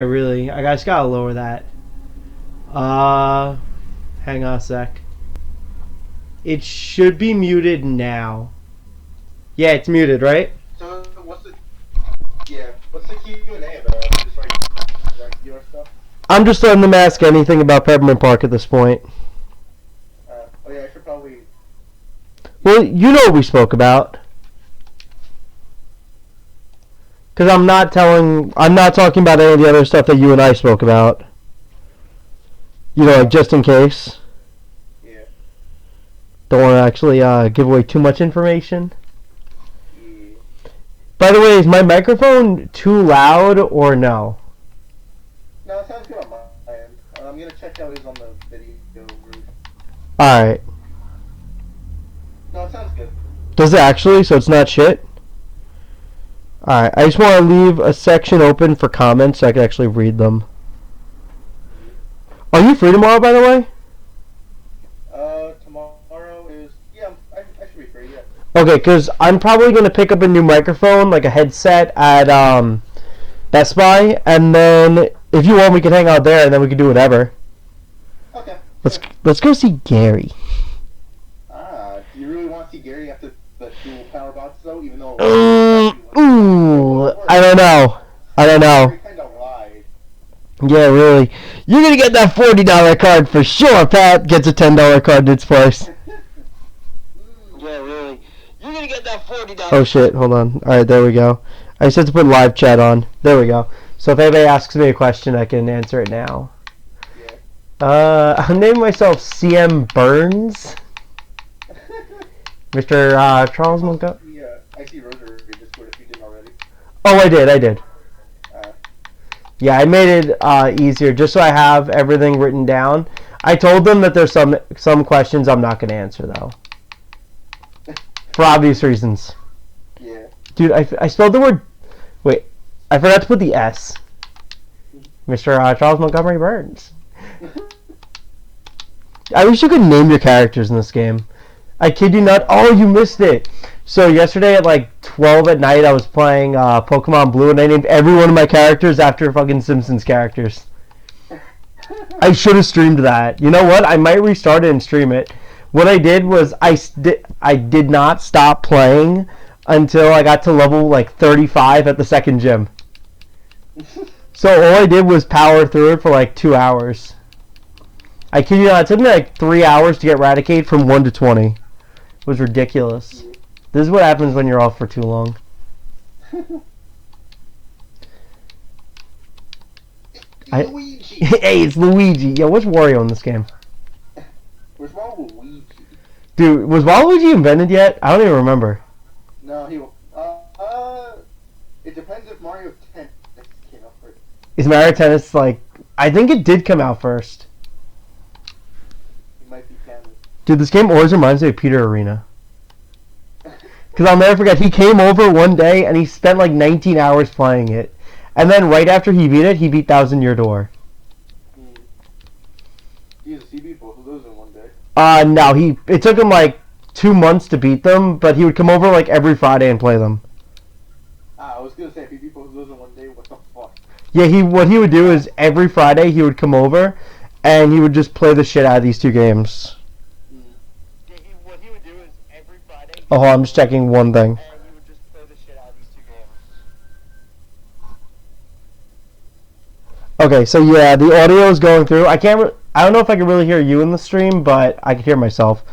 I just gotta lower that. Hang on a sec. It should be muted now. Yeah, it's muted, right? So what's the Q&A about? Just like your stuff? I'm just letting them ask anything about Peppermint Park at this point. Oh yeah, I should probably. Well, you know what we spoke about. Because I'm not talking about any of the other stuff that you and I spoke about. You know, like just in case. Yeah. Don't want to actually give away too much information. Yeah. By the way, is my microphone too loud or no? No, it sounds good on my end. I'm gonna check how it is on the video route. Alright. No, it sounds good. Does it actually? So it's not shit? Alright, I just want to leave a section open for comments so I can actually read them. Are you free tomorrow, by the way? Tomorrow is... Yeah, I should be free, yeah. Okay, because I'm probably going to pick up a new microphone, like a headset, at Best Buy, and then if you want, we can hang out there, and then we can do whatever. Okay. Let's go see Gary. Do you really want to see Gary after the dual power bots, though? Even though... I don't know. Gary kind of lied. Yeah, really. You're going to get that $40 card for sure, Pat. Gets a $10 card in its place. Yeah, really. You're gonna get that $40. Oh shit, hold on. Alright, there we go. I just have to put live chat on. There we go. So if anybody asks me a question, I can answer it now. Yeah. I'm naming myself CM Burns. Mr. Charles Montgomery. Yeah, I see Rosary Discord if you didn't already. Oh, I did. Yeah, I made it easier just so I have everything written down. I told them that there's some questions I'm not going to answer, though. For obvious reasons. Yeah. Dude, I spelled the word... Wait, I forgot to put the S. Mr. Charles Montgomery Burns. I wish you could name your characters in this game. I kid you not. Oh, you missed it. So yesterday at like 12 at night, I was playing Pokemon Blue, and I named every one of my characters after fucking Simpsons characters. I should have streamed that. You know what? I might restart it and stream it. What I did was I did not stop playing until I got to level like 35 at the second gym. So all I did was power through it for like 2 hours. I kid you not, it took me like 3 hours to get Raticate from 1 to 20. It was ridiculous. This is what happens when you're off for too long. Luigi! Hey, it's Luigi. Yo, what's Wario in this game? Where's Waluigi? Dude, was Waluigi invented yet? I don't even remember. No, it depends if Mario 10 came out first. Is Mario Tennis like... I think it did come out first. It might be canon. Dude, this game always reminds me of Peter Arena. Because I'll never forget, he came over one day and he spent like 19 hours playing it. And then right after he beat it, he beat Thousand Year Door. Jesus, he beat both of those in one day. No, it took him like 2 months to beat them, but he would come over like every Friday and play them. I was gonna say, if he beat both of those in one day, what the fuck? Yeah, what he would do is every Friday he would come over and he would just play the shit out of these two games. What he would do is every Friday. Oh, I'm just checking one thing. And he would just play the shit out of these two games. Okay, so yeah, the audio is going through. I don't know if I can really hear you in the stream, but I can hear myself.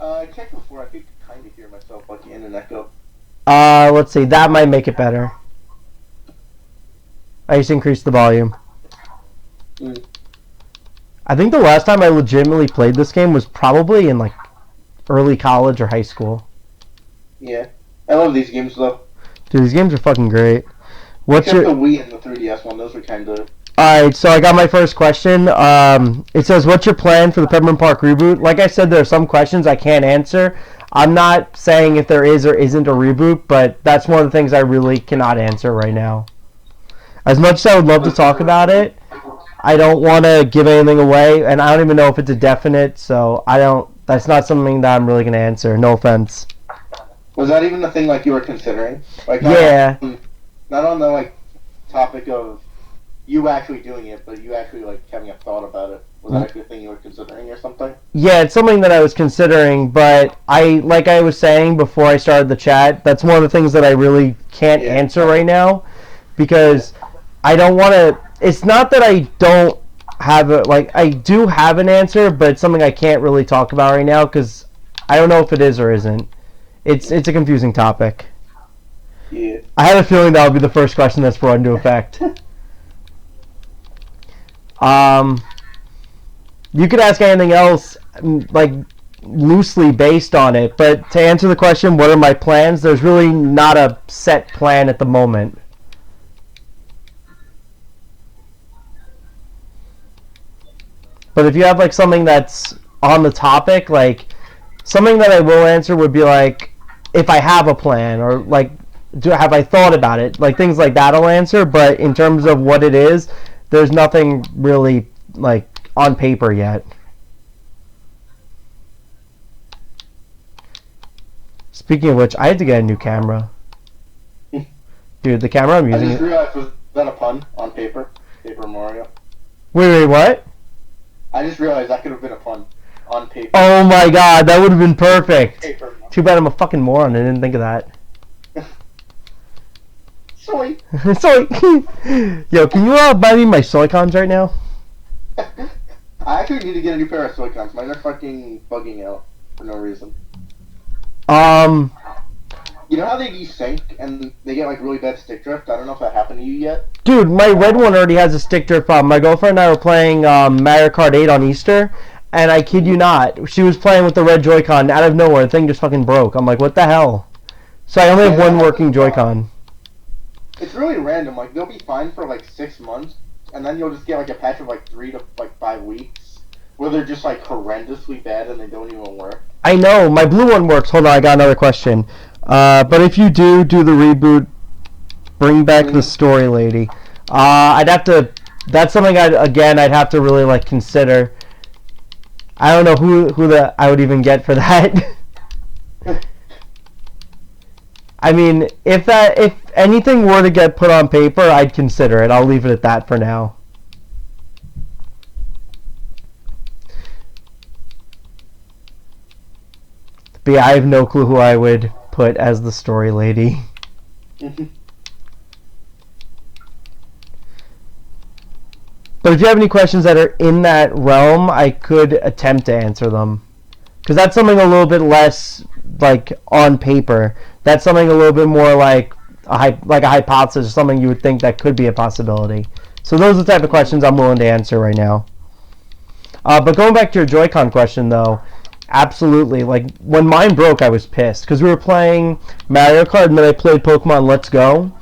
I checked before. I could kind of hear myself like in an echo. Let's see. That might make it better. I just increased the volume. I think the last time I legitimately played this game was probably in like early college or high school. Yeah, I love these games though. Dude, these games are fucking great. Except the Wii and the 3DS one, those were kind of... Alright, so I got my first question. It says, what's your plan for the Peppermint Park reboot? Like I said, there are some questions I can't answer. I'm not saying if there is or isn't a reboot, but that's one of the things I really cannot answer right now. As much as I would love to talk about it, I don't want to give anything away, and I don't even know if it's a definite, so that's not something that I'm really going to answer. No offense. Was that even the thing like you were considering? Like yeah. Not on the like topic of you actually doing it, but you actually like having a thought about it. Was that actually a thing you were considering or something? Yeah, it's something that I was considering, but like I was saying before I started the chat, that's one of the things that I really can't answer right now, because I don't want to. It's not that I don't have a I do have an answer, but it's something I can't really talk about right now because I don't know if it is or isn't. It's a confusing topic. Yeah. I had a feeling that would be the first question that's brought into effect. You could ask anything else, like loosely based on it, but to answer the question, what are my plans? There's really not a set plan at the moment. But if you have like something that's on the topic, like something that I will answer would be like if I have a plan or like have I thought about it, like things like that I'll answer. But in terms of what it is, there's nothing really like on paper yet. Speaking of which, I had to get a new camera. Dude, the camera I'm using. I just realized, was that a pun on paper? Paper Mario. Wait, what? I just realized that could have been a pun on paper. Oh my god, that would have been perfect. Paper. Too bad I'm a fucking moron. I didn't think of that. Soy. Soy. Yo, can you buy me my Soy-Cons right now? I actually need to get a new pair of Soy-Cons. Mine are fucking bugging out for no reason. You know how they desync and they get like really bad stick drift? I don't know if that happened to you yet. Dude, my red one already has a stick drift problem. My girlfriend and I were playing Mario Kart 8 on Easter, and I kid you not, she was playing with the red Joy-Con. Out of nowhere, the thing just fucking broke. I'm like, what the hell? So I only have one working Joy-Con. It's really random. Like, they'll be fine for like 6 months, and then you'll just get like a patch of like 3 to 5 weeks where they're just like horrendously bad and they don't even work. I know. My blue one works. Hold on, I got another question. But if you do the reboot, bring back the story lady. I'd have to. That's something I'd have to really like consider. I don't know who I would even get for that. I mean, if anything were to get put on paper, I'd consider it. I'll leave it at that for now. But yeah, I have no clue who I would put as the story lady. But if you have any questions that are in that realm, I could attempt to answer them. Because that's something a little bit less, like, on paper. That's something a little bit more like a hypothesis, something you would think that could be a possibility. So those are the type of questions I'm willing to answer right now. But going back to your Joy-Con question, though, absolutely. Like, when mine broke, I was pissed. Because we were playing Mario Kart, and then I played Pokemon Let's Go.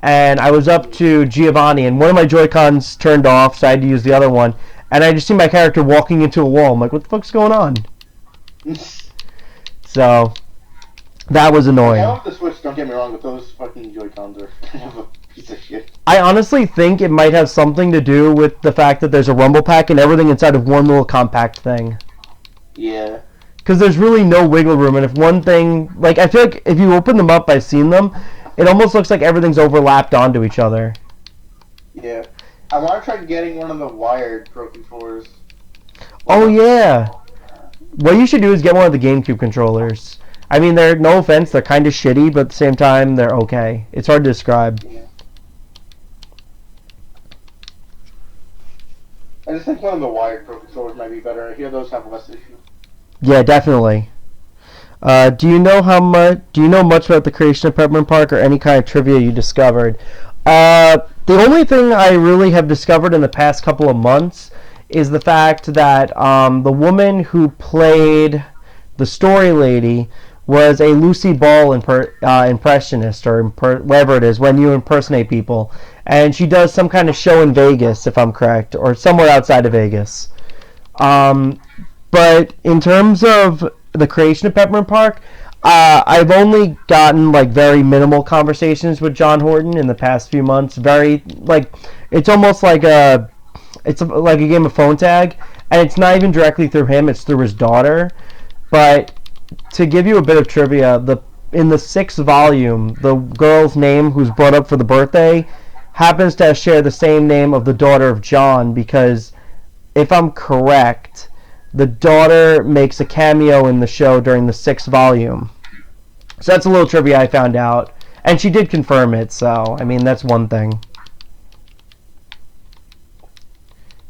And I was up to Giovanni, and one of my Joy-Cons turned off, so I had to use the other one. And I just see my character walking into a wall. I'm like, what the fuck's going on? So, that was annoying. I love the Switch, don't get me wrong, but those fucking Joy-Cons are kind of a piece of shit. I honestly think it might have something to do with the fact that there's a rumble pack and everything inside of one little compact thing. Yeah. Because there's really no wiggle room, and if one thing... Like, I feel like if you open them up, I've seen them, it almost looks like everything's overlapped onto each other. Yeah. I want to try getting one of the wired Pro Controllers. Oh, yeah. What you should do is get one of the GameCube controllers. I mean, they're, no offense, they're kind of shitty, but at the same time, they're okay. It's hard to describe. Yeah. I just think one of the wired Pro Controllers might be better. I hear those have less issues. Yeah, definitely. Do you know much about the creation of Peppermint Park or any kind of trivia you discovered? The only thing I really have discovered in the past couple of months is the fact that the woman who played the story lady was a Lucy Ball impressionist, or whatever it is, when you impersonate people. And she does some kind of show in Vegas, if I'm correct, or somewhere outside of Vegas. But in terms of the creation of Peppermint Park, I've only gotten like very minimal conversations with John Horton in the past few months. Very like it's almost like like a game of phone tag, and it's not even directly through him; it's through his daughter. But to give you a bit of trivia, in the 6th volume, the girl's name who's brought up for the birthday happens to share the same name of the daughter of John, because if I'm correct, the daughter makes a cameo in the show during the 6th volume. So that's a little trivia I found out. And she did confirm it, so, I mean, that's one thing.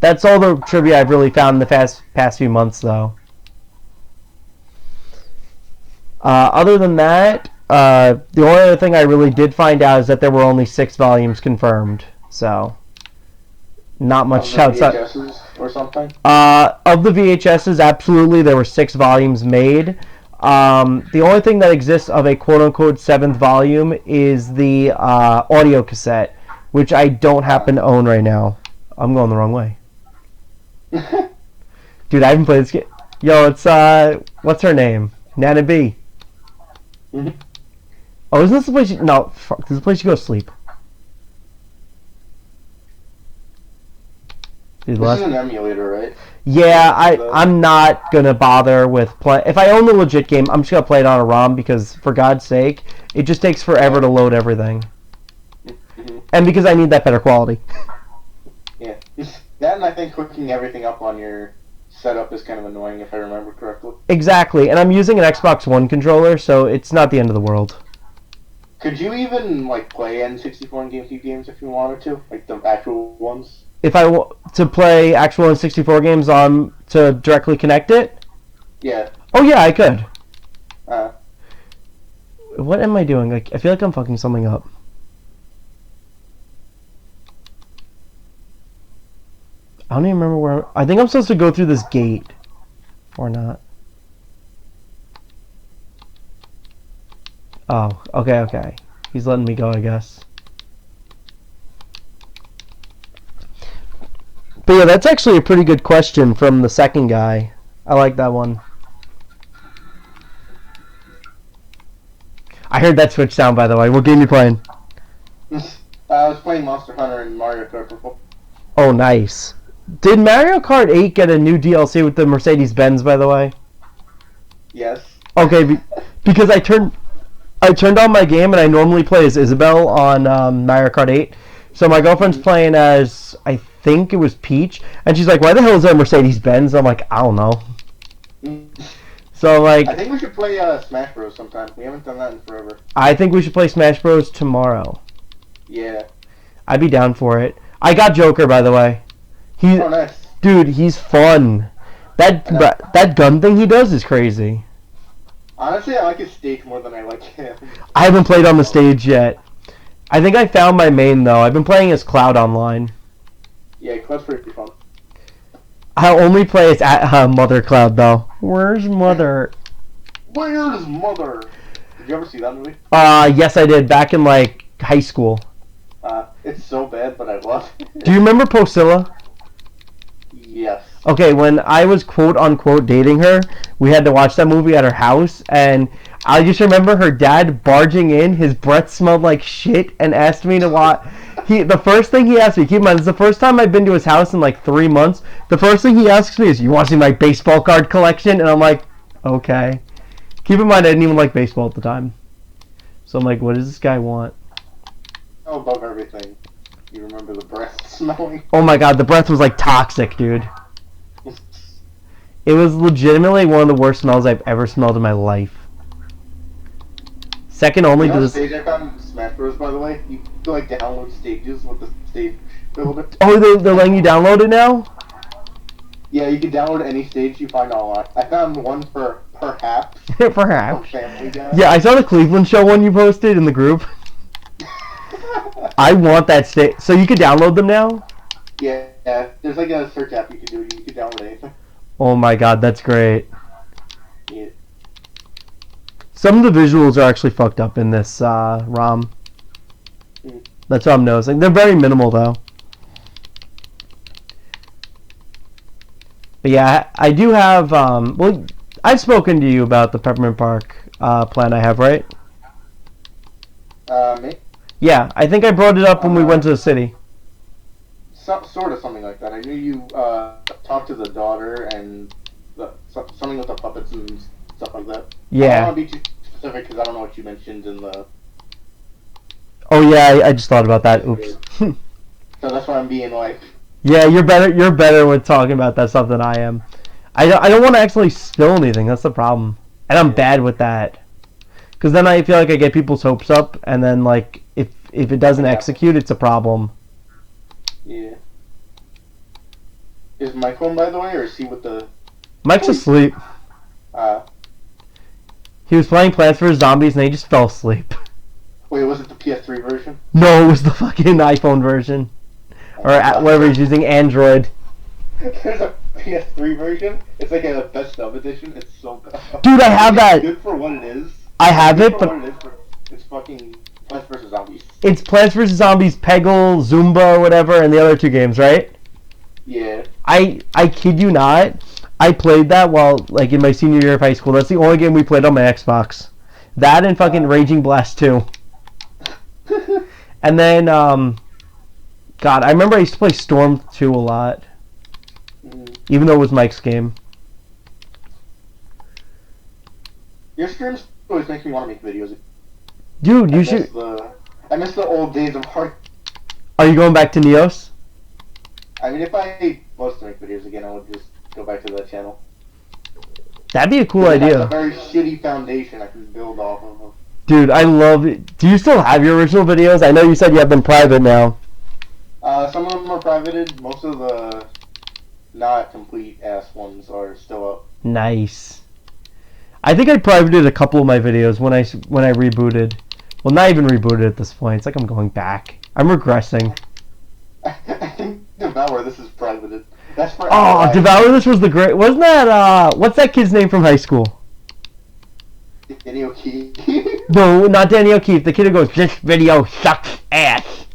That's all the trivia I've really found in the past few months, though. Other than that, the only other thing I really did find out is that there were only 6 volumes confirmed. So, not much outside. VHSs or something? Of the VHSs, absolutely, there were 6 volumes made. The only thing that exists of a quote-unquote 7th volume is the audio cassette, which I don't happen to own right now. I'm going the wrong way. Dude, I haven't played this game. Yo, it's, what's her name? Nana B. Mm-hmm. Oh, isn't this the place you... No, fuck, this is the place you go to sleep. Dude, this is an emulator, right? Yeah, I'm not gonna bother with play. If I own the legit game, I'm just gonna play it on a ROM because, for God's sake, it just takes forever to load everything. Mm-hmm. And because I need that better quality. Yeah. That and I think hooking everything up on your setup is kind of annoying if I remember correctly. Exactly, and I'm using an Xbox One controller, so it's not the end of the world. Could you even like play N64 and GameCube games if you wanted to, like the actual ones? If I want to play actual N64 games on to directly connect it? Yeah. Oh yeah, I could. What am I doing? Like, I feel like I'm fucking something up. I don't even remember where... I think I'm supposed to go through this gate. Or not. Oh, okay. He's letting me go, I guess. But yeah, that's actually a pretty good question from the second guy. I like that one. I heard that Switch sound, by the way. What game you playing? I was playing Monster Hunter and Mario Kart before. Oh, nice. Did Mario Kart 8 get a new DLC with the Mercedes-Benz, by the way? Yes. Okay, because I turned on my game, and I normally play as Isabelle on Mario Kart 8. So my girlfriend's playing as, I think it was Peach, and she's like, why the hell is there a Mercedes-Benz? I'm like, I don't know. So, like... I think we should play Smash Bros. Sometime. We haven't done that in forever. I think we should play Smash Bros. Tomorrow. Yeah. I'd be down for it. I got Joker, by the way. Oh, nice. Dude, he's fun. That gun thing he does is crazy. Honestly, I like his stage more than I like him. I haven't played on the stage yet. I think I found my main, though. I've been playing as Cloud online. Yeah, Cloud's pretty fun. I only play as Mother Cloud, though. Where's Mother? Where's Mother? Did you ever see that movie? Yes, I did. Back in, like, high school. It's so bad, but I love it. Do you remember Priscilla? Yes. Okay, when I was quote-unquote dating her, we had to watch that movie at her house, and I just remember her dad barging in, his breath smelled like shit, and asked me to watch... The first thing he asked me, keep in mind, it's the first time I've been to his house in like 3 months, the first thing he asks me is, you want to see my baseball card collection? And I'm like, okay. Keep in mind, I didn't even like baseball at the time. So I'm like, what does this guy want? Oh, above everything, you remember the breath smelling? Oh my god, the breath was like toxic, dude. It was legitimately one of the worst smells I've ever smelled in my life. Second only to this... stage I found in Smash Bros, by the way? You can like download stages with the stage builder. Oh, they're letting you download it now? Yeah, you can download any stage you find online. I found one for Perhaps. Perhaps. Family Guy. Yeah, I saw the Cleveland Show one you posted in the group. I want that stage. So you can download them now? Yeah, there's like a search app you can do. You can download anything. Oh my god, that's great. Yeah. Some of the visuals are actually fucked up in this ROM. That's what I'm noticing. They're very minimal, though. But yeah, I do have... well, I've spoken to you about the Peppermint Park plan I have, right? Me? Yeah, I think I brought it up when we went to the city. Sort of something like that. I knew you talked to the daughter and something with the puppets and stuff like that. Yeah. I don't want to be too specific because I don't know what you mentioned in the Oh yeah, I just thought about that. Oops. So that's why I'm being like. Yeah, you're better. You're better with talking about that stuff than I am. I don't want to actually spill anything. That's the problem, and I'm bad with that. Because then I feel like I get people's hopes up, and then like if it doesn't execute, it's a problem. Yeah. Is Mike home, by the way, or is he with the? Mike's asleep. He was playing Plants vs Zombies, and he just fell asleep. Wait, was it the PS3 version? No, it was the fucking iPhone version, or whatever he's using, Android. There's a PS3 version. It's like a best of edition. It's so bad. Dude, I have that. It's good for what it is. I have it, but it's fucking Plants vs Zombies. It's Plants vs Zombies, Peggle, Zumba, whatever, and the other two games, right? Yeah. I kid you not. I played that while like in my senior year of high school. That's the only game we played on my Xbox. That and fucking Raging Blast 2. And then God, I remember I used to play Storm 2 a lot. Even though it was Mike's game. Your streams always make me want to make videos. Dude, you should. I miss the old days of hard. Are you going back to Neos? I mean, if I was to make videos again, I would just go back to that channel. That'd be a cool idea. It's a very shitty foundation I can build off of. Dude, I love it. Do you still have your original videos? I know you said you have them private now. Some of them are privated. Most of the not complete ass ones are still up. Nice. I think I privated a couple of my videos when I rebooted. Well, not even rebooted at this point. It's like I'm going back. I'm regressing. I think Devour this is privated. That's for. Oh, Devour this was the great. Wasn't that what's that kid's name from high school? Danny O'Keefe. No, not Danny O'Keefe. The kid who goes, "This video sucks ass."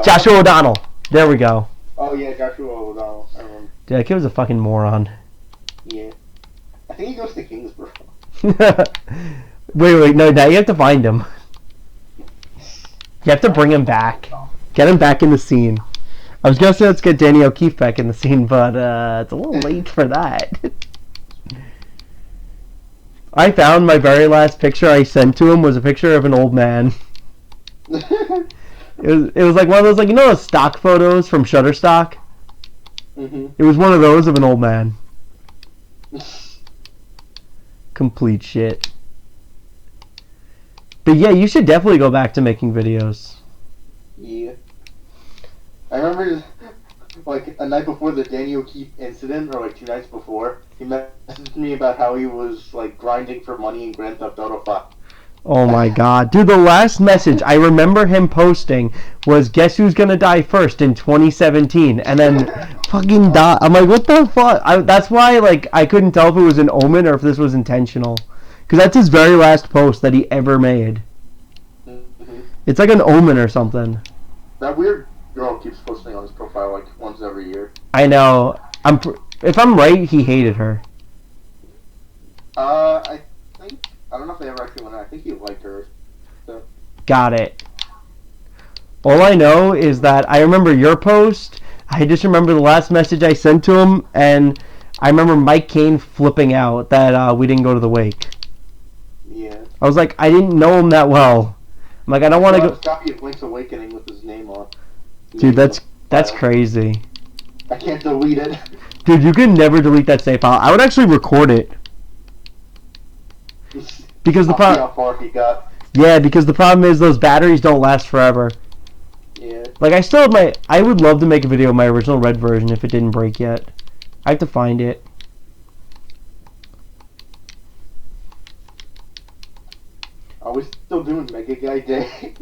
Joshua O'Donnell. There we go. Oh yeah, Joshua O'Donnell. I remember. Dude, that kid was a fucking moron. Yeah. I think he goes to Kingsborough. wait, no, now you have to find him. You have to bring him back. Get him back in the scene. I was gonna say let's get Danny O'Keefe back in the scene, but it's a little late for that. I found my very last picture I sent to him was a picture of an old man. It was like one of those, like, you know those stock photos from Shutterstock? Mm-hmm. It was one of those of an old man. Complete shit. But yeah, you should definitely go back to making videos. Yeah. I remember, like, a night before the Danny O'Keefe incident, or like 2 nights before, he messaged me about how he was, like, grinding for money in Grand Theft Auto 5. Oh my god. Dude, the last message I remember him posting was, guess who's gonna die first in 2017? And then fucking die. I'm like, what the fuck? That's why, like, I couldn't tell if it was an omen or if this was intentional. Because that's his very last post that he ever made. Mm-hmm. It's like an omen or something. That weird girl keeps posting on his profile, like, once every year. I know. If I'm right, he hated her. I don't know if they ever actually went out. I think he liked her. So. Got it. All I know is that I remember your post. I just remember the last message I sent to him, and I remember Mike Kane flipping out that we didn't go to the wake. Yeah. I was like, I didn't know him that well. I'm like, I don't want to go. A copy of Link's Awakening with his name on. Dude, that's crazy. I can't delete it. Dude, you can never delete that save file. I would actually record it. Because the problem. How far he got. Yeah, because the problem is those batteries don't last forever. Yeah. Like, I still have I would love to make a video of my original red version if it didn't break yet. I have to find it. Are we still doing Mega Guy Day?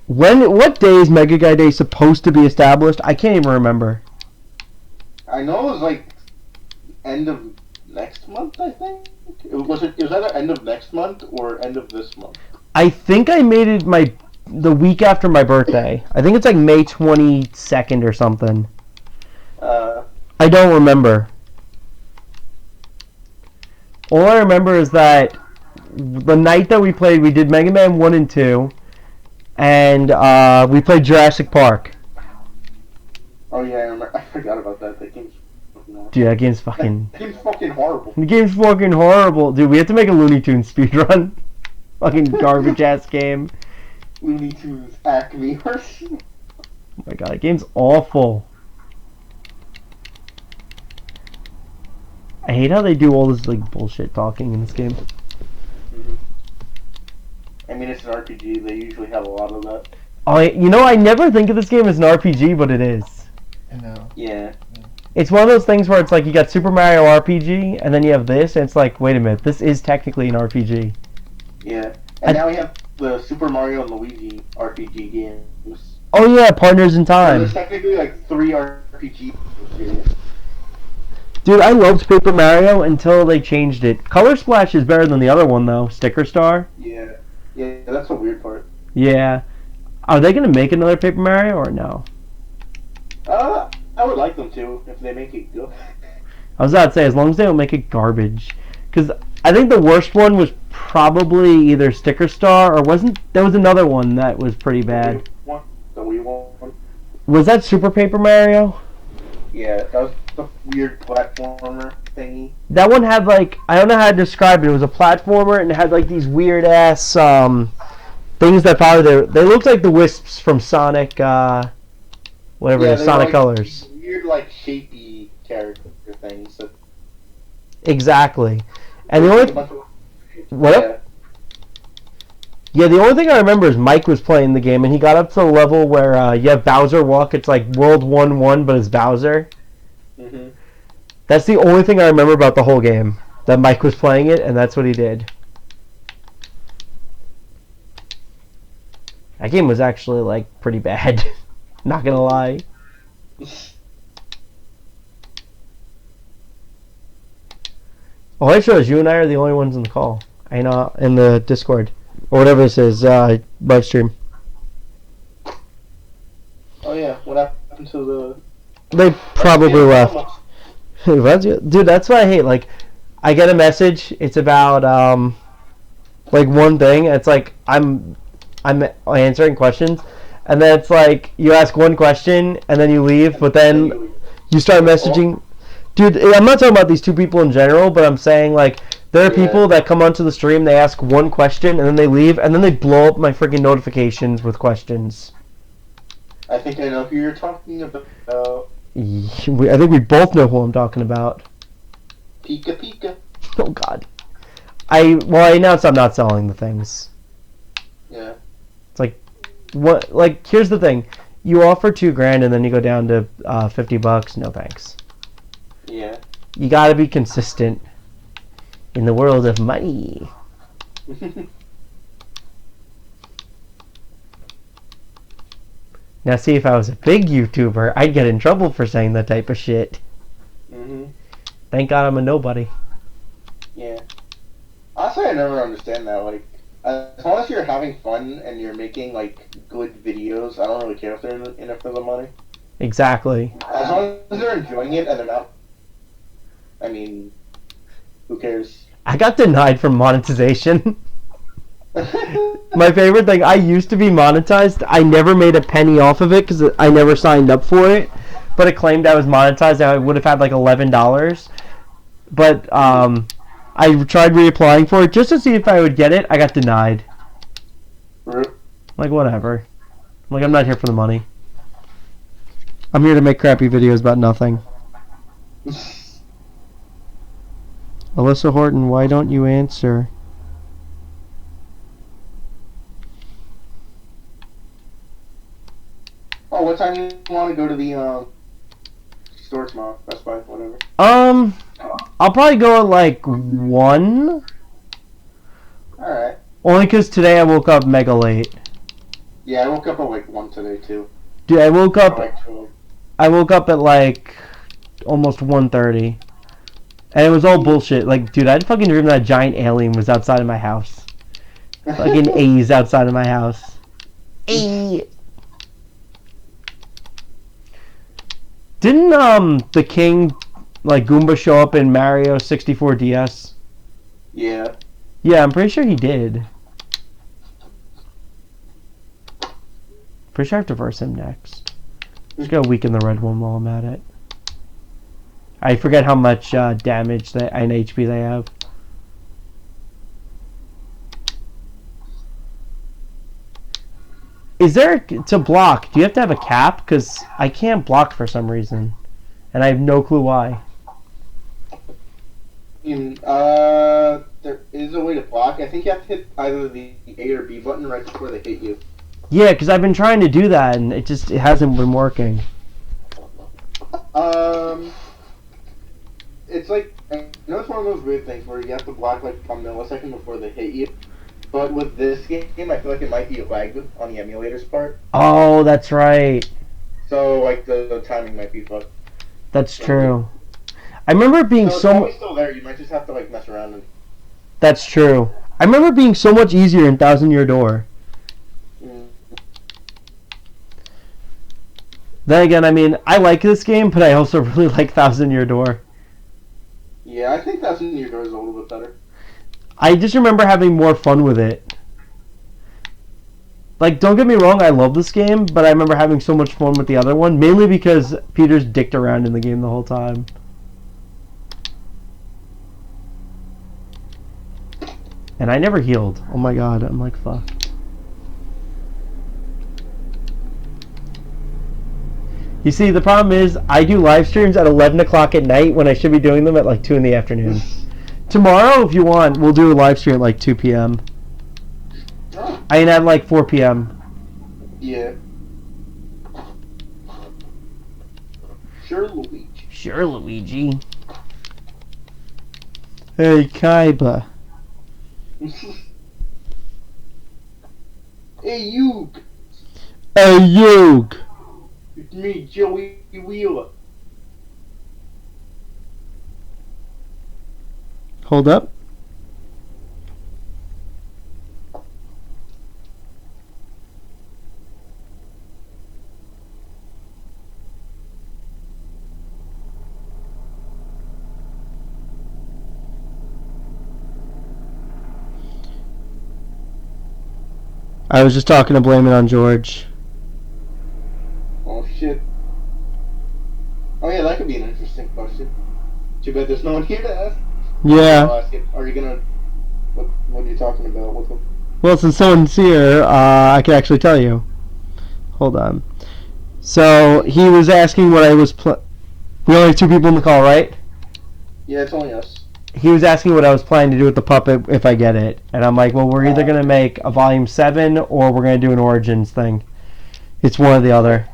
What day is Mega Guy Day supposed to be established? I can't even remember. I know it was like end of next month, I think. It was either end of next month or end of this month. I think I made it the week after my birthday. I think it's like May 22nd or something. I don't remember. All I remember is that the night that we played, we did Mega Man 1 and 2, and we played Jurassic Park. Oh yeah, I remember. I forgot about that. That game's fucking awesome. Dude, that game's fucking... That game's fucking horrible. The game's fucking horrible. Dude, we have to make a Looney Tunes speedrun. fucking garbage ass game. Looney Tunes Acme. Oh my god, that game's awful. I hate how they do all this like bullshit talking in this game. Mm-hmm. I mean, it's an RPG. They usually have a lot of that. Oh, I never think of this game as an RPG, but it is. I know. Yeah. It's one of those things where it's like you got Super Mario RPG, and then you have this, and it's like, wait a minute, this is technically an RPG. Yeah. And now we have the Super Mario and Luigi RPG games. Oh yeah, Partners in So Time. there's technically like 3 RPG games. Dude, I loved Paper Mario until they changed it. Color Splash is better than the other one, though. Sticker Star. Yeah. Yeah, that's the weird part. Yeah. Are they going to make another Paper Mario or no? I would like them to, if they make it good. I was about to say, as long as they don't make it garbage. Because I think the worst one was probably either Sticker Star or wasn't... There was another one that was pretty bad. The Wii one? Was that Super Paper Mario? Yeah, that was the weird platformer thingy. That one had like... I don't know how to describe it. It was a platformer and it had like these weird ass things that probably... They looked like the Wisps from Sonic... whatever it is, Sonic like Colors. Weird, like, shapey character things. That Exactly. And the only... What? Yeah, the only thing I remember is Mike was playing the game, and he got up to the level where you have Bowser walk. It's like World 1-1, but it's Bowser. Mm-hmm. That's the only thing I remember about the whole game. That Mike was playing it, and that's what he did. That game was actually, like, pretty bad. Not gonna lie. All I show is you and I are the only ones in the call. I know, in the Discord. Or whatever this is, live stream. Oh yeah, what happened to the... They probably left. Dude, that's what I hate. Like, I get a message, it's about, like, one thing, and it's like, I'm answering questions, and then it's like, you ask one question, and then you leave, but then you start messaging... Dude, I'm not talking about these two people in general, but I'm saying, like, there are people that come onto the stream, they ask one question, and then they leave, and then they blow up my freaking notifications with questions. I think I know who you're talking about. I think we both know who I'm talking about. Pika Pika. Oh, God. I announced I'm not selling the things. Yeah. It's like, what? Like, here's the thing. You offer $2,000, and then you go down to $50. No thanks. Yeah. You gotta be consistent in the world of money. Now, see, if I was a big YouTuber, I'd get in trouble for saying that type of shit. Mm-hmm. Thank God I'm a nobody. Yeah. Honestly, I never understand that. Like, as long as you're having fun and you're making, like, good videos, I don't really care if they're in it for the money. Exactly. As long as they're enjoying it and they're not... I mean, who cares? I got denied from monetization. My favorite thing, I used to be monetized. I never made a penny off of it because I never signed up for it. But it claimed I was monetized. I would have had like $11. But I tried reapplying for it just to see if I would get it. I got denied. Like, whatever. Like, I'm not here for the money. I'm here to make crappy videos about nothing. Alyssa Horton, why don't you answer? Oh, what time do you want to go to the store tomorrow? Best Buy, whatever. I'll probably go at like 1. Alright. Only because today I woke up mega late. Yeah, I woke up at like 1 today too. Dude, I woke up Like at like almost 1:30. And it was all bullshit. Like, dude, I'd fucking dream that giant alien was outside of my house. Fucking A's outside of my house. A. Didn't the king, like, Goomba show up in Mario 64 DS? Yeah. Yeah, I'm pretty sure he did. Pretty sure I have to verse him next. Just gotta weaken the red one while I'm at it. I forget how much damage and HP they have. Is there to block? Do you have to have a cap? Because I can't block for some reason, and I have no clue why. There is a way to block. I think you have to hit either the A or B button right before they hit you. Yeah, because I've been trying to do that, and it hasn't been working. It's like, I know it's one of those weird things where you have to block like a millisecond before they hit you. But with this game, I feel like it might be a lag on the emulator's part. Oh, that's right. So, like, the timing might be fucked. That's true. I remember it being It's probably still there. You might just have to, like, mess around. That's true. I remember it being so much easier in Thousand Year Door. Then again, I mean, I like this game, but I also really like Thousand Year Door. Yeah, I think Thousand Year Door is a little bit better. I just remember having more fun with it. Like, don't get me wrong, I love this game, but I remember having so much fun with the other one, mainly because Peter's dicked around in the game the whole time. And I never healed. Oh my god, I'm like, fuck. You see, the problem is, I do live streams at 11 o'clock at night when I should be doing them at like 2 in the afternoon. Tomorrow, if you want, we'll do a live stream at like 2 p.m. I mean, at like 4 p.m. Yeah. Sure, Luigi. Sure, Luigi. Hey, Kaiba. Hey, you. Hey, you. It's me, Joey Wheeler. Hold up. I was just talking to Blame It on George. Oh, shit. Oh, yeah, that could be an interesting question. Too bad there's no one here to ask. Yeah. I'll ask it. Are you gonna... What are you talking about? Well, since someone's here, I can actually tell you. Hold on. So, he was asking what I was we only have 2 people in the call, right? Yeah, it's only us. He was asking what I was planning to do with the puppet if I get it. And I'm like, well, we're either going to make a Volume 7 or we're going to do an Origins thing. It's one or the other.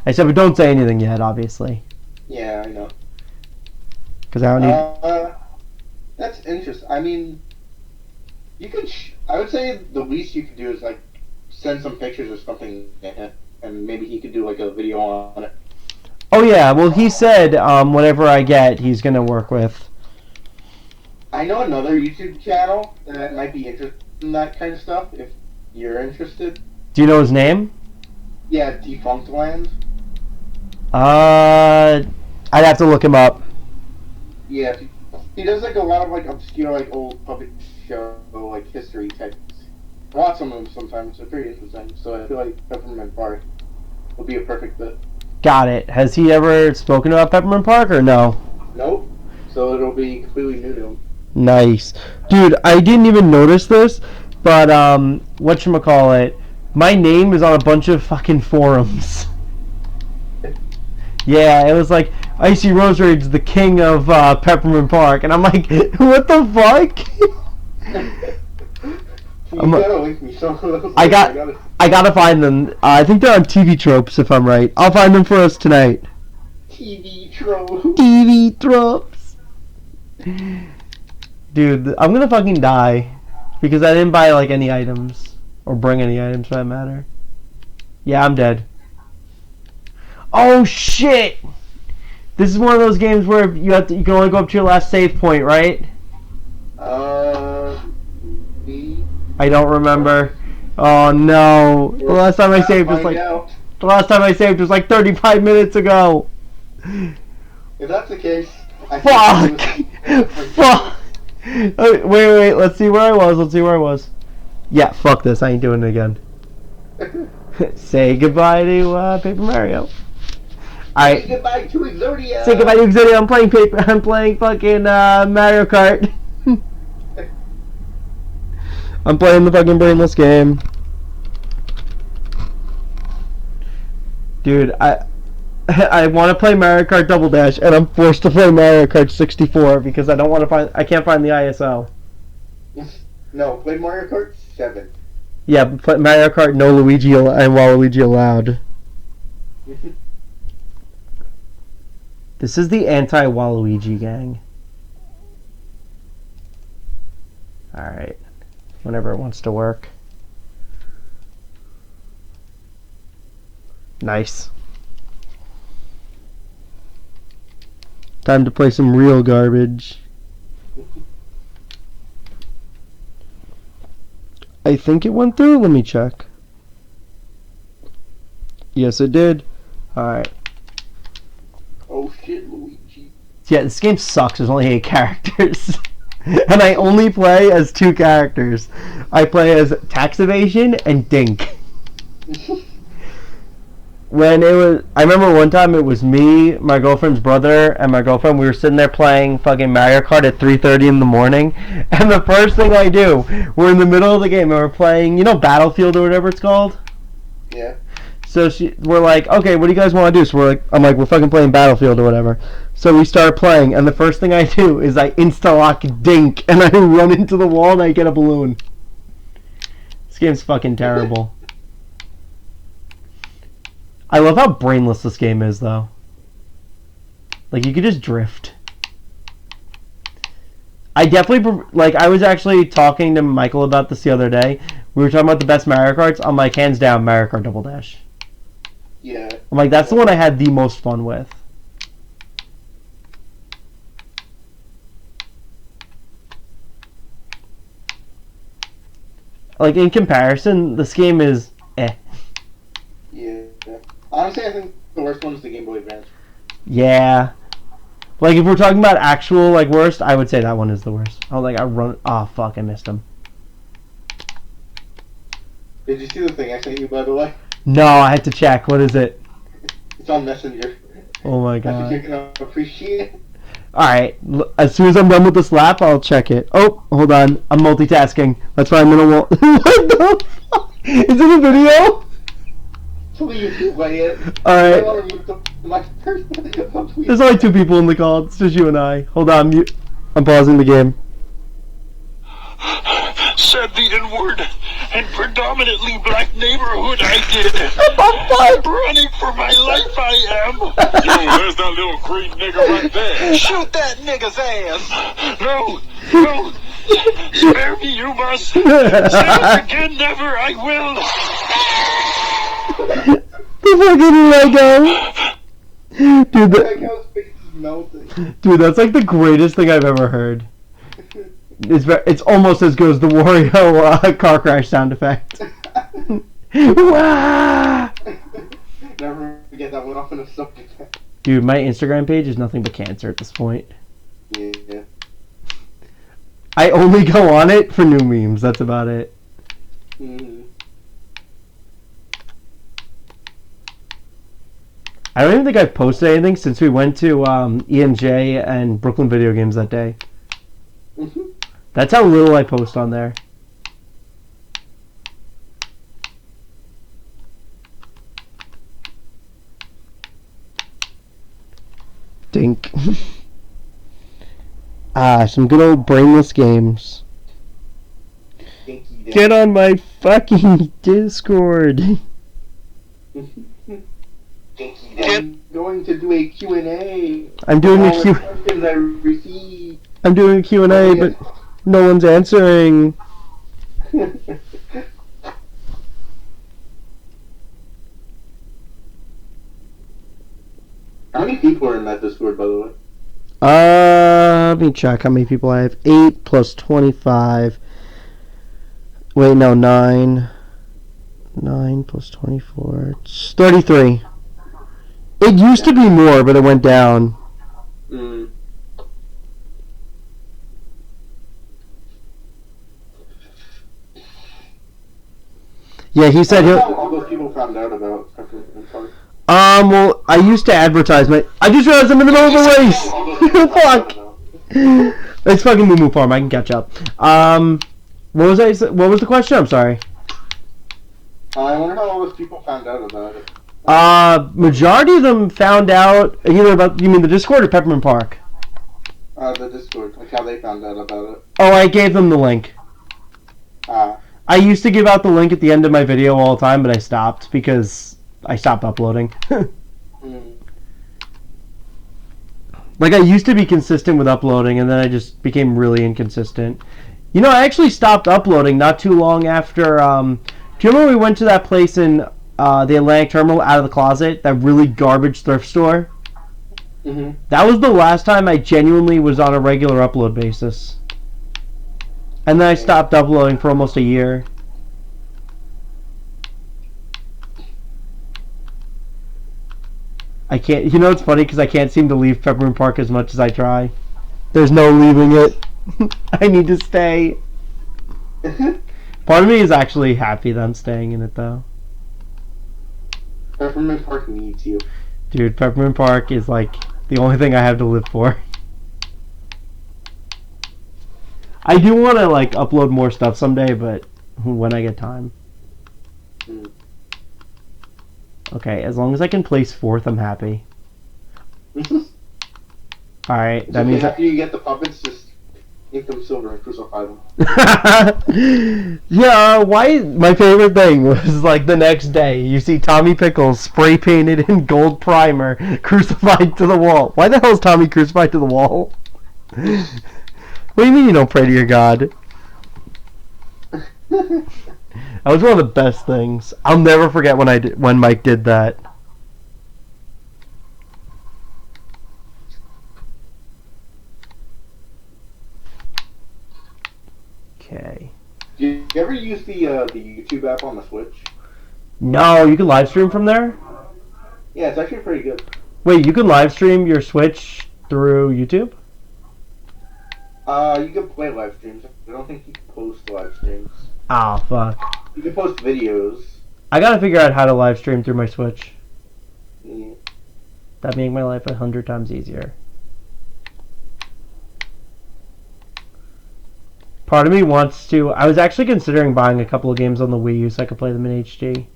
I said, but don't say anything yet, obviously. Yeah, I know. Because I don't need... That's interesting. I mean, you could... I would say the least you could do is, like, send some pictures or something to him, and maybe he could do, like, a video on it. Oh, yeah. Well, he said whatever I get, he's going to work with. I know another YouTube channel that might be interested in that kind of stuff, if you're interested. Do you know his name? Yeah, Defunct Land. I'd have to look him up. Yeah, he does like a lot of like obscure like old puppet show like history types. I watch some of them sometimes. They're pretty interesting. So I feel like Peppermint Park would be a perfect fit. Got it. Has he ever spoken about Peppermint Park or no? Nope. So it'll be completely new to him. Nice. Dude, I didn't even notice this, but whatchamacallit, my name is on a bunch of fucking forums. Yeah, it was like, Icy Rose Raid's the king of Peppermint Park, and I'm like, what the fuck? You gotta link me some of those. I gotta find them. I think they're on TV Tropes, if I'm right. I'll find them for us tonight. TV Tropes. TV Tropes. Dude, I'm gonna fucking die because I didn't buy like any items or bring any items for that matter. Yeah, I'm dead. Oh shit! This is one of those games where you can only go up to your last save point, right? I don't remember. Oh no! The last time I saved was like 35 minutes ago. If that's the case, fuck! Fuck! Wait, let's see where I was. Yeah, fuck this, I ain't doing it again. Say goodbye to Paper Mario. Alright. Say goodbye to Exodia! Say goodbye to Exodia, I'm playing fucking Mario Kart. I'm playing the fucking brainless game. Dude, I want to play Mario Kart Double Dash, and I'm forced to play Mario Kart 64 because I can't find the ISO. No, play Mario Kart 7. Yeah, but Mario Kart no Luigi and Waluigi allowed. This is the anti-Waluigi gang. Alright. Whenever it wants to work. Nice. Time to play some real garbage. I think it went through. Let me check. Yes, it did. Alright. Oh shit, Luigi. Yeah, this game sucks. There's only 8 characters. And I only play as 2 characters. I play as Tax Evasion and Dink. I remember one time it was me, my girlfriend's brother, and my girlfriend. We were sitting there playing fucking Mario Kart at 3:30 in the morning, and the first thing I do, we're in the middle of the game and we're playing, Battlefield or whatever it's called. Yeah. So we're like, okay, what do you guys want to do? So we're fucking playing Battlefield or whatever. So we start playing, and the first thing I do is I insta-lock Dink, and I run into the wall and I get a balloon. This game's fucking terrible. I love how brainless this game is, though. Like, you could just drift. I definitely, I was actually talking to Michael about this the other day. We were talking about the best Mario Karts. I'm like, hands down, Mario Kart Double Dash. Yeah. I'm like, that's the one I had the most fun with. Like, in comparison, this game is eh. Yeah. Honestly, I think the worst one is the Game Boy Advance. Yeah. Like, if we're talking about actual, worst, I would say that one is the worst. Oh, fuck, I missed him. Did you see the thing I sent you, by the way? No, I had to check. What is it? It's on Messenger. Oh my I think god. you're gonna appreciate it. Alright, as soon as I'm done with this lap, I'll check it. Oh, hold on. I'm multitasking. That's why I'm in a wall. What the fuck? Is it a video? Please play it. Alright. There's only 2 people in the call. It's just you and I. Hold on. I'm pausing the game. Said the N-word and predominantly black neighborhood I did. Running for my life I am. Yo, there's that little green nigga right there. Shoot that nigga's ass. No. Spare me, you must. Say it again, never, I will. The fucking Lego. Lego's face is melting. Dude, that's like the greatest thing I've ever heard. It's almost as good as the Wario car crash sound effect. Wah! Never forget that went off in a subject. Dude, my Instagram page is nothing but cancer at this point. Yeah. I only go on it for new memes. That's about it. Mm-hmm. I don't even think I've posted anything since we went to EMJ and Brooklyn Video Games that day. Mm-hmm. That's how little I post on there. Dink. Some good old brainless games. Get on my fucking Discord. I'm going to do a Q&A. I'm doing a Q. Questions I received. I'm doing a Q&A, but no one's answering. How many people are in that Discord, by the way? Let me check how many people I have. 8 plus 25. Wait, no, 9. 9 plus 24. It's 33. It used to be more, but it went down. Mm. Yeah, he said he'll... How all those people found out about Peppermint. well, I used to advertise my... I just realized I'm in the middle of a race! Fuck! It's fucking Moo Moo Farm, I can catch up. What was the question? I'm sorry. I wonder how all those people found out about it. Majority of them found out either about, you mean the Discord or Peppermint Park? The Discord, like how they found out about it. Oh, I gave them the link. Ah. I used to give out the link at the end of my video all the time, but I stopped because I stopped uploading. Like, I used to be consistent with uploading, and then I just became really inconsistent. You know, I actually stopped uploading not too long after, do you remember we went to that place in the Atlantic Terminal, Out of the Closet, that really garbage thrift store? Mm-hmm. That was the last time I genuinely was on a regular upload basis. And then I stopped uploading for almost a year. I can't, you know, it's funny because I can't seem to leave Peppermint Park as much as I try. There's no leaving it. I need to stay. Part of me is actually happy that I'm staying in it, though. Peppermint Park needs you. Dude, Peppermint Park is like the only thing I have to live for. I do want to like upload more stuff someday, but when I get time. Okay, as long as I can place 4th, I'm happy. Alright, that means after you get the puppets, just make them silver and crucify them. Yeah, why? My favorite thing was like the next day, you see Tommy Pickles spray painted in gold primer, crucified to the wall. Why the hell is Tommy crucified to the wall? What do you mean you don't pray to your God? That was one of the best things. I'll never forget when Mike did that. Okay. Do you ever use the YouTube app on the Switch? No, you can live stream from there? Yeah, it's actually pretty good. Wait, you can live stream your Switch through YouTube? You can play live streams. I don't think you can post live streams. Ah, fuck. You can post videos. I gotta figure out how to live stream through my Switch. Yeah. That'd make my life 100 times easier. Part of me wants to... I was actually considering buying a couple of games on the Wii U so I could play them in HD.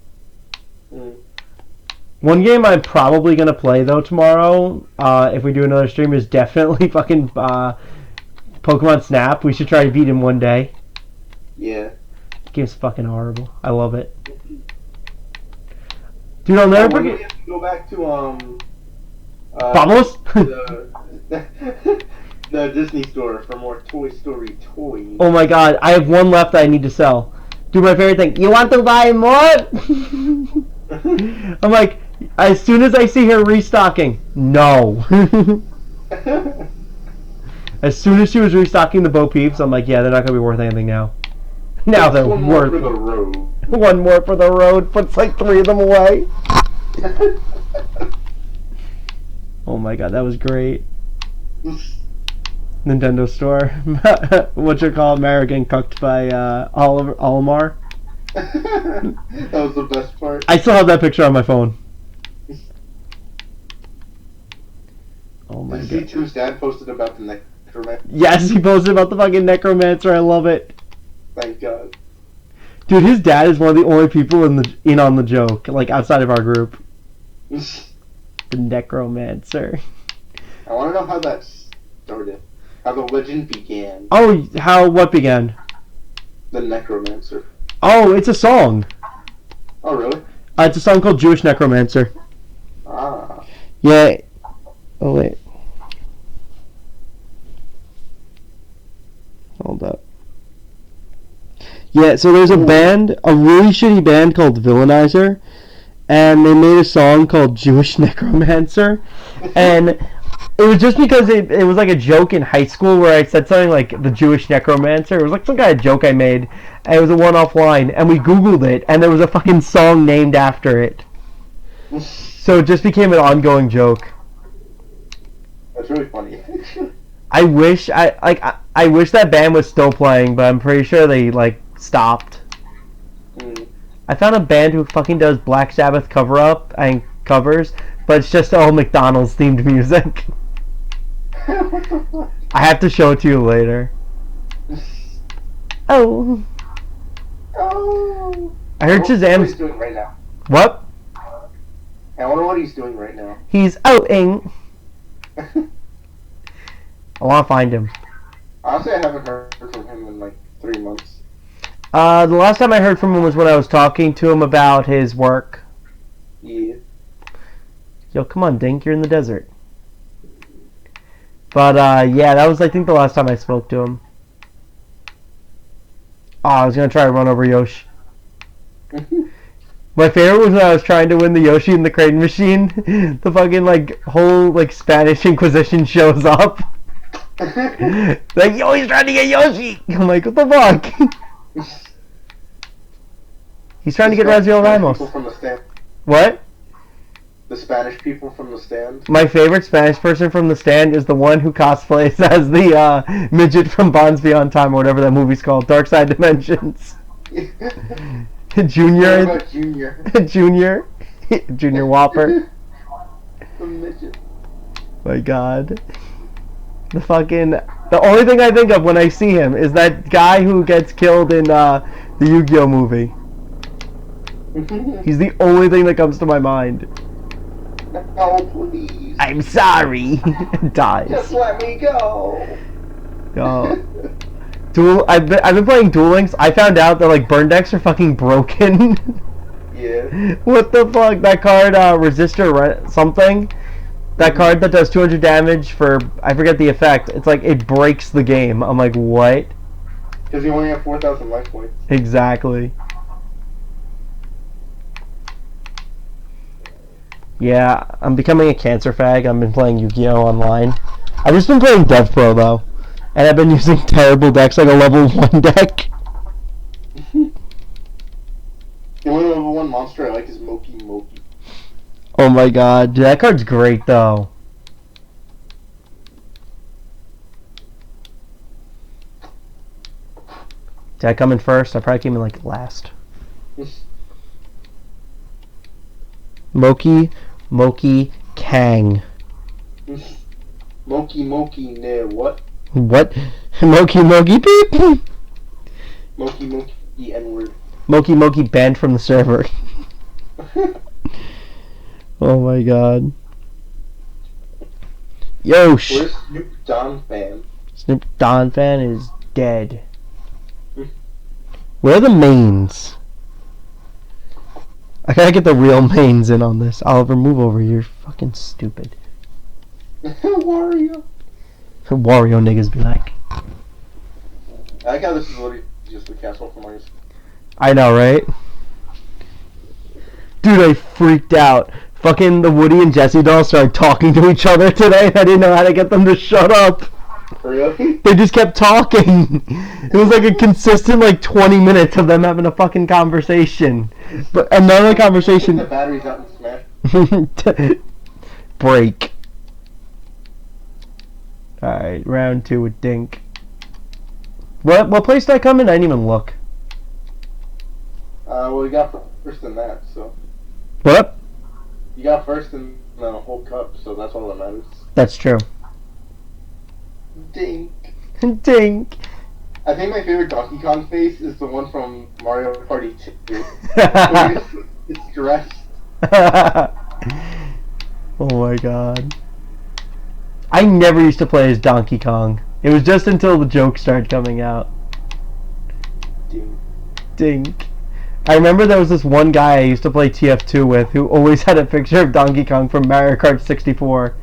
One game I'm probably going to play, though, tomorrow, if we do another stream, is definitely fucking Pokemon Snap. We should try to beat him one day. Yeah. The game's fucking horrible. I love it. Dude, I'll never We forget... have to go back to, Vamos? the Disney store for more Toy Story toys. Oh my god, I have one left that I need to sell. Do my favorite thing. You want to buy more? I'm like, as soon as I see her restocking, no. As soon as she was restocking the Bo Peeps, I'm like, yeah, they're not going to be worth anything now. Now they're one more worth... for the road. One more for the road. Puts like 3 of them away. Oh my god, that was great. Nintendo store. What you call American cooked by Olimar. That was the best part. I still have that picture on my phone. Oh my god. Did you see Tim's dad posted about the necromancer? Yes, he posted about the fucking necromancer. I love it. Thank God. Dude, his dad is one of the only people in on the joke, like outside of our group. The necromancer. I want to know how that started. How the legend began. Oh, what began? The necromancer. Oh, it's a song. Oh, really? It's a song called Jewish Necromancer. Ah. Yeah. Oh, wait. Hold up. Yeah, so there's a band, a really shitty band called Villainizer, and they made a song called Jewish Necromancer, and it was just because it was like a joke in high school where I said something like the Jewish Necromancer. It was like some kind of joke I made, and it was a one-off line, and we Googled it, and there was a fucking song named after it. So it just became an ongoing joke. That's really funny. I wish I wish that band was still playing, but I'm pretty sure they like stopped. I found a band who fucking does Black Sabbath covers, but it's just all McDonald's themed music. I have to show it to you later. Oh. Oh. I heard What are you Shazam's... doing right now? What? I wonder what he's doing right now. He's outing. I want to find him. Honestly, I haven't heard from him in like 3 months. The last time I heard from him was when I was talking to him about his work. Yeah. Yo, come on, Dink, you're in the desert. But, yeah, that was, I think, the last time I spoke to him. Oh, I was gonna try to run over Yoshi. My favorite was when I was trying to win the Yoshi in the crane machine. The fucking, like, whole, like, Spanish Inquisition shows up. Like, yo, he's trying to get Yoshi! I'm like, what the fuck? He's trying to get Raziel Ramos. From the stand. What? The Spanish people from the stand. My favorite Spanish person from the stand is the one who cosplays as the midget from Bonds Beyond Time or whatever that movie's called, Dark Side Dimensions. Junior. What about Junior? Junior. Junior Whopper. The midget. My God. The only thing I think of when I see him is that guy who gets killed in the Yu-Gi-Oh movie. He's the only thing that comes to my mind. No, please. I'm sorry. Dies. Just let me go. I've been playing Duel Links. I found out that like burn decks are fucking broken. Yeah. What the fuck? That card, resistor something. That card that does 200 damage for I forget the effect. It's like it breaks the game. I'm like, what? Because you only have 4,000 life points. Exactly. Yeah, I'm becoming a cancer fag. I've been playing Yu-Gi-Oh! Online. I've just been playing Dev Pro though. And I've been using terrible decks like a level 1 deck. The only level 1 monster I like is Moki Moki. Oh my god, dude, that card's great though. Did I come in first? I probably came in like last. Moki Kang. Moki ne what? What? Moki beep? Moki N-word. Moki banned from the server. Oh my god. Yo, Where's Snoop Don fan? Snoop Don fan is dead. Where are the mains? I gotta get the real mains in on this. Oliver, move over. You're fucking stupid. Wario. Wario niggas be like. I like how this is literally just the castle from Mario. I know, right? Dude, I freaked out. Fucking the Woody and Jesse dolls started talking to each other today, and I didn't know how to get them to shut up. Really? They just kept talking. It was like a consistent like 20 minutes of them having a fucking conversation. But another conversation. The battery's out in Smash. Break. Alright, round 2 with Dink. What place did I come in? I didn't even look. Well, you got first in that, so. What? You got first in the whole cup, so that's all that matters. That's true. Dink. Dink. I think my favorite Donkey Kong face is the one from Mario Party 2. It's dressed. Oh my god. I never used to play as Donkey Kong. It was just until the jokes started coming out. Dink. Dink. I remember there was this one guy I used to play TF2 with who always had a picture of Donkey Kong from Mario Kart 64.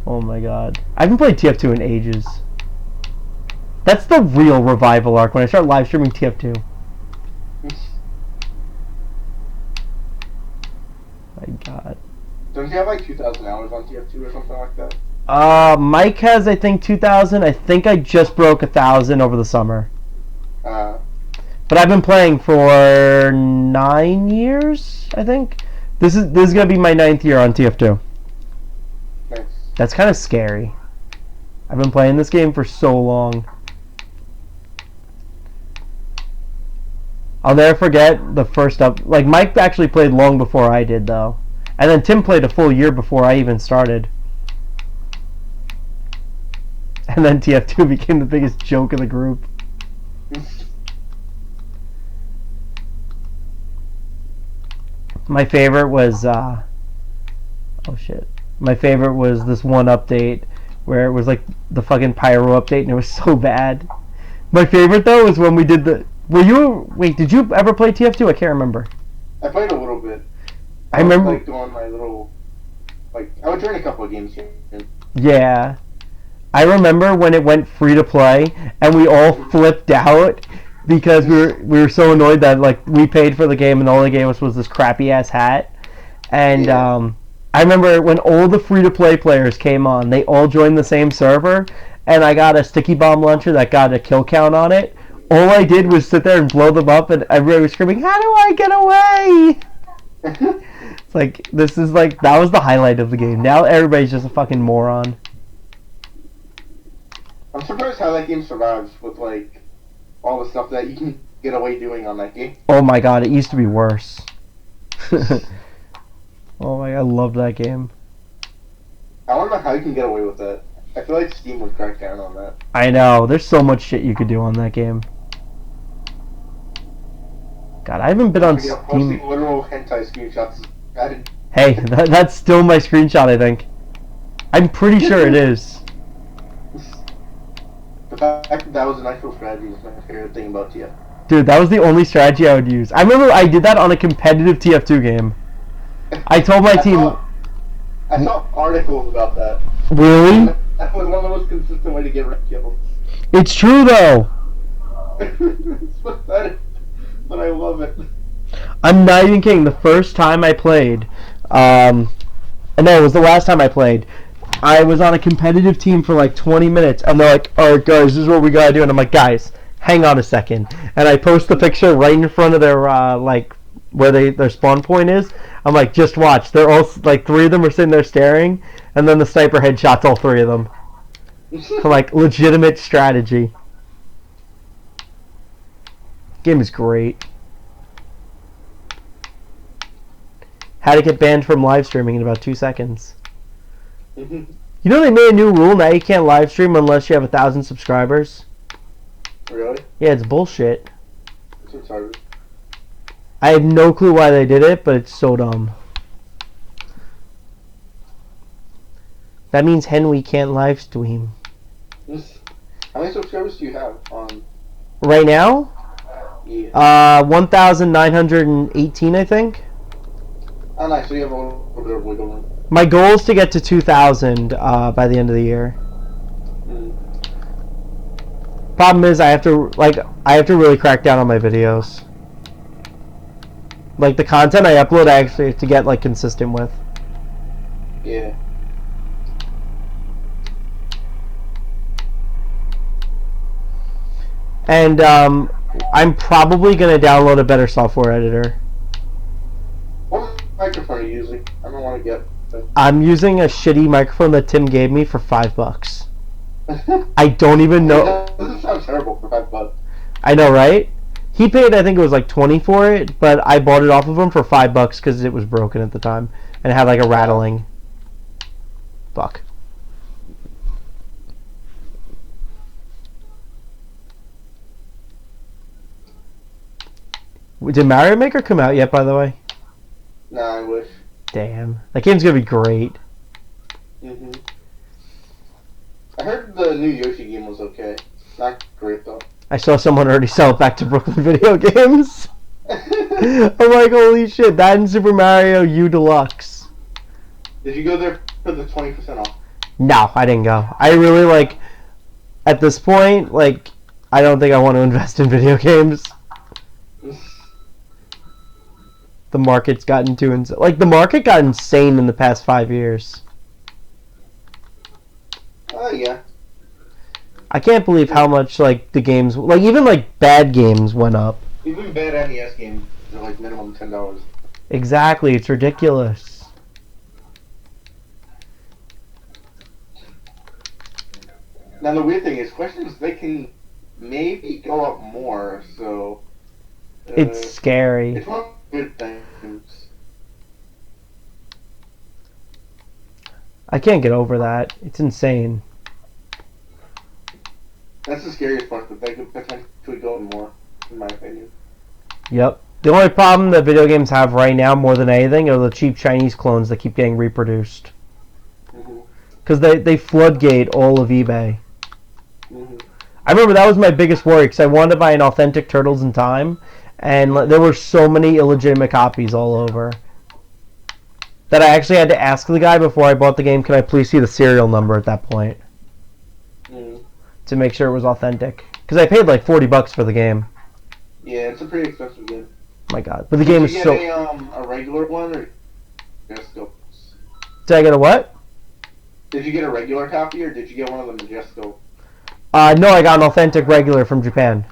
Oh my god. I haven't played TF2 in ages. That's the real revival arc when I start live streaming TF2. My god. Don't you have like 2,000 hours on TF2 or something like that? Mike has I think 2,000. I think I just broke 1,000 over the summer. But I've been playing for 9 years, I think. This is gonna be my 9th year on TF2. Nice. That's kind of scary. I've been playing this game for so long. I'll never forget the first up. Like Mike actually played long before I did, though, and then Tim played a full year before I even started. And then TF2 became the biggest joke of the group. My favorite was oh shit. My favorite was this one update where it was like the fucking pyro update and it was so bad. My favorite though was when we did the did you ever play TF2? I can't remember. I played a little bit. I remember like doing my little I would join a couple of games here. Yeah. I remember when it went free to play and we all flipped out because we were so annoyed that like we paid for the game and all they gave us was this crappy ass hat. And I remember when all the free to play players came on, they all joined the same server and I got a sticky bomb launcher that got a kill count on it. All I did was sit there and blow them up and everybody was screaming, "How do I get away?" It's like that was the highlight of the game. Now everybody's just a fucking moron. I'm surprised how that game survives with like all the stuff that you can get away doing on that game. Oh my god, it used to be worse. Oh my god, I loved that game. I don't know how you can get away with that. I feel like Steam would crack down on that. I know, there's so much shit you could do on that game. God, I haven't been on Steam. Posting literal hentai screenshots. Hey, that's still my screenshot, I think. I'm pretty sure it is. The fact that was an actual strategy is my favorite thing about TF. Dude, that was the only strategy I would use. I remember I did that on a competitive TF2 game. I told my team... I saw articles about that. Really? That was one of the most consistent way to get red kills. It's true, though. It's pathetic, but I love it. I'm not even kidding. The first time I played... no, it was the last time I played. I was on a competitive team for like 20 minutes, and they're like, "Alright guys, this is what we gotta do," and I'm like, "Guys, hang on a second." And I post the picture right in front of their, like, where their spawn point is. I'm like, "Just watch." They're all, like, 3 of them are sitting there staring, and then the sniper headshots all 3 of them. So, like, legitimate strategy. Game is great. How to get banned from live streaming in about 2 seconds. You know they made a new rule now you can't live stream unless you have 1,000 subscribers? Really? Yeah, it's bullshit. It's retarded. I have no clue why they did it, but it's so dumb. That means Henry can't live stream. How many subscribers do you have on? Right now? Yeah. 1,918, I think. Oh, nice. So you have a little bit of wiggle room. My goal is to get to 2,000 by the end of the year. Problem is, I have to really crack down on my videos. Like the content I upload, I actually have to get like consistent with. Yeah. And I'm probably gonna download a better software editor. What microphone are you using? I don't want to get. I'm using a shitty microphone that Tim gave me for $5. I don't even know. That doesn't sound terrible for $5. I know, right? He paid, I think it was like 20 for it, but I bought it off of him for $5 because it was broken at the time and it had like a rattling. Fuck. Did Mario Maker come out yet, by the way? Nah, I wish. Damn. That game's gonna be great. I heard the new Yoshi game was okay. Not great, though. I saw someone already sell it back to Brooklyn Video Games. I'm like, holy shit, that and Super Mario U Deluxe. Did you go there for the 20% off? No, I didn't go. I really, like, at this point, like, I don't think I want to invest in video games. The market's gotten too insane. Like, the market got insane in the past 5 years. Oh, yeah. I can't believe how much, like, the games... Like, even, like, bad games went up. Even bad NES games are, like, minimum $10. Exactly. It's ridiculous. Now, the weird thing is, questions, they can maybe go up more, so... It's scary. It's one of the good things. I can't get over that. It's insane. That's the scariest part, that they could potentially go more, in my opinion. Yep. The only problem that video games have right now, more than anything, are the cheap Chinese clones that keep getting reproduced. Because they floodgate all of eBay. I remember that was my biggest worry, because I wanted to buy an authentic Turtles in Time, and there were so many illegitimate copies all over that I actually had to ask the guy before I bought the game, can I please see the serial number at that point? To make sure it was authentic. Because I paid like $40 for the game. Yeah, it's a pretty expensive game. My God. But the game is so... Did you get a regular one, or Majesco? Did I get a what? Did you get a regular copy, or did you get one of the Majesco? No, I got an authentic regular from Japan.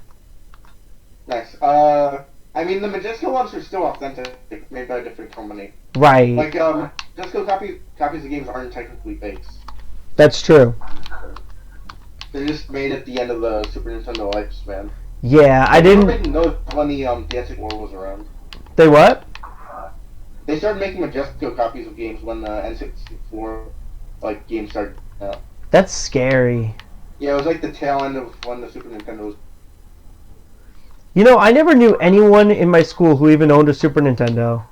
Nice. I mean, the Majesco ones are still authentic, made by a different company. Right. Like, Majesco copies of games aren't technically fakes. That's true. They're just made at the end of the Super Nintendo lifespan. Yeah, I They didn't... started making those when the Dancing War was around. They what? They started making Majesco copies of games when the N64 games started out. That's scary. Yeah, it was like the tail end of when the Super Nintendo was... You know, I never knew anyone in my school who even owned a Super Nintendo.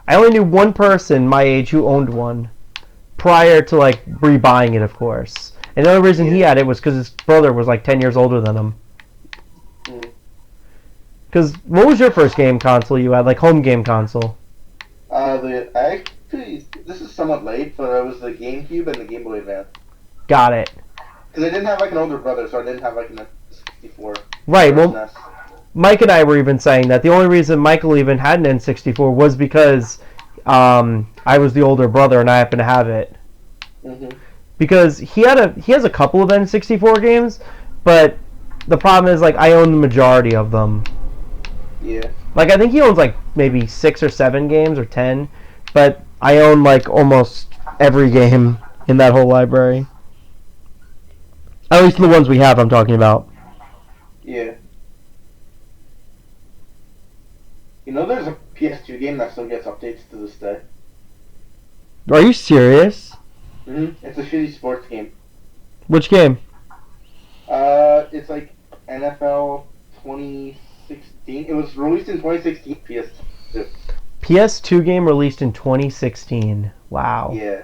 I only knew one person my age who owned one. Prior to, rebuying it, of course. And the only reason he had it was because his brother was, 10 years older than him. Because, what was your first game console you had? Home game console? This is somewhat late, but it was the GameCube and the Game Boy Advance. Got it. Because I didn't have, an older brother, so I didn't have, an N64. Right, well, Mike and I were even saying that the only reason Michael even had an N64 was because I was the older brother and I happened to have it. Because he has a couple of N64 games, but the problem is, I own the majority of them. Yeah. I think he owns, maybe 6 or 7 games, or 10, but I own, almost every game in that whole library. At least the ones we have, I'm talking about. Yeah. You know there's a PS2 game that still gets updates to this day? Are you serious? It's a shitty sports game. Which game? It's NFL 2016. It was released in 2016 PS2. PS2 game released in 2016. Wow. Yeah.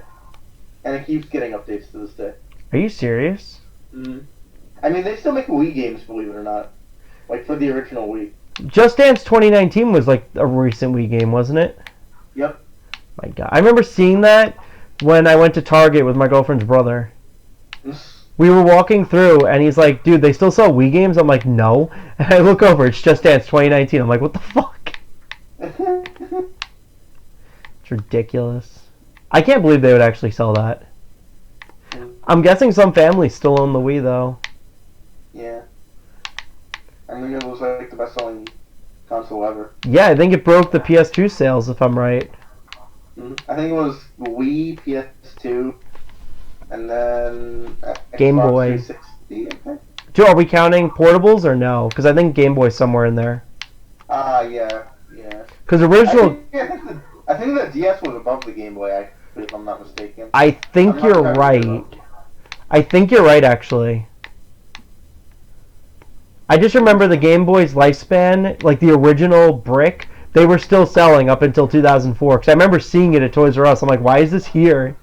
And it keeps getting updates to this day. Are you serious? I mean, they still make Wii games, believe it or not. For the original Wii. Just Dance 2019 was a recent Wii game, wasn't it? Yep. My God. I remember seeing that when I went to Target with my girlfriend's brother. We were walking through, and he's like, dude, they still sell Wii games? I'm like, no. And I look over, it's Just Dance 2019. I'm like, what the fuck? It's ridiculous. I can't believe they would actually sell that. I'm guessing some families still own the Wii, though. Yeah. I mean, it was the best-selling console ever. Yeah, I think it broke the PS2 sales, if I'm right. I think it was Wii, PS2, and then Game Xbox Boy. 360, I think. Joe, are we counting portables or no? Because I think Game Boy's somewhere in there. Yeah. Because original... I think the DS was above the Game Boy, if I'm not mistaken. I think you're right. I think you're right, actually. I just remember the Game Boy's lifespan, the original brick, they were still selling up until 2004. Because I remember seeing it at Toys R Us. I'm like, why is this here?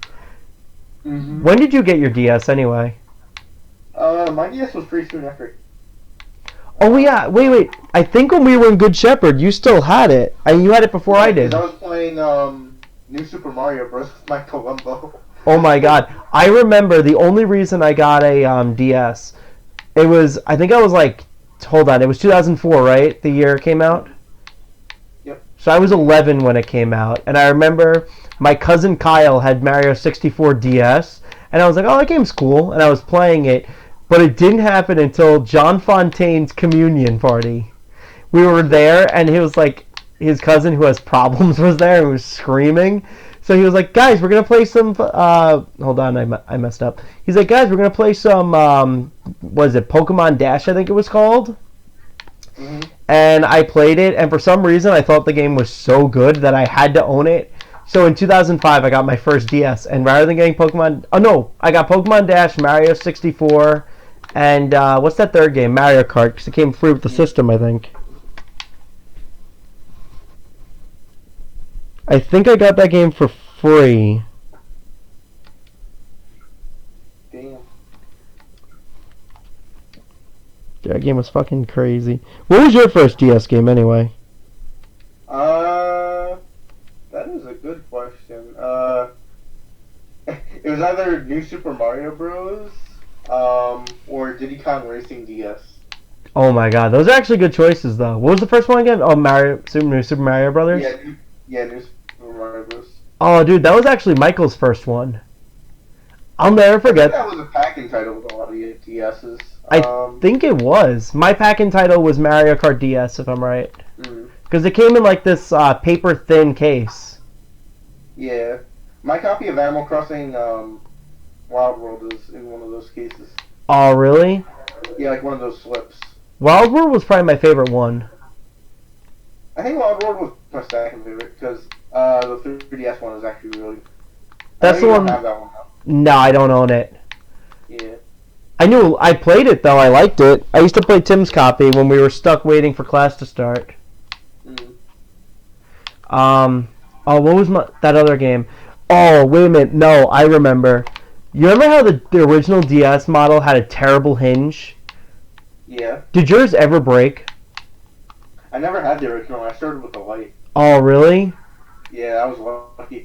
When did you get your DS, anyway? My DS was pretty soon after. Oh, yeah. Wait. I think when we were in Good Shepherd, you still had it. You had it before I did. I was playing New Super Mario Bros. With my Columbo. Oh, my God. I remember the only reason I got a DS, it was, I think I was hold on, it was 2004, right? The year it came out? Yep. So I was 11 when it came out, and I remember my cousin Kyle had Mario 64 DS, and I was like, oh, that game's cool, and I was playing it, but it didn't happen until John Fontaine's communion party. We were there, and he was his cousin who has problems was there and was screaming. So he was like, guys, we're going to play some, hold on, I messed up. He's like, guys, we're going to play some, what is it, Pokemon Dash, I think it was called? And I played it, and for some reason, I thought the game was so good that I had to own it. So in 2005, I got my first DS, and rather than getting I got Pokemon Dash, Mario 64, and, what's that third game? Mario Kart, because it came free with the system, I think. I think I got that game for free. Damn. That game was fucking crazy. What was your first DS game anyway? That is a good question. It was either New Super Mario Bros. Or Diddy Kong Racing DS. Oh my god, those are actually good choices though. What was the first one again? Oh, New Super Mario Brothers. New Super Mario Bros. Oh, dude, that was actually Michael's first one. I'll never forget. I think that was a packing title with a lot of DSs. I think it was. My pack-in title was Mario Kart DS, if I'm right. Mm. Because it came in like this paper-thin case. Yeah. My copy of Animal Crossing Wild World is in one of those cases. Oh, really? Yeah, like one of those slips. Wild World was probably my favorite one. I think Wild World was my second favorite because the 3DS one is actually really. That's the you one. don't have that one now. No, I don't own it. Yeah. I played it though. I liked it. I used to play Tim's copy when we were stuck waiting for class to start. Mm. Oh, what was that other game? Oh, wait a minute. No, I remember. You remember how the original DS model had a terrible hinge? Yeah. Did yours ever break? I never had the original. I started with the light. Oh, really? Yeah, I was lucky.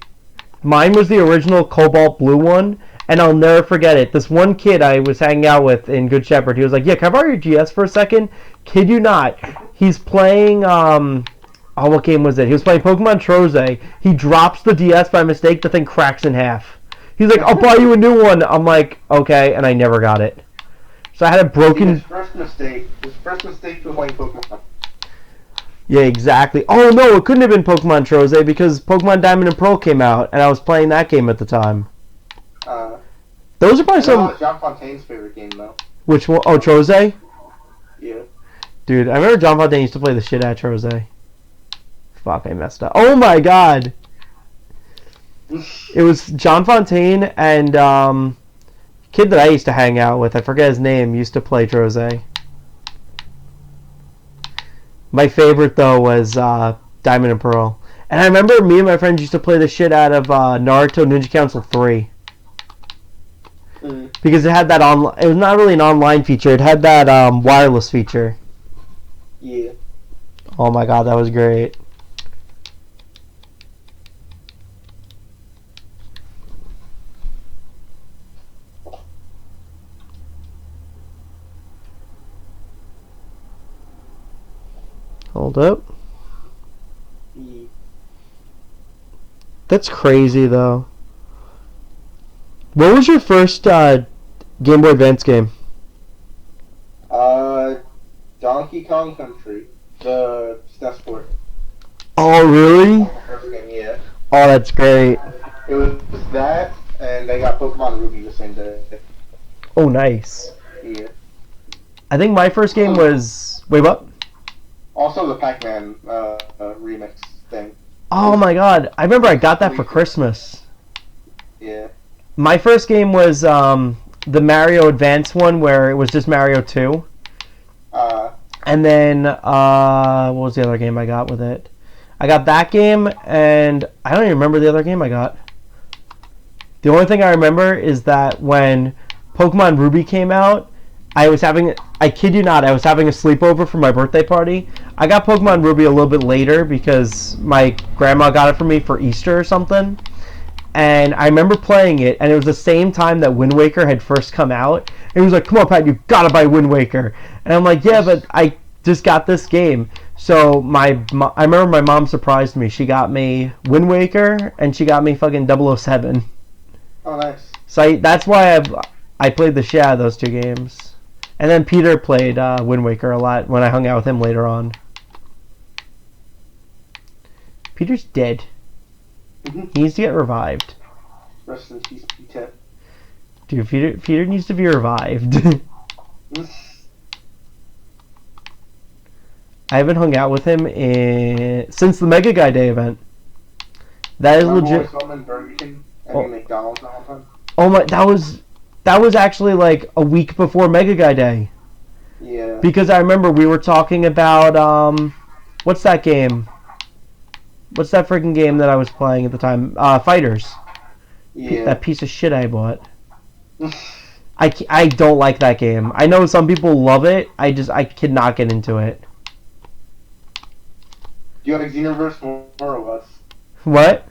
Mine was the original cobalt blue one, and I'll never forget it. This one kid I was hanging out with in Good Shepherd, he was like, yeah, can I borrow your GS for a second? Kid you not. He's playing, what game was it? He was playing Pokemon Troze. He drops the DS by mistake, the thing cracks in half. He's like, I'll buy you a new one. I'm like, okay, and I never got it. So I had a broken... His first mistake was playing Pokemon. Yeah, exactly. Oh, no, it couldn't have been Pokemon Troze because Pokemon Diamond and Pearl came out, and I was playing that game at the time. Those are probably some... John Fontaine's favorite game, though. Which one? Oh, Troze? Yeah. Dude, I remember John Fontaine used to play the shit out of Troze. Fuck, I messed up. Oh my god! It was John Fontaine and, kid that I used to hang out with, I forget his name, used to play Troze. My favorite, though, was Diamond and Pearl. And I remember me and my friends used to play the shit out of Naruto Ninja Council 3. Mm. Because it had that online... It was not really an online feature. It had that wireless feature. Yeah. Oh my god, that was great. Hold up. Yeah. That's crazy, though. What was your first Game Boy Advance game? Donkey Kong Country, the SNES port. Oh, really? First game, yeah. Oh, that's great. It was that, and I got Pokemon Ruby the same day. Oh, nice. Yeah. I think my first game was... Wait, what? Also the Pac-Man remix thing. Oh my god. I remember I got that for Christmas. Yeah. My first game was the Mario Advance one where it was just Mario 2. And then, what was the other game I got with it? I got that game, and I don't even remember the other game I got. The only thing I remember is that when Pokemon Ruby came out, I kid you not, I was having a sleepover for my birthday party. I got Pokemon Ruby a little bit later because my grandma got it for me for Easter or something. And I remember playing it, and it was the same time that Wind Waker had first come out. And he was like, come on, Pat, you gotta buy Wind Waker. And I'm like, yeah, but I just got this game. So I remember my mom surprised me. She got me Wind Waker, and she got me fucking 007. Oh, nice. So that's why I played the shit out of those two games. And then Peter played Wind Waker a lot when I hung out with him later on. Peter's dead. Mm-hmm. He needs to get revived. Rest in peace, P10. Dude, Peter needs to be revived. I haven't hung out with him since the Mega Guy Day event. That is legit. Burger King and McDonald's all the time. Oh my, that was actually like a week before Mega Guy Day. Yeah. Because I remember we were talking about what's that game? what's that freaking game that I was playing at the time? Fighters. Yeah. That piece of shit I bought. I don't like that game. I know some people love it. I cannot get into it. Do you like Xenoverse more or less? What?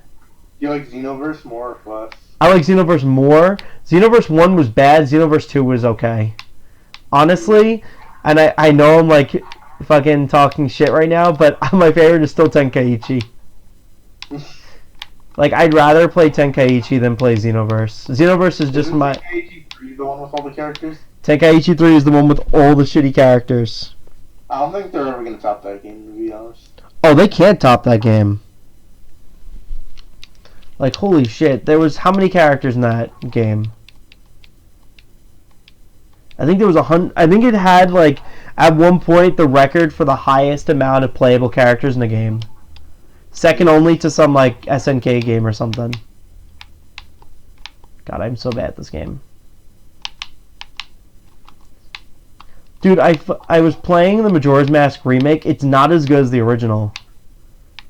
Do you like Xenoverse more or less? I like Xenoverse more. Xenoverse 1 was bad. Xenoverse 2 was okay. Honestly, and I know I'm like fucking talking shit right now, but my favorite is still Tenkaichi. Like, I'd rather play Tenkaichi than play Xenoverse. Xenoverse is just my... Tenkaichi 3 the one with all the characters? Tenkaichi 3 is the one with all the shitty characters. I don't think they're ever going to top that game, to be honest. Oh, they can't top that game. Like, holy shit. There was how many characters in that game? I think there was I think it had, like, at one point, the record for the highest amount of playable characters in a game. Second only to some, like, SNK game or something. God, I'm so bad at this game. Dude, I was playing the Majora's Mask remake. It's not as good as the original.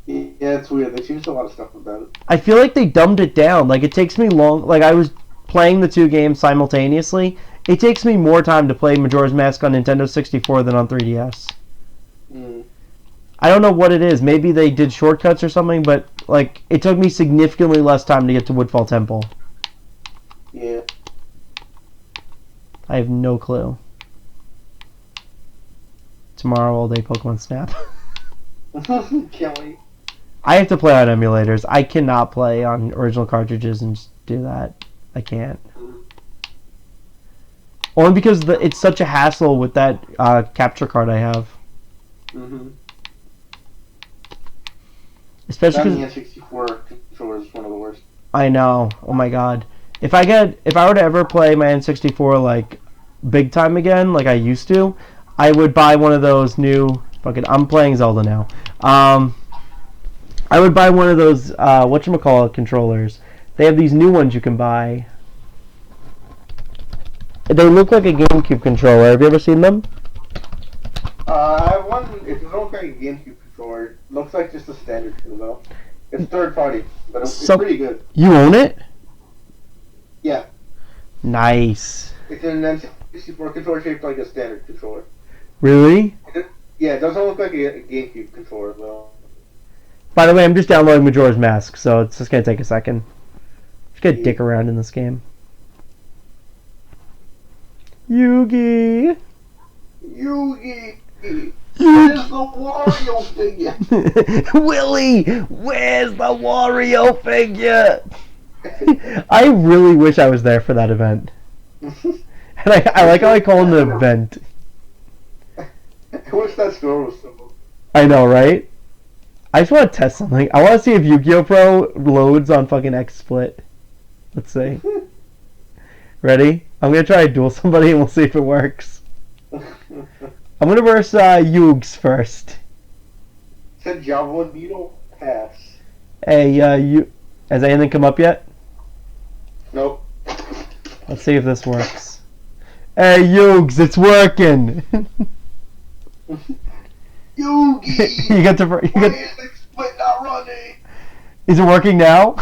Yeah, it's weird. They changed a lot of stuff about it. I feel like they dumbed it down. Like, it takes me long... Like, I was playing the two games simultaneously. It takes me more time to play Majora's Mask on Nintendo 64 than on 3DS. Mm. I don't know what it is. Maybe they did shortcuts or something, but, like, it took me significantly less time to get to Woodfall Temple. Yeah. I have no clue. Tomorrow all day Pokemon Snap. Can't wait. I have to play on emulators. I cannot play on original cartridges and just do that. I can't. Only because it's such a hassle with that capture card I have. Mm-hmm. Especially That because N64 controller is one of the worst. I know. Oh my god. If I were to ever play my N64 like big time again, like I used to, I would buy one of those new fucking. I'm playing Zelda now. I would buy one of those whatchamacallit controllers. They have these new ones you can buy. They look like a GameCube controller. Have you ever seen them? I have one. It doesn't look like a GameCube controller. It looks like just a standard controller. It's third party, but it's pretty good. You own it? Yeah. Nice. It's an N64 controller shaped like a standard controller. Really? Yeah, it doesn't look like a GameCube controller though. By the way, I'm just downloading Majora's Mask, so it's just gonna take a second. Just gonna dick around in this game. Yugi! Yugi! Where's the Wario figure? Willie! Where's the Wario figure? I really wish I was there for that event. And I like how I call it an event. I wish that store was simple. I know, right? I just want to test something. I want to see if Yu-Gi-Oh! Pro loads on fucking XSplit. Let's see. Ready? I'm going to try to duel somebody and we'll see if it works. I'm going to verse Yugs first. Said Javelin Beetle? Pass. Hey, has anything come up yet? Nope. Let's see if this works. Hey, Yugs, it's working! Yugi! you got to... Why is XSplit not running? Is it working now?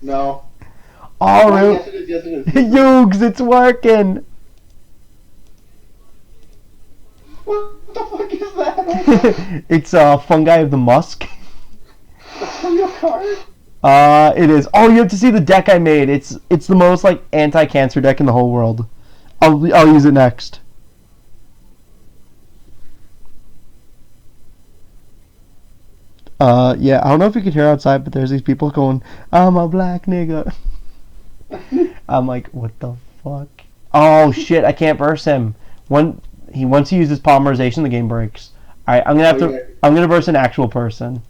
No. Oh, really? Yes, it is. Yes, it is. Yugs, it's working! What the fuck is that? It's Fungi of the Musk. From your card? It is. Oh, you have to see the deck I made. It's the most like anti-cancer deck in the whole world. I'll use it next. Yeah, I don't know if you can hear outside, but there's these people going, "I'm a black nigga." I'm like, what the fuck? Oh shit! I can't verse him. Once he uses polymerization, the game breaks. All right, I'm gonna verse an actual person.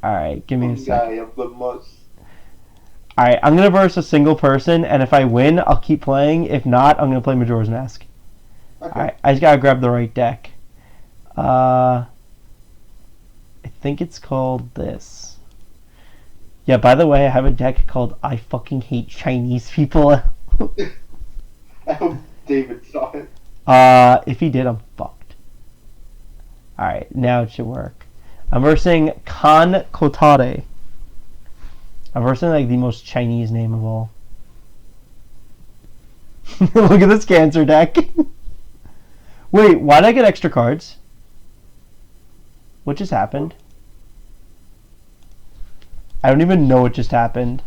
Alright, give me a second. Alright, I'm gonna verse a single person, and if I win, I'll keep playing. If not, I'm gonna play Majora's Mask. Okay. Alright, I just gotta grab the right deck. I think it's called this. Yeah, by the way, I have a deck called I Fucking Hate Chinese People. I hope David saw it. If he did, I'm fucked. Alright, now it should work. I'm versing Khan Kotare. I'm versing like the most Chinese name of all. Look at this cancer deck. Wait, why did I get extra cards? What just happened? I don't even know what just happened.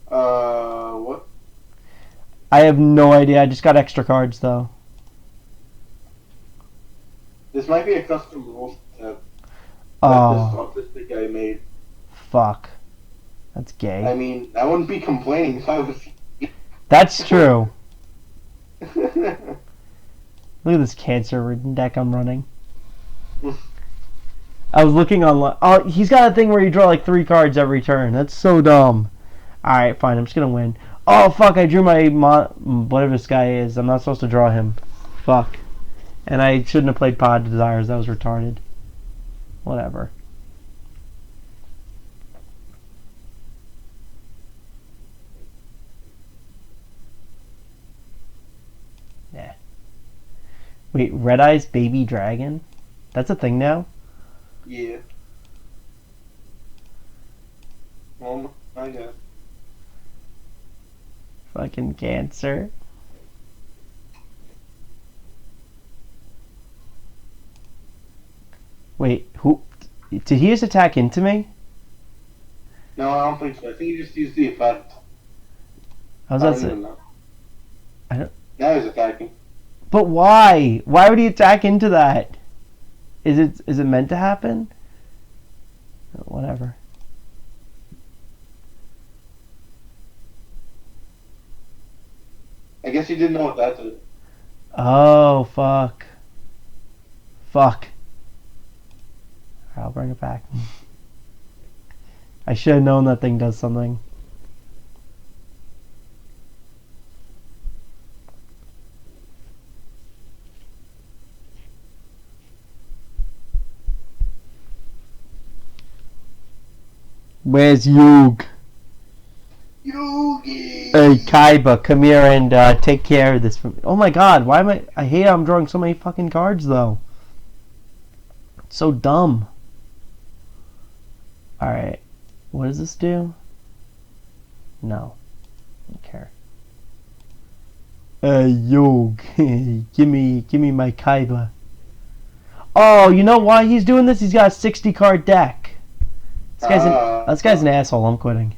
What? I have no idea. I just got extra cards though. This might be a custom rules set Oh, that this autistic guy made. fuck. That's gay. I mean, I wouldn't be complaining if I was. That's true. Look at this cancer-ridden deck I'm running. I was looking online. Oh, he's got a thing where you draw like 3 cards every turn. That's so dumb. Alright, fine. I'm just gonna win. Oh, fuck. I drew my whatever this guy is. I'm not supposed to draw him. Fuck. And I shouldn't have played Pod Desires. That was retarded. Whatever. Yeah. Wait, Red Eyes Baby Dragon? That's a thing now? Yeah. Oh my god. Fucking cancer. Wait, who? Did he just attack into me? No, I don't think so. I think he just used the effect. I was I about don't to even say. know. I don't. Now he's attacking. But why? Why would he attack into that? Is it meant to happen? Whatever. I guess he didn't know what that did. Oh, fuck. Fuck. I'll bring it back. I should have known that thing does something. Where's Yug? Yugi! Hey, Kaiba, come here and take care of this for me. Oh my god, why am I hate how I'm drawing so many fucking cards, though. It's so dumb. Alright. What does this do? No. I don't care. Yog. give me my Kaiba. Oh, you know why he's doing this? He's got a 60 card deck. This guy's an asshole. I'm quitting.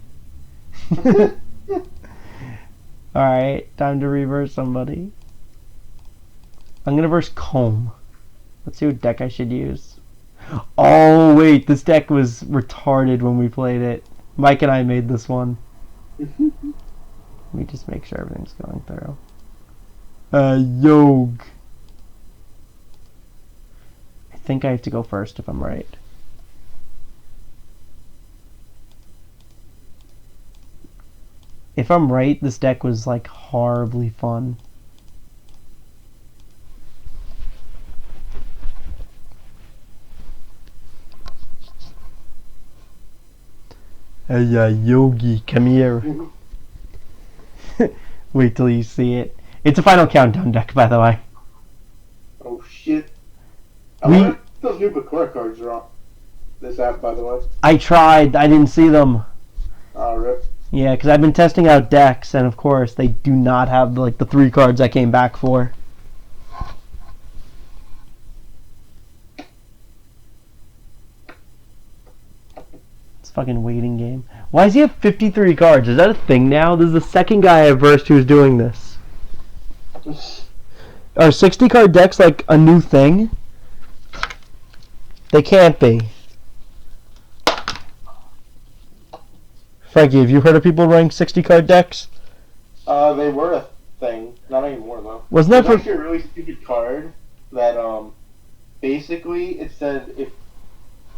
Alright, time to reverse somebody. I'm gonna verse Comb. Let's see what deck I should use. Oh, wait, this deck was retarded when we played it. Mike and I made this one. Let me just make sure everything's going through. Yog. I think I have to go first if I'm right. If I'm right, this deck was like horribly fun. Hey, Yogi, come here. Wait till you see it. It's a Final Countdown deck, by the way. Oh shit. I wonder if those new Bakura cards are on this app, by the way. I tried. I didn't see them. Rip. Yeah, because I've been testing out decks, and of course, they do not have like the 3 cards I came back for. It's a fucking waiting game. Why does he have 53 cards? Is that a thing now? This is the second guy I've versed who's doing this. Are 60 card decks like a new thing? They can't be. Frankie, have you heard of people running 60 card decks? They were a thing. Not anymore, though. Wasn't that There's for... actually a really stupid card that, basically it said if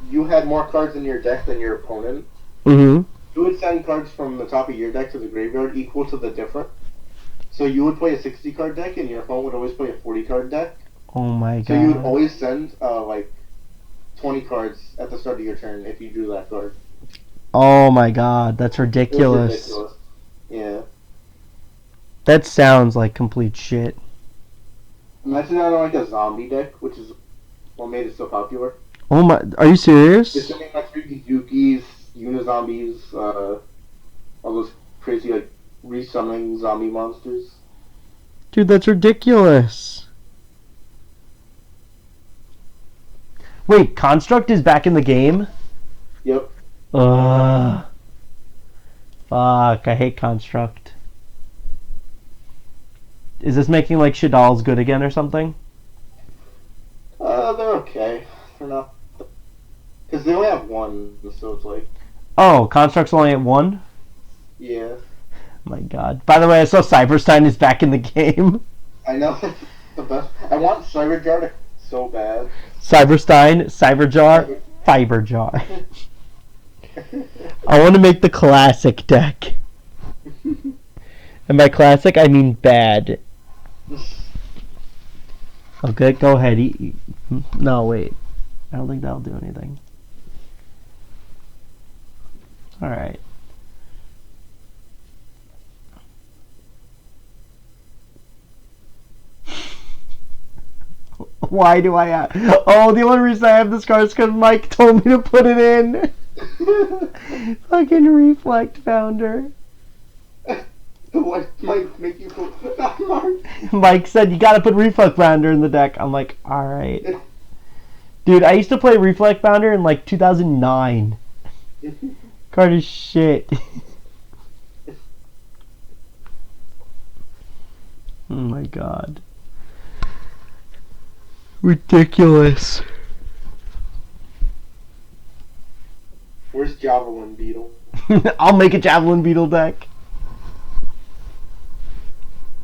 you had more cards in your deck than your opponent, Mm-hmm. you would send cards from the top of your deck to the graveyard equal to the different. So you would play a 60 card deck, and your opponent would always play a 40 card deck. Oh my god. So you would always send, like, 20 cards at the start of your turn if you drew that card. Oh my god, that's It was ridiculous. ridiculous. Yeah. That sounds like complete shit. Imagine that on like a zombie deck, which is what made it so popular. Oh my, are you serious? It's sending like 3D Dookies, Unizombies, all those crazy like resummoning zombie monsters. Dude, that's ridiculous. Wait, Construct is back in the game? Yep. Ugh. Fuck, I hate Construct. Is this making like Shadal's good again or something? They're okay. They're not. Because they only have one, so it's like. Oh, Construct's only at 1? Yeah. My god. By the way, I saw Cyberstein is back in the game. I know. The best. I want Cyberjar so bad. Cyberstein, Cyberjar, Fiberjar. I want to make the classic deck. And by classic, I mean bad. Okay, go ahead. No, wait. I don't think that'll do anything. Alright. Why do I have... Oh, the only reason I have this card is because Mike told me to put it in. Fucking Reflect Founder. What might make you feel Mark? Mike said, you gotta put Reflect Founder in the deck. I'm like, alright. Dude, I used to play Reflect Founder in like 2009. Card is shit. Oh my god. Ridiculous. Where's Javelin Beetle? I'll make a Javelin Beetle deck.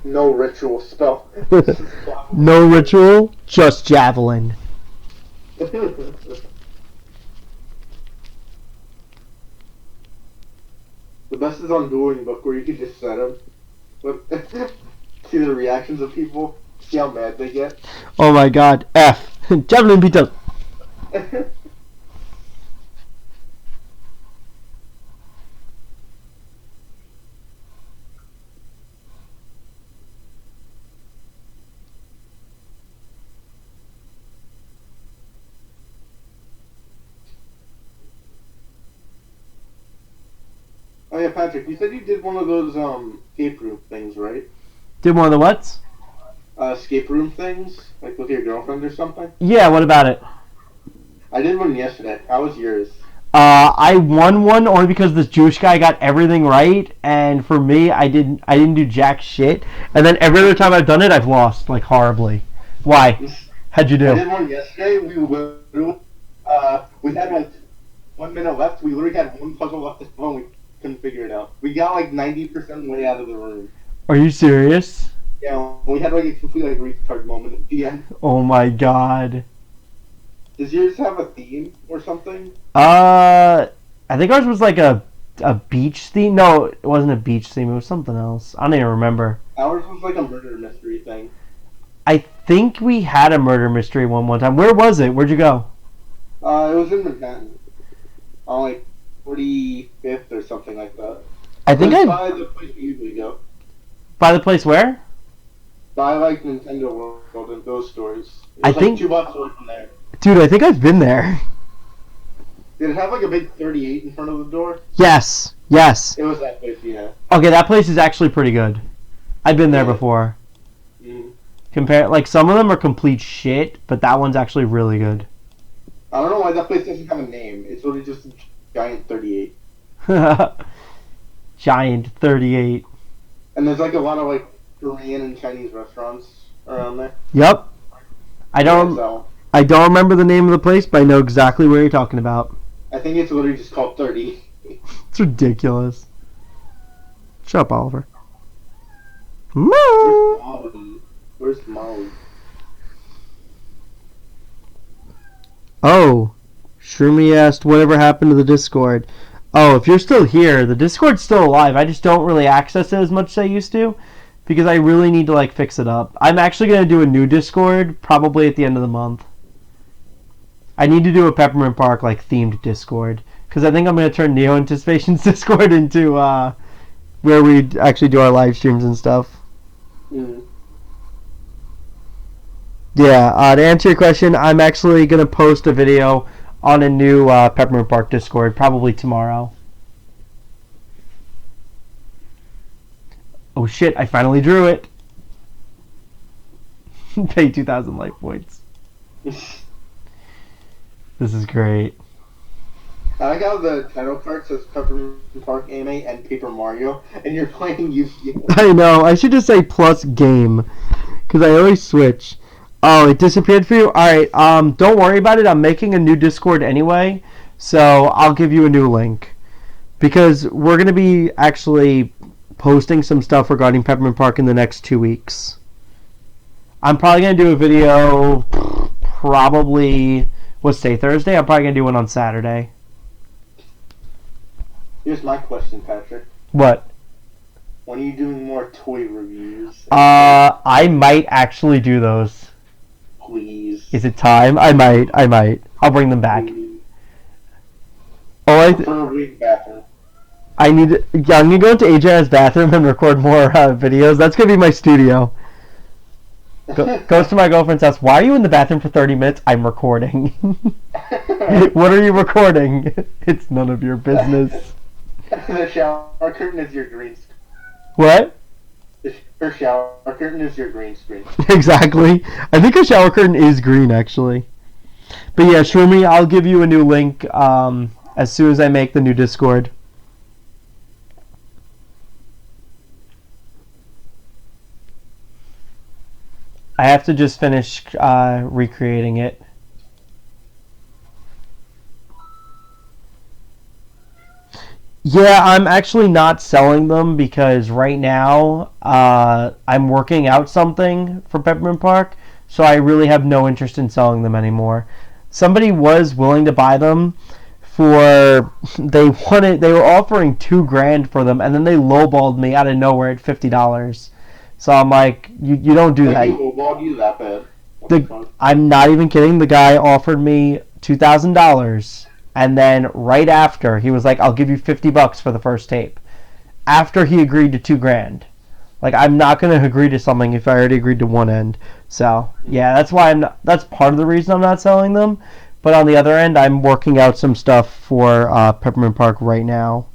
No ritual spell. No ritual, just Javelin. The best is on Dueling Book where you can just set them. See the reactions of people. See how mad they get. Oh my god. F. Javelin Beetle. Oh yeah, Patrick, you said you did one of those escape room things, right? Did one of the whats? Escape room things, like with your girlfriend or something. Yeah, what about it? I did one yesterday. How was yours? I won one only because this Jewish guy got everything right, and for me, I didn't do jack shit. And then every other time I've done it, I've lost like horribly. Why? How'd you do? I did one yesterday. We had like 1 minute left. We literally had one puzzle left to solve. We couldn't figure it out. We got like 90% way out of the room. Are you serious? Yeah, we had like a complete like retard moment at the end. Oh my god. Does yours have a theme or something? I think ours was like a beach theme. No, it wasn't a beach theme. It was something else. I don't even remember. Ours was like a murder mystery thing. I think we had a murder mystery one time. Where was it? Where'd you go? It was in Manhattan. On like 45th or something like that. I think It was by the place we usually go. By the place where? By like Nintendo World and those stores. It I was think- like 2 blocks away from there. Dude, I think I've been there. Did it have like a big 38 in front of the door? Yes. Yes. It was that place, yeah. Okay, that place is actually pretty good. I've been there Yeah. before. Mm. Compare, like, some of them are complete shit, but that one's actually really good. I don't know why that place doesn't have a name. It's literally just a giant 38. Giant 38. And there's like a lot of like Korean and Chinese restaurants around there. Yep. I don't So, I don't remember the name of the place, but I know exactly where you're talking about. I think it's literally just called 30. It's ridiculous. Shut up, Oliver. Where's Moo! Molly? Where's Molly? Oh, Shroomy asked whatever happened to the Discord. Oh, if you're still here, the Discord's still alive. I just don't really access it as much as I used to because I really need to like fix it up. I'm actually going to do a new Discord probably at the end of the month. I need to do a Peppermint Park like themed Discord because I think I'm going to turn Neo Anticipation's Discord into where we actually do our live streams and stuff. Mm. Yeah, to answer your question, I'm actually going to post a video on a new Peppermint Park Discord probably tomorrow. Oh shit, I finally drew it. Pay 2,000 life points. This is great. I like how the title card says Peppermint Park Anime and Paper Mario, and you're playing Yu-Gi-Oh! I know, I should just say plus game, because I always switch. Oh, it disappeared for you? Alright, don't worry about it. I'm making a new Discord anyway, so I'll give you a new link. Because we're going to be actually posting some stuff regarding Peppermint Park in the next 2 weeks. I'm probably going to do a video probably, what's today, Thursday? I'm probably going to do one on Saturday. Here's my question, Patrick. What? When are you doing more toy reviews? I might actually do those. Please. Is it time? I might. I'll bring them back. Please. Oh, Preferably bathroom. I'm gonna go into AJ's bathroom and record more videos. That's gonna be my studio. Goes to my girlfriend's house. Why are you in the bathroom for 30 minutes? I'm recording. What are you recording? It's none of your business. The shower curtain is your green screen. What? Her shower curtain is your green screen. Exactly. I think a shower curtain is green, actually. But yeah, Shroomy, I'll give you a new link as soon as I make the new Discord. I have to just finish recreating it. Yeah, I'm actually not selling them because right now I'm working out something for Peppermint Park, so I really have no interest in selling them anymore. Somebody was willing to buy them for they were offering $2,000 for them, and then they lowballed me out of nowhere at $50. So I'm like, you don't do that. Who lowballed you that bad? I'm not even kidding. The guy offered me $2,000. And then right after, he was like, I'll give you $50 for the first tape. After he agreed to $2,000. Like, I'm not going to agree to something if I already agreed to one end. So, yeah, that's why that's part of the reason I'm not selling them. But on the other end, I'm working out some stuff for Peppermint Park right now.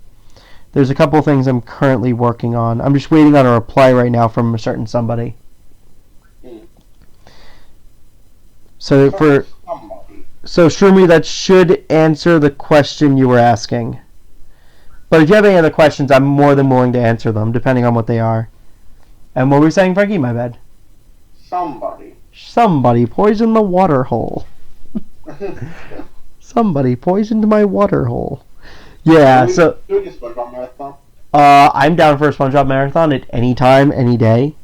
There's a couple things I'm currently working on. I'm just waiting on a reply right now from a certain somebody. So Shroomy, that should answer the question you were asking. But if you have any other questions, I'm more than willing to answer them, depending on what they are. And what were we saying, Frankie? My bad. Somebody poisoned the water hole. Somebody poisoned my water hole. Yeah, so I'm down for a SpongeBob marathon at any time, any day.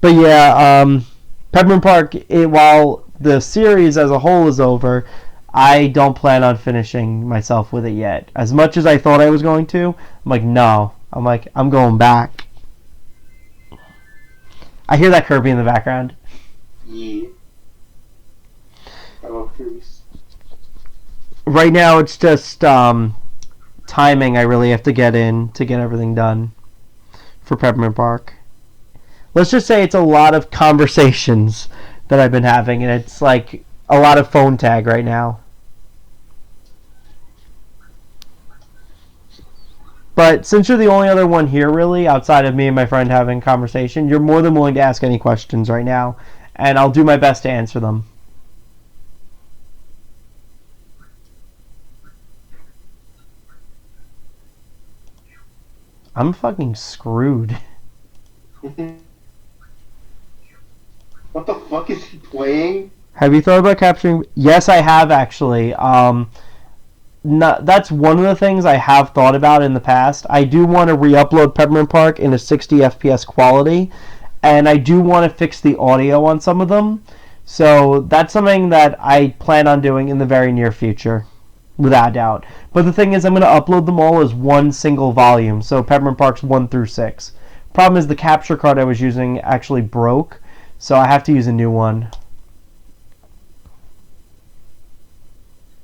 But yeah, Peppermint Park, while the series as a whole is over, I don't plan on finishing myself with it yet. As much as I thought I was going to, I'm like, no. I'm going back. I hear that Kirby in the background. Yeah. I love Kirby's. Right now, it's just timing I really have to get in to get everything done for Peppermint Park. Let's just say it's a lot of conversations that I've been having, and it's like a lot of phone tag right now. But since you're the only other one here, really, outside of me and my friend having conversation, you're more than willing to ask any questions right now, and I'll do my best to answer them. I'm fucking screwed. What the fuck is he playing? Have you thought about capturing? Yes, I have actually. That's one of the things I have thought about in the past. I do want to re-upload Peppermint Park in a 60 FPS quality, and I do want to fix the audio on some of them. So that's something that I plan on doing in the very near future, without a doubt. But the thing is, I'm going to upload them all as one single volume, so Peppermint Parks 1 through 6. Problem is the capture card I was using actually broke, so I have to use a new one.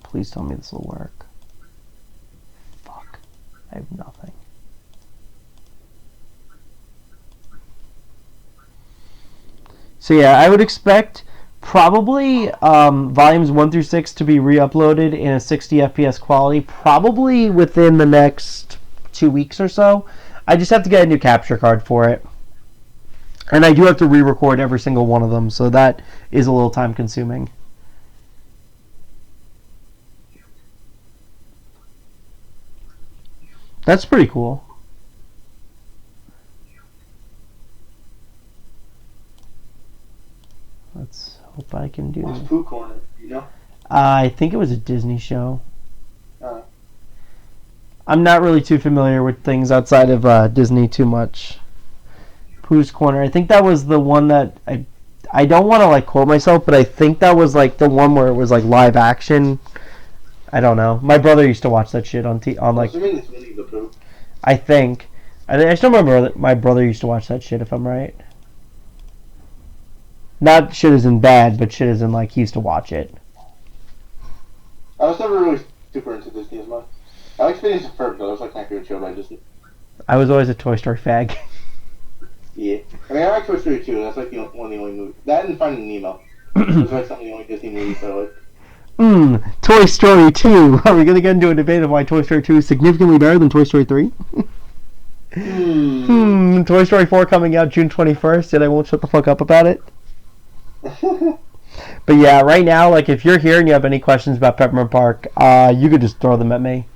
Please tell me this will work. Fuck. I have nothing. So yeah, I would expect probably volumes 1 through 6 to be re-uploaded in a 60 FPS quality, probably within the next 2 weeks or so. I just have to get a new capture card for it. And I do have to re-record every single one of them, so that is a little time consuming. That's pretty cool. Let's hope I can do What's Pooh Corner? You know? I think it was a Disney show. Uh, I'm not really too familiar with things outside of Disney too much. Pooh's Corner. I think that was the one that I don't want to like quote myself, but I think that was like the one where it was like live action. I don't know. My brother used to watch that shit on like. assuming it's Winnie the Pooh. I think. I still remember that my brother used to watch that shit. If I'm right. Not shit as in bad, but shit as in like he used to watch it. I was never really super into Disney as much. I like Phineas and Ferb though. That was like my favorite show by Disney. I was always a Toy Story fag. Yeah. I mean, I like Toy Story 2. That's like one of the only movies. That and Finding Nemo. Those are like some of the only Disney movies I like. Toy Story 2. Are we going to get into a debate of why Toy Story 2 is significantly better than Toy Story 3? Toy Story 4 coming out June 21st, and I won't shut the fuck up about it. But yeah, right now, like, if you're here and you have any questions about Peppermint Park, you could just throw them at me.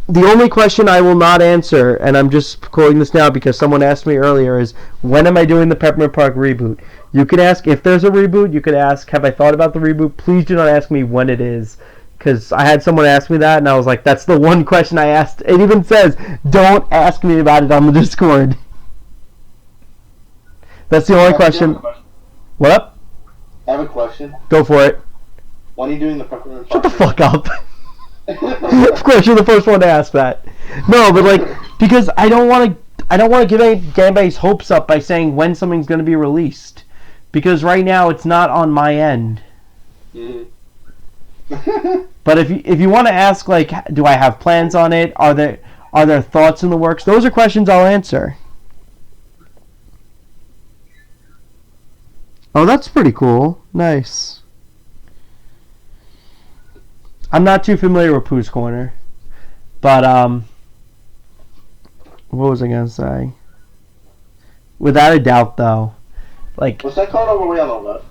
The only question I will not answer, and I'm just quoting this now because someone asked me earlier, is when am I doing the Peppermint Park reboot? You could ask if there's a reboot. You could ask, have I thought about the reboot? Please do not ask me when it is, because I had someone ask me that, and I was like, that's the one question I asked. It even says, don't ask me about it on the Discord. That's the only question. What up? I have a question. Go for it. When are you doing the Peppermint Shut Park the fuck up. Of course, you're the first one to ask that. No, but like, because I don't want to get anybody's hopes up by saying when something's going to be released, because right now it's not on my end. Mm-hmm. But if you want to ask, like, do I have plans on it? Are there thoughts in the works? Those are questions I'll answer. Oh, that's pretty cool. Nice. I'm not too familiar with Pooh's Corner, but what was I gonna say? Without a doubt, though, like, what's that called over way on the left?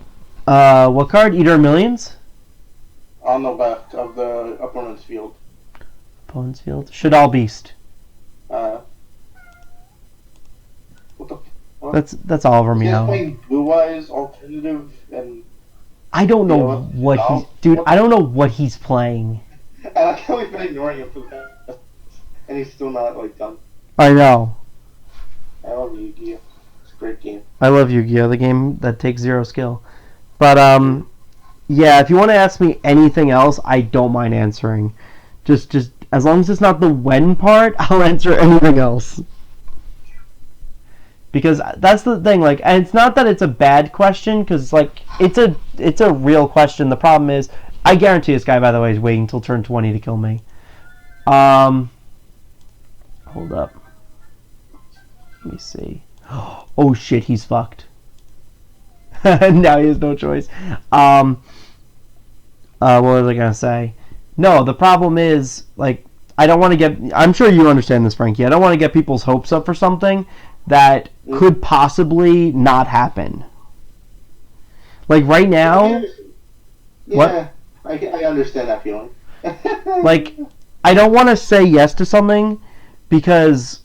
what card? Eater of Millions? On the left of the opponent's field. Opponent's field. Shadal Beast. What the? What? That's Oliver He's Meow. playing Blue Eyes Alternative and. I don't know Yeah, what he's... Dude, I don't know what he's playing. I like how we've been ignoring him for that. And he's still not, like, done. I know. I love Yu-Gi-Oh! It's a great game. I love Yu-Gi-Oh! The game that takes 0 skill. But, yeah, if you want to ask me anything else, I don't mind answering. Just as long as it's not the when part, I'll answer anything else. Because that's the thing, like, and it's not that it's a bad question, because, like, it's a real question. The problem is, I guarantee this guy, by the way, is waiting until turn 20 to kill me. Hold up. Let me see. Oh shit, he's fucked. Now he has no choice. What was I gonna say? No, the problem is, like, I don't want to get... I'm sure you understand this, Frankie. I don't want to get people's hopes up for something that could possibly not happen. Like, right now... Yeah, What? I understand that feeling. Like, I don't want to say yes to something, because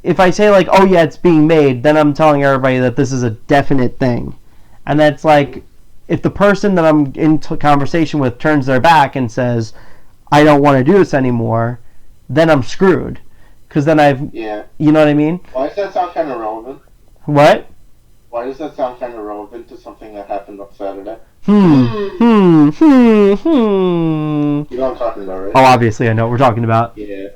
if I say, like, oh yeah, it's being made, then I'm telling everybody that this is a definite thing. And that's like, if the person that I'm in conversation with turns their back and says, I don't want to do this anymore, then I'm screwed. Because then Yeah. You know what I mean? Why does that sound kind of relevant? What? Why does that sound kind of relevant to something that happened on Saturday? You know what I'm talking about, right? Oh, obviously I know what we're talking about. Yeah.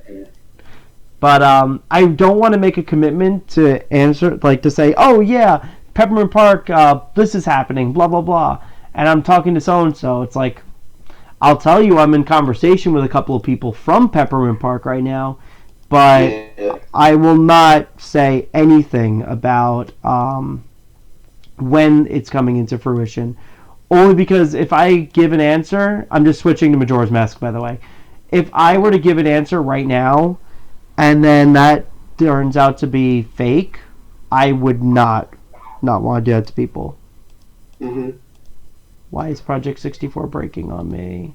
But I don't want to make a commitment to answer, like, to say, oh yeah, Peppermint Park, this is happening, blah blah blah, and I'm talking to so and so. It's like, I'll tell you I'm in conversation with a couple of people from Peppermint Park right now, but Yeah. I will not say anything about when it's coming into fruition. Only because if I give an answer, I'm just switching to Majora's Mask, by the way. If I were to give an answer right now, and then that turns out to be fake, I would not want to do that to people. Mm-hmm. Why is Project 64 breaking on me?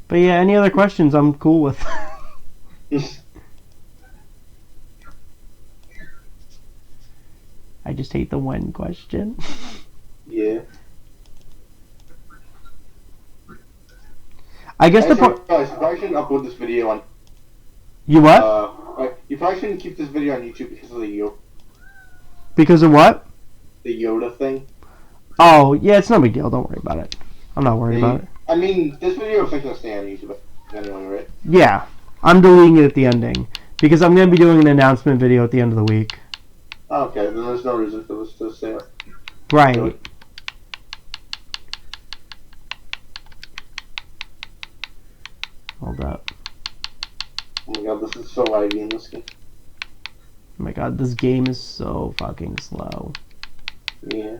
But yeah, any other questions I'm cool with. I just hate the when question. Yeah. I guess You probably shouldn't upload this video on. You what? You probably shouldn't keep this video on YouTube because of the Because of what? the Yoda thing. Oh, yeah, it's no big deal. Don't worry about it. I'm not worried about it. I mean, this video is not going to stay on YouTube anyway, right? Yeah, I'm deleting it at the ending. Because I'm going to be doing an announcement video at the end of the week. Okay, then there's no reason for this to stay on. Right. Really? Hold up. Oh my god, this is so laggy in this game. Oh my god, this game is so fucking slow. Yeah.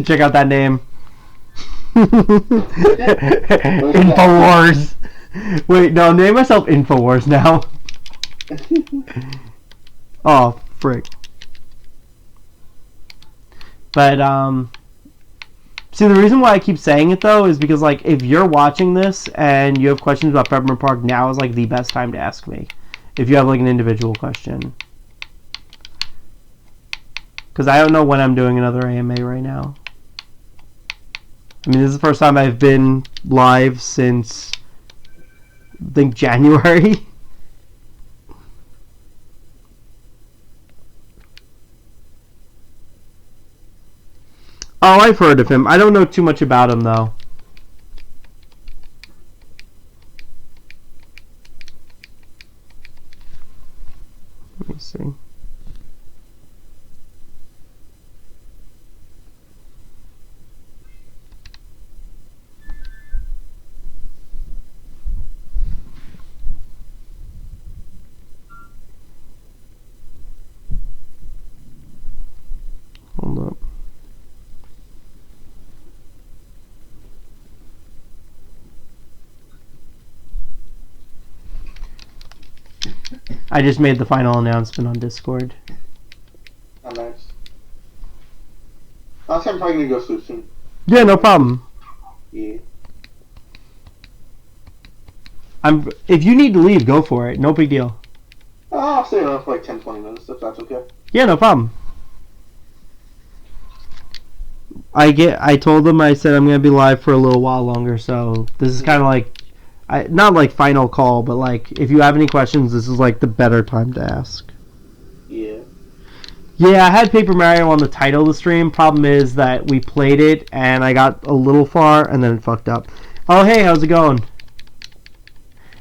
Check out that name. Infowars. Wait, no, name myself Infowars now. Oh, frick. But, see, the reason why I keep saying it, though, is because, like, if you're watching this and you have questions about Peppermint Park, now is, like, the best time to ask me. If you have, like, an individual question. Because I don't know when I'm doing another AMA right now. I mean, this is the first time I've been live since, I think, January. Oh, I've heard of him. I don't know too much about him, though. Let me see. Hold up. I just made the final announcement on Discord. Oh, nice. I'm probably going to go sleep soon. Yeah, no problem. Yeah. If you need to leave, go for it. No big deal. I'll stay around for like 10-20 minutes if that's okay. Yeah, no problem. I told them, I said I'm going to be live for a little while longer, so this is kind of like, not like final call, but like, if you have any questions, this is like the better time to ask. Yeah. Yeah, I had Paper Mario on the title of the stream. Problem is that we played it, and I got a little far, and then it fucked up. Oh, hey, how's it going?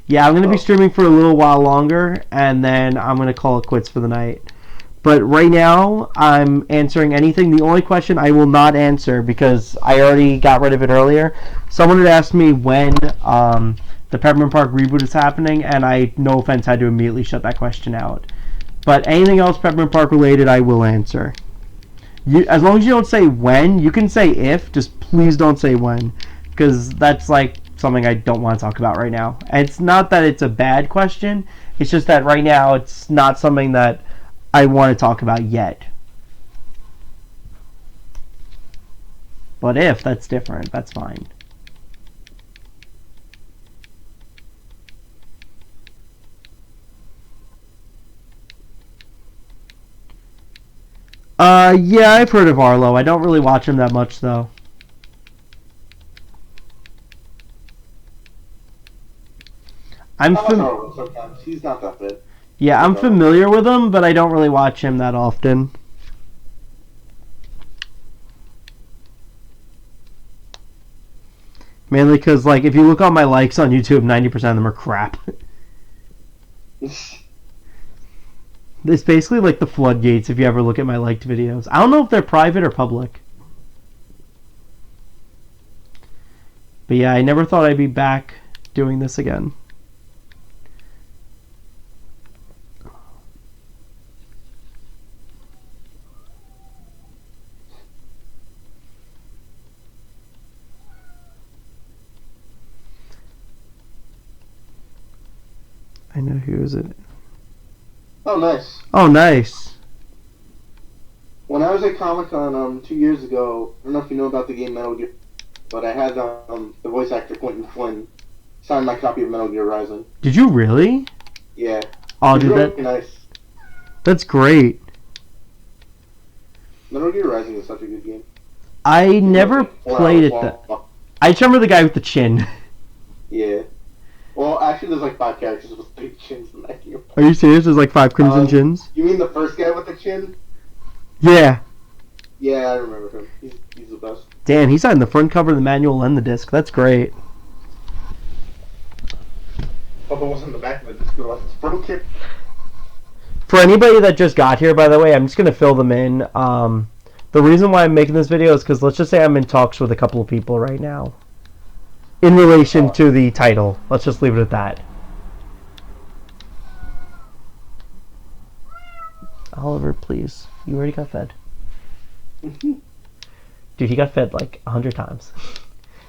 Yeah, I'm going to be streaming for a little while longer, and then I'm going to call it quits for the night. But right now, I'm answering anything. The only question I will not answer, because I already got rid of it earlier, someone had asked me when the Peppermint Park reboot is happening, and I, no offense, had to immediately shut that question out. But anything else Peppermint Park related, I will answer. As long as you don't say when, you can say if, just please don't say when. Because that's like something I don't want to talk about right now. And it's not that it's a bad question, it's just that right now it's not something that I want to talk about yet. But if, that's different. That's fine. Yeah, I've heard of Arlo. I don't really watch him that much, though. Sometimes. He's not that bad. Yeah, I'm familiar with him, but I don't really watch him that often. Mainly because, like, if you look on my likes on YouTube, 90% of them are crap. It's basically like the floodgates if you ever look at my liked videos. I don't know if they're private or public. But yeah, I never thought I'd be back doing this again. I know who is it. Oh, nice. Oh, nice. When I was at Comic-Con 2 years ago, I don't know if you know about the game Metal Gear, but I had the voice actor Quentin Flynn sign my copy of Metal Gear Rising. Did you really? Yeah. Oh, It's dude, really nice. that's great. Metal Gear Rising is such a good game. I never played it. I just remember the guy with the chin. Yeah. Well, actually, there's like 5 characters with 3 chins in that game. Are you serious? There's like 5 crimson chins? You mean the first guy with the chin? Yeah. Yeah, I remember him. He's the best. Damn, he signed the front cover of the manual and the disc. That's great. Hope it wasn't the back of the disc. It's broken. For anybody that just got here, by the way, I'm just going to fill them in. The reason why I'm making this video is because let's just say I'm in talks with a couple of people right now. In relation to the title. Let's just leave it at that. Oliver, please. You already got fed. Dude, he got fed like 100 times.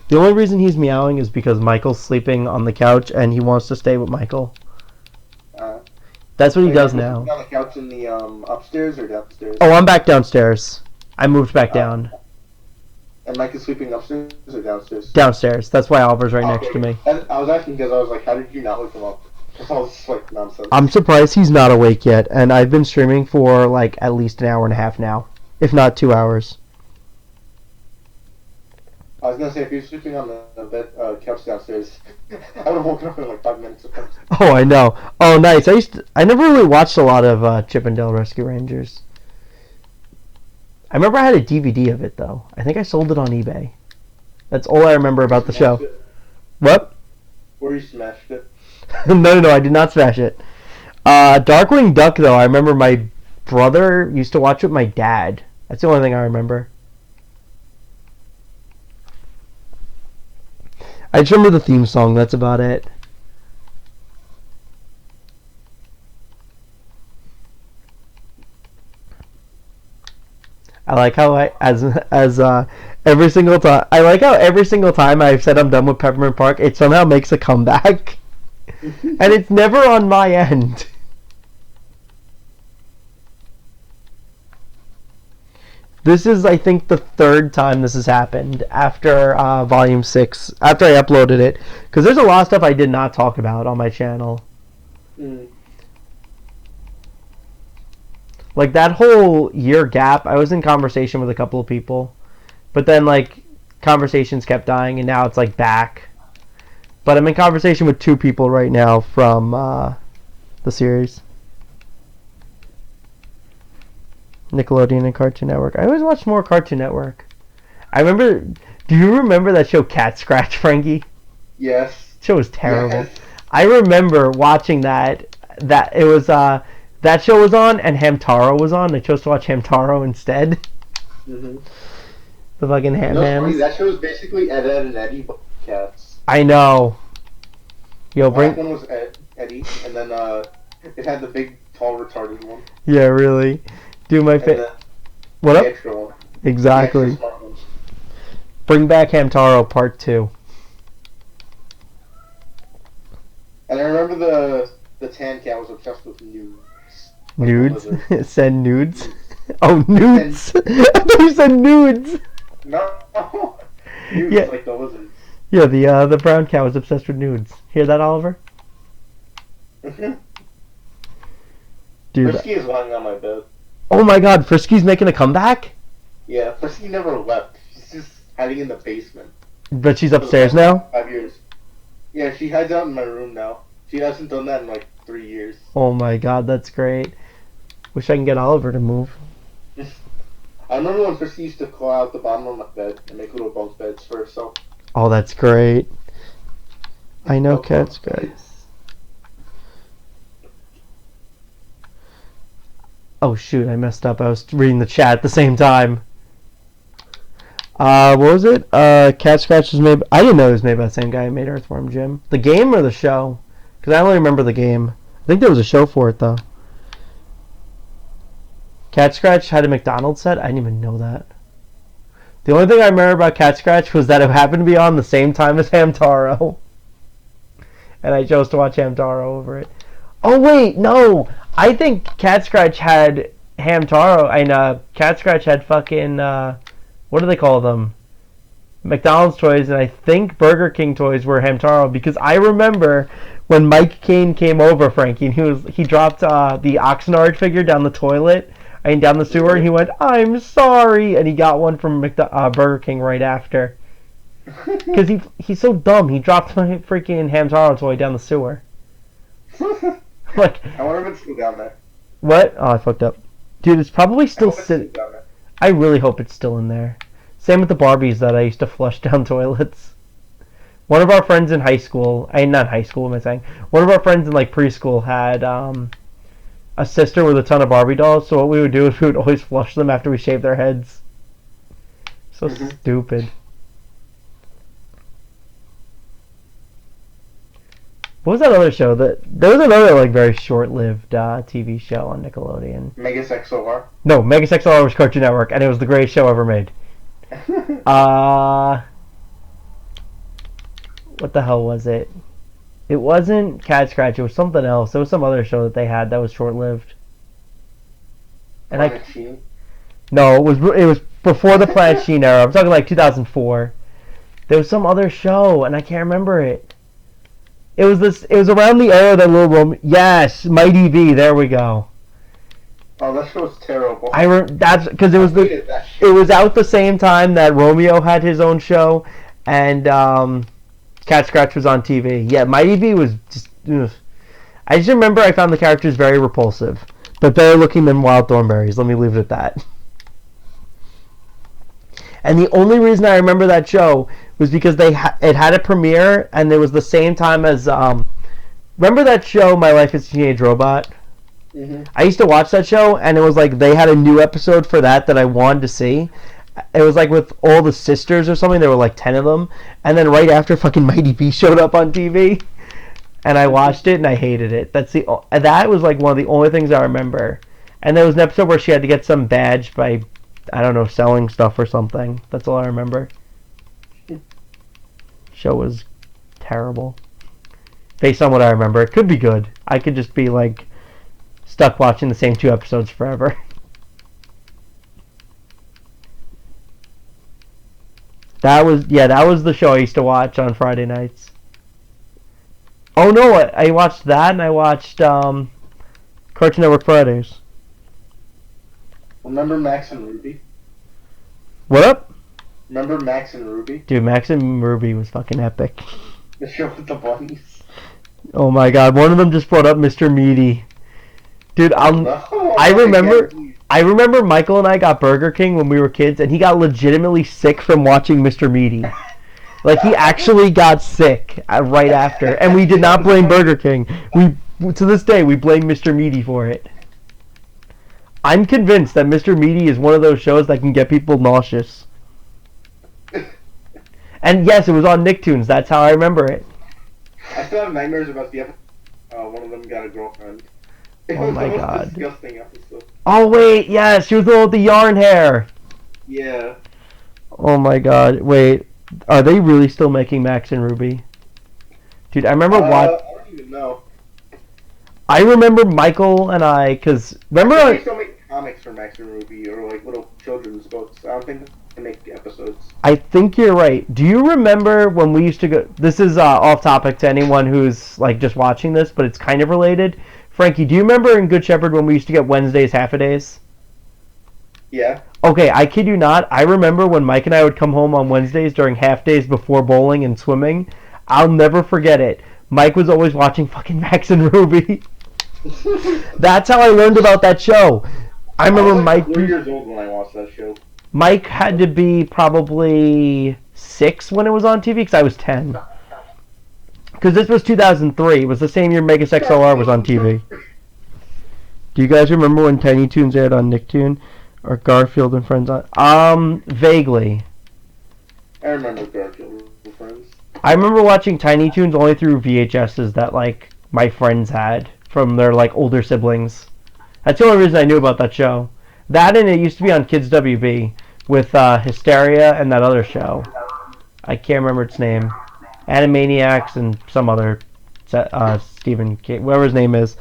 The only reason he's meowing is because Michael's sleeping on the couch and he wants to stay with Michael. That's what he does now. On the couch in the upstairs or downstairs? Oh, I'm back downstairs. I moved back down. And Mike is sleeping upstairs or downstairs? Downstairs. That's why Oliver's right next to me. I was asking because I was like, how did you not wake him up? It's all this like nonsense. I'm surprised he's not awake yet, and I've been streaming for like at least an hour and a half now, if not 2 hours. I was gonna say if you're sleeping on the bed couch downstairs, I would have woken up in like 5 minutes. Oh, I know. Oh, nice. I never really watched a lot of Chip and Dale Rescue Rangers. I remember I had a DVD of it though. I think I sold it on eBay. That's all I remember about the show. What? Or you smashed it. No, I did not smash it. Darkwing Duck, though, I remember my brother used to watch with my dad. That's the only thing I remember. I just remember the theme song, that's about it. I like how every single time I've said I'm done with Peppermint Park, it somehow makes a comeback. And it's never on my end. This is, I think, the 3rd time this has happened after Volume 6, after I uploaded it. Because there's a lot of stuff I did not talk about on my channel. Like, that whole year gap, I was in conversation with a couple of people. But then, like, conversations kept dying, and now it's, like, back. But I'm in conversation with 2 people right now from the series. Nickelodeon and Cartoon Network. I always watched more Cartoon Network. Do you remember that show Cat Scratch, Frankie? Yes. That show was terrible. Yes. I remember watching that it was, that show was on and Hamtaro was on. I chose to watch Hamtaro instead. Mm-hmm. The fucking Ham-Hams. That show was basically Ed, and Eddie, but cats. I know. Yo, The last one was Eddie, and then it had the big, tall, retarded one. Yeah, really. Dude, my what up? Extra one. Exactly. Extra smart one. Bring back Hamtaro Part 2. And I remember the tan cat was obsessed with nudes. Like Nudes? Send nudes? Oh, nudes! I thought you said nudes! No. Nudes, Yeah. like the lizards. Yeah, the brown cat was obsessed with nudes. Hear that, Oliver? Mm-hmm. Dude. Frisky is lying on my bed. Oh my god, Frisky's making a comeback? Yeah, Frisky never left. She's just hiding in the basement. But she's upstairs now? 5 years. Yeah, she hides out in my room now. She hasn't done that in like 3 years. Oh my god, that's great. Wish I can get Oliver to move. I remember when Frisky used to claw out the bottom of my bed and make little bunk beds for herself. Oh, that's great. I know cats, guys. Oh shoot, I messed up. I was reading the chat at the same time. What was it? Cat Scratch was made... I didn't know it was made by the same guy who made Earthworm Jim. The game or the show? Because I only remember the game. I think there was a show for it, though. Cat Scratch had a McDonald's set? I didn't even know that. The only thing I remember about Cat Scratch was that it happened to be on the same time as Hamtaro. And I chose to watch Hamtaro over it. Oh wait, no. I think Cat Scratch had Hamtaro, and Cat Scratch had fucking what do they call them? McDonald's toys, and I think Burger King toys were Hamtaro, because I remember when Mike Kane came over, Frankie, and he dropped the Oxnard figure down the toilet and down the sewer, and he went, "I'm sorry," and he got one from Burger King right after. Because he's so dumb, he dropped my freaking Hamtaro toy down the sewer. Like, I wonder if it's still down there. what? Oh, I fucked up. Dude, it's probably still sitting. I really hope it's still in there. Same with the Barbies that I used to flush down toilets. One of our friends in high school, not high school, what am I saying? One of our friends in like preschool had a sister with a ton of Barbie dolls, so what we would do is we would always flush them after we shaved their heads. So stupid. What was that other show? There was another like very short-lived TV show on Nickelodeon. Megas XOR. No, Megas XLR was Cartoon Network, and it was the greatest show ever made. What the hell was it? It wasn't Cat Scratch. It was something else. There was some other show that they had that was short-lived. And no, it was before the Planet Sheen era. I'm talking like 2004. There was some other show, and I can't remember it. It was around the era that Little Romeo. Yes, Mighty V. There we go. Oh, that show was terrible. That's because it was out the same time that Romeo had his own show, and Cat Scratch was on TV. Yeah, Mighty V was just. Ugh. I just remember I found the characters very repulsive, but better looking than Wild Thornberries. Let me leave it at that. And the only reason I remember that show was because it had a premiere, and it was the same time as remember that show My Life as a Teenage Robot? Mm-hmm. I used to watch that show, and it was like they had a new episode for that I wanted to see. It was like with all the sisters or something. There were like 10 of them, and then right after fucking Mighty B showed up on TV, and I watched it and I hated it. That was like one of the only things I remember. And there was an episode where she had to get some badge by, I don't know, selling stuff or something. That's all I remember. Show was terrible. Based on what I remember, it could be good. I could just be like stuck watching the same 2 episodes forever. That was the show I used to watch on Friday nights. Oh no, I watched that, and I watched Cartoon Network Fridays. Remember Max and Ruby? What up? Remember Max and Ruby? Dude, Max and Ruby was fucking epic. The show with the bunnies. Oh my god, one of them just brought up Mr. Meaty. Dude, I remember Michael and I got Burger King when we were kids, and he got legitimately sick from watching Mr. Meaty. Like, he actually got sick right after, and we did not blame Burger King. To this day, we blame Mr. Meaty for it. I'm convinced that Mr. Meaty is one of those shows that can get people nauseous. And yes, it was on Nicktoons. That's how I remember it. I still have nightmares about the episode. One of them got a girlfriend. Oh my god. Disgusting episode. Oh wait, yes, she was the one with the yarn hair. Yeah. Oh my god, wait. Are they really still making Max and Ruby? Dude, I remember I don't even know. I remember Michael and I, because remember they still make comics for Max and Ruby, or like little children's books. I don't think they make episodes. I think you're right. Do you remember when we used to go? This is off topic to anyone who's like just watching this, but it's kind of related. Frankie, do you remember in Good Shepherd when we used to get Wednesdays half-a-days? Yeah. Okay, I kid you not. I remember when Mike and I would come home on Wednesdays during half-days before bowling and swimming. I'll never forget it. Mike was always watching fucking Max and Ruby. That's how I learned about that show. I remember I was like Mike. 3 years old when I watched that show. Mike had to be probably 6 when it was on TV, because I was 10. Because this was 2003. It was the same year Megas XLR was on TV. Do you guys remember when Tiny Toons aired on Nicktoon? Or Garfield and Friends on... vaguely. I remember Garfield and Friends. I remember watching Tiny Toons only through VHSs that, like, my friends had from their, like, older siblings. That's the only reason I knew about that show. That, and it used to be on Kids WB with Hysteria and that other show. I can't remember its name. Animaniacs and some other Stephen King, whatever his name is,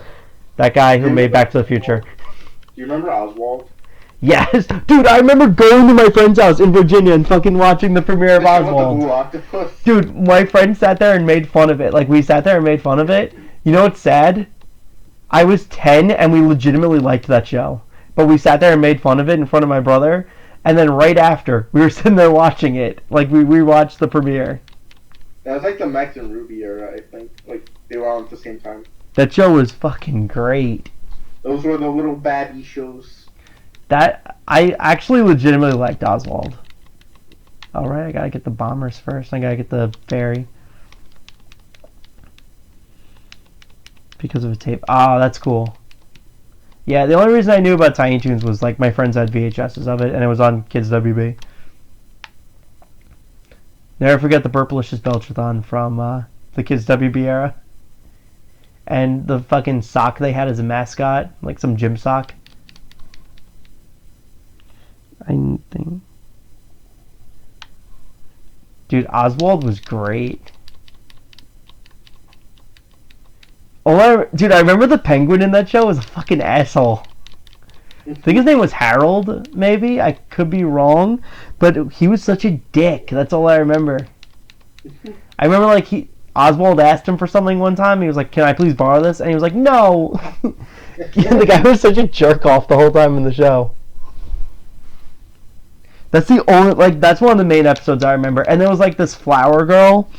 that guy who made Back to the Future. Do you remember Oswald? Yes, dude, I remember going to my friend's house in Virginia and fucking watching the premiere of Oswald. Blue octopus. Dude, my friend sat there and made fun of it. Like, we sat there and made fun of it. You know what's sad? I was 10 and we legitimately liked that show. But we sat there and made fun of it in front of my brother. And then right after, we were sitting there watching it. Like, we rewatched the premiere. That was like the Max and Ruby era, I think. Like, they were on at the same time. That show was fucking great. Those were the little baddie shows. That, I actually legitimately liked Oswald. Alright, I gotta get the bombers first. I gotta get the ferry. Because of a tape. Ah, that's cool. Yeah, the only reason I knew about Tiny Toons was like my friends had VHSs of it and it was on Kids WB. Never forget the Burplicious Belchathon from the Kids WB era. And the fucking sock they had as a mascot, like some gym sock. I think. Dude, Oswald was great. Dude, I remember the penguin in that show was a fucking asshole. I think his name was Harold, maybe? I could be wrong. But he was such a dick. That's all I remember. I remember, like, Oswald asked him for something one time. He was like, can I please borrow this? And he was like, no! The guy was such a jerk-off the whole time in the show. That's the only, like, that's one of the main episodes I remember. And there was, like, this flower girl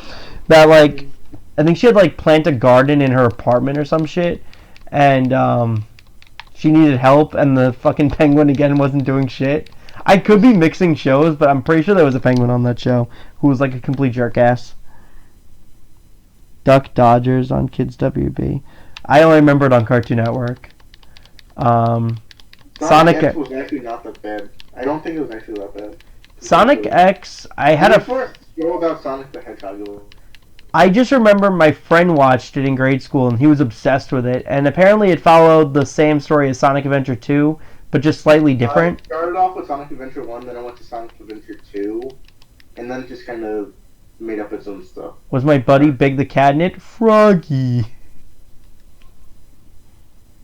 that, like, I think she had, like, plant a garden in her apartment or some shit. And, she needed help, and the fucking penguin, again, wasn't doing shit. I could be mixing shows, but I'm pretty sure there was a penguin on that show who was, like, a complete jerk-ass. Duck Dodgers on Kids WB. I only remember it on Cartoon Network. Sonic X was actually not that bad. I don't think it was actually that bad. Sonic X, I had a show about Sonic the Hedgehog. I just remember my friend watched it in grade school and he was obsessed with it. And apparently it followed the same story as Sonic Adventure 2, but just slightly different. I started off with Sonic Adventure 1, then I went to Sonic Adventure 2, and then just kind of made up its own stuff. Was my buddy Big the Cat in it? Froggy.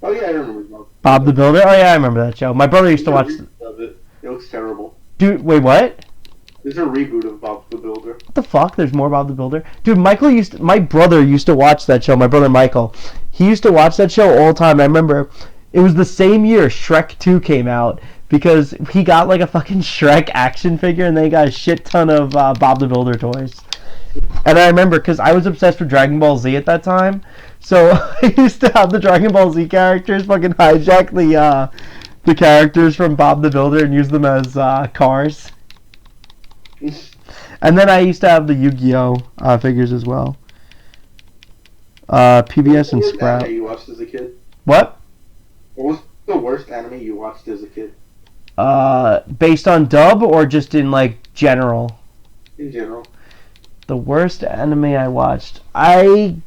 Oh yeah, I remember Bob the Builder? Oh yeah, I remember that show. My brother used to watch... It looks terrible. Dude, wait, what? There's a reboot of Bob the Builder. What the fuck? There's more Bob the Builder? Dude, my brother used to watch that show. My brother Michael. He used to watch that show all the time. I remember it was the same year Shrek 2 came out because he got like a fucking Shrek action figure and they got a shit ton of Bob the Builder toys. And I remember because I was obsessed with Dragon Ball Z at that time. So I used to have the Dragon Ball Z characters fucking hijack the characters from Bob the Builder and use them as cars. And then I used to have the Yu-Gi-Oh figures as well. PBS and Sprout. Anime you watched as a kid? What? What was the worst anime you watched as a kid? Based on dub or just in like general? In general. The worst anime I watched. I'm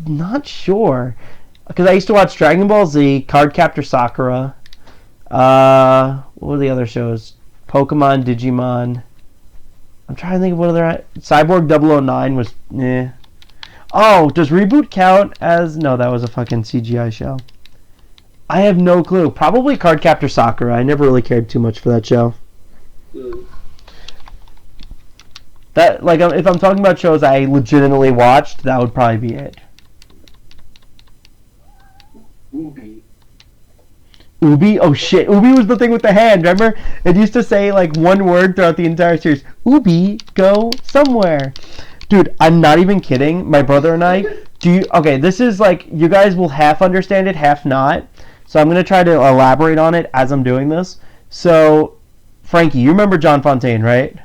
not sure. Because I used to watch Dragon Ball Z, Cardcaptor Sakura. What were the other shows? Pokemon, Digimon. I'm trying to think of what other... Cyborg 009 was... eh. Oh, does Reboot count as... No, that was a fucking CGI show. I have no clue. Probably Cardcaptor Sakura. I never really cared too much for that show. That, like, if I'm talking about shows I legitimately watched, that would probably be it. Ubi? Oh shit, Ubi was the thing with the hand, remember? It used to say like one word throughout the entire series. Ubi, go somewhere. Dude, I'm not even kidding. My brother and I, okay, this is like, you guys will half understand it, half not. So I'm going to try to elaborate on it as I'm doing this. So, Frankie, you remember John Fontaine, right?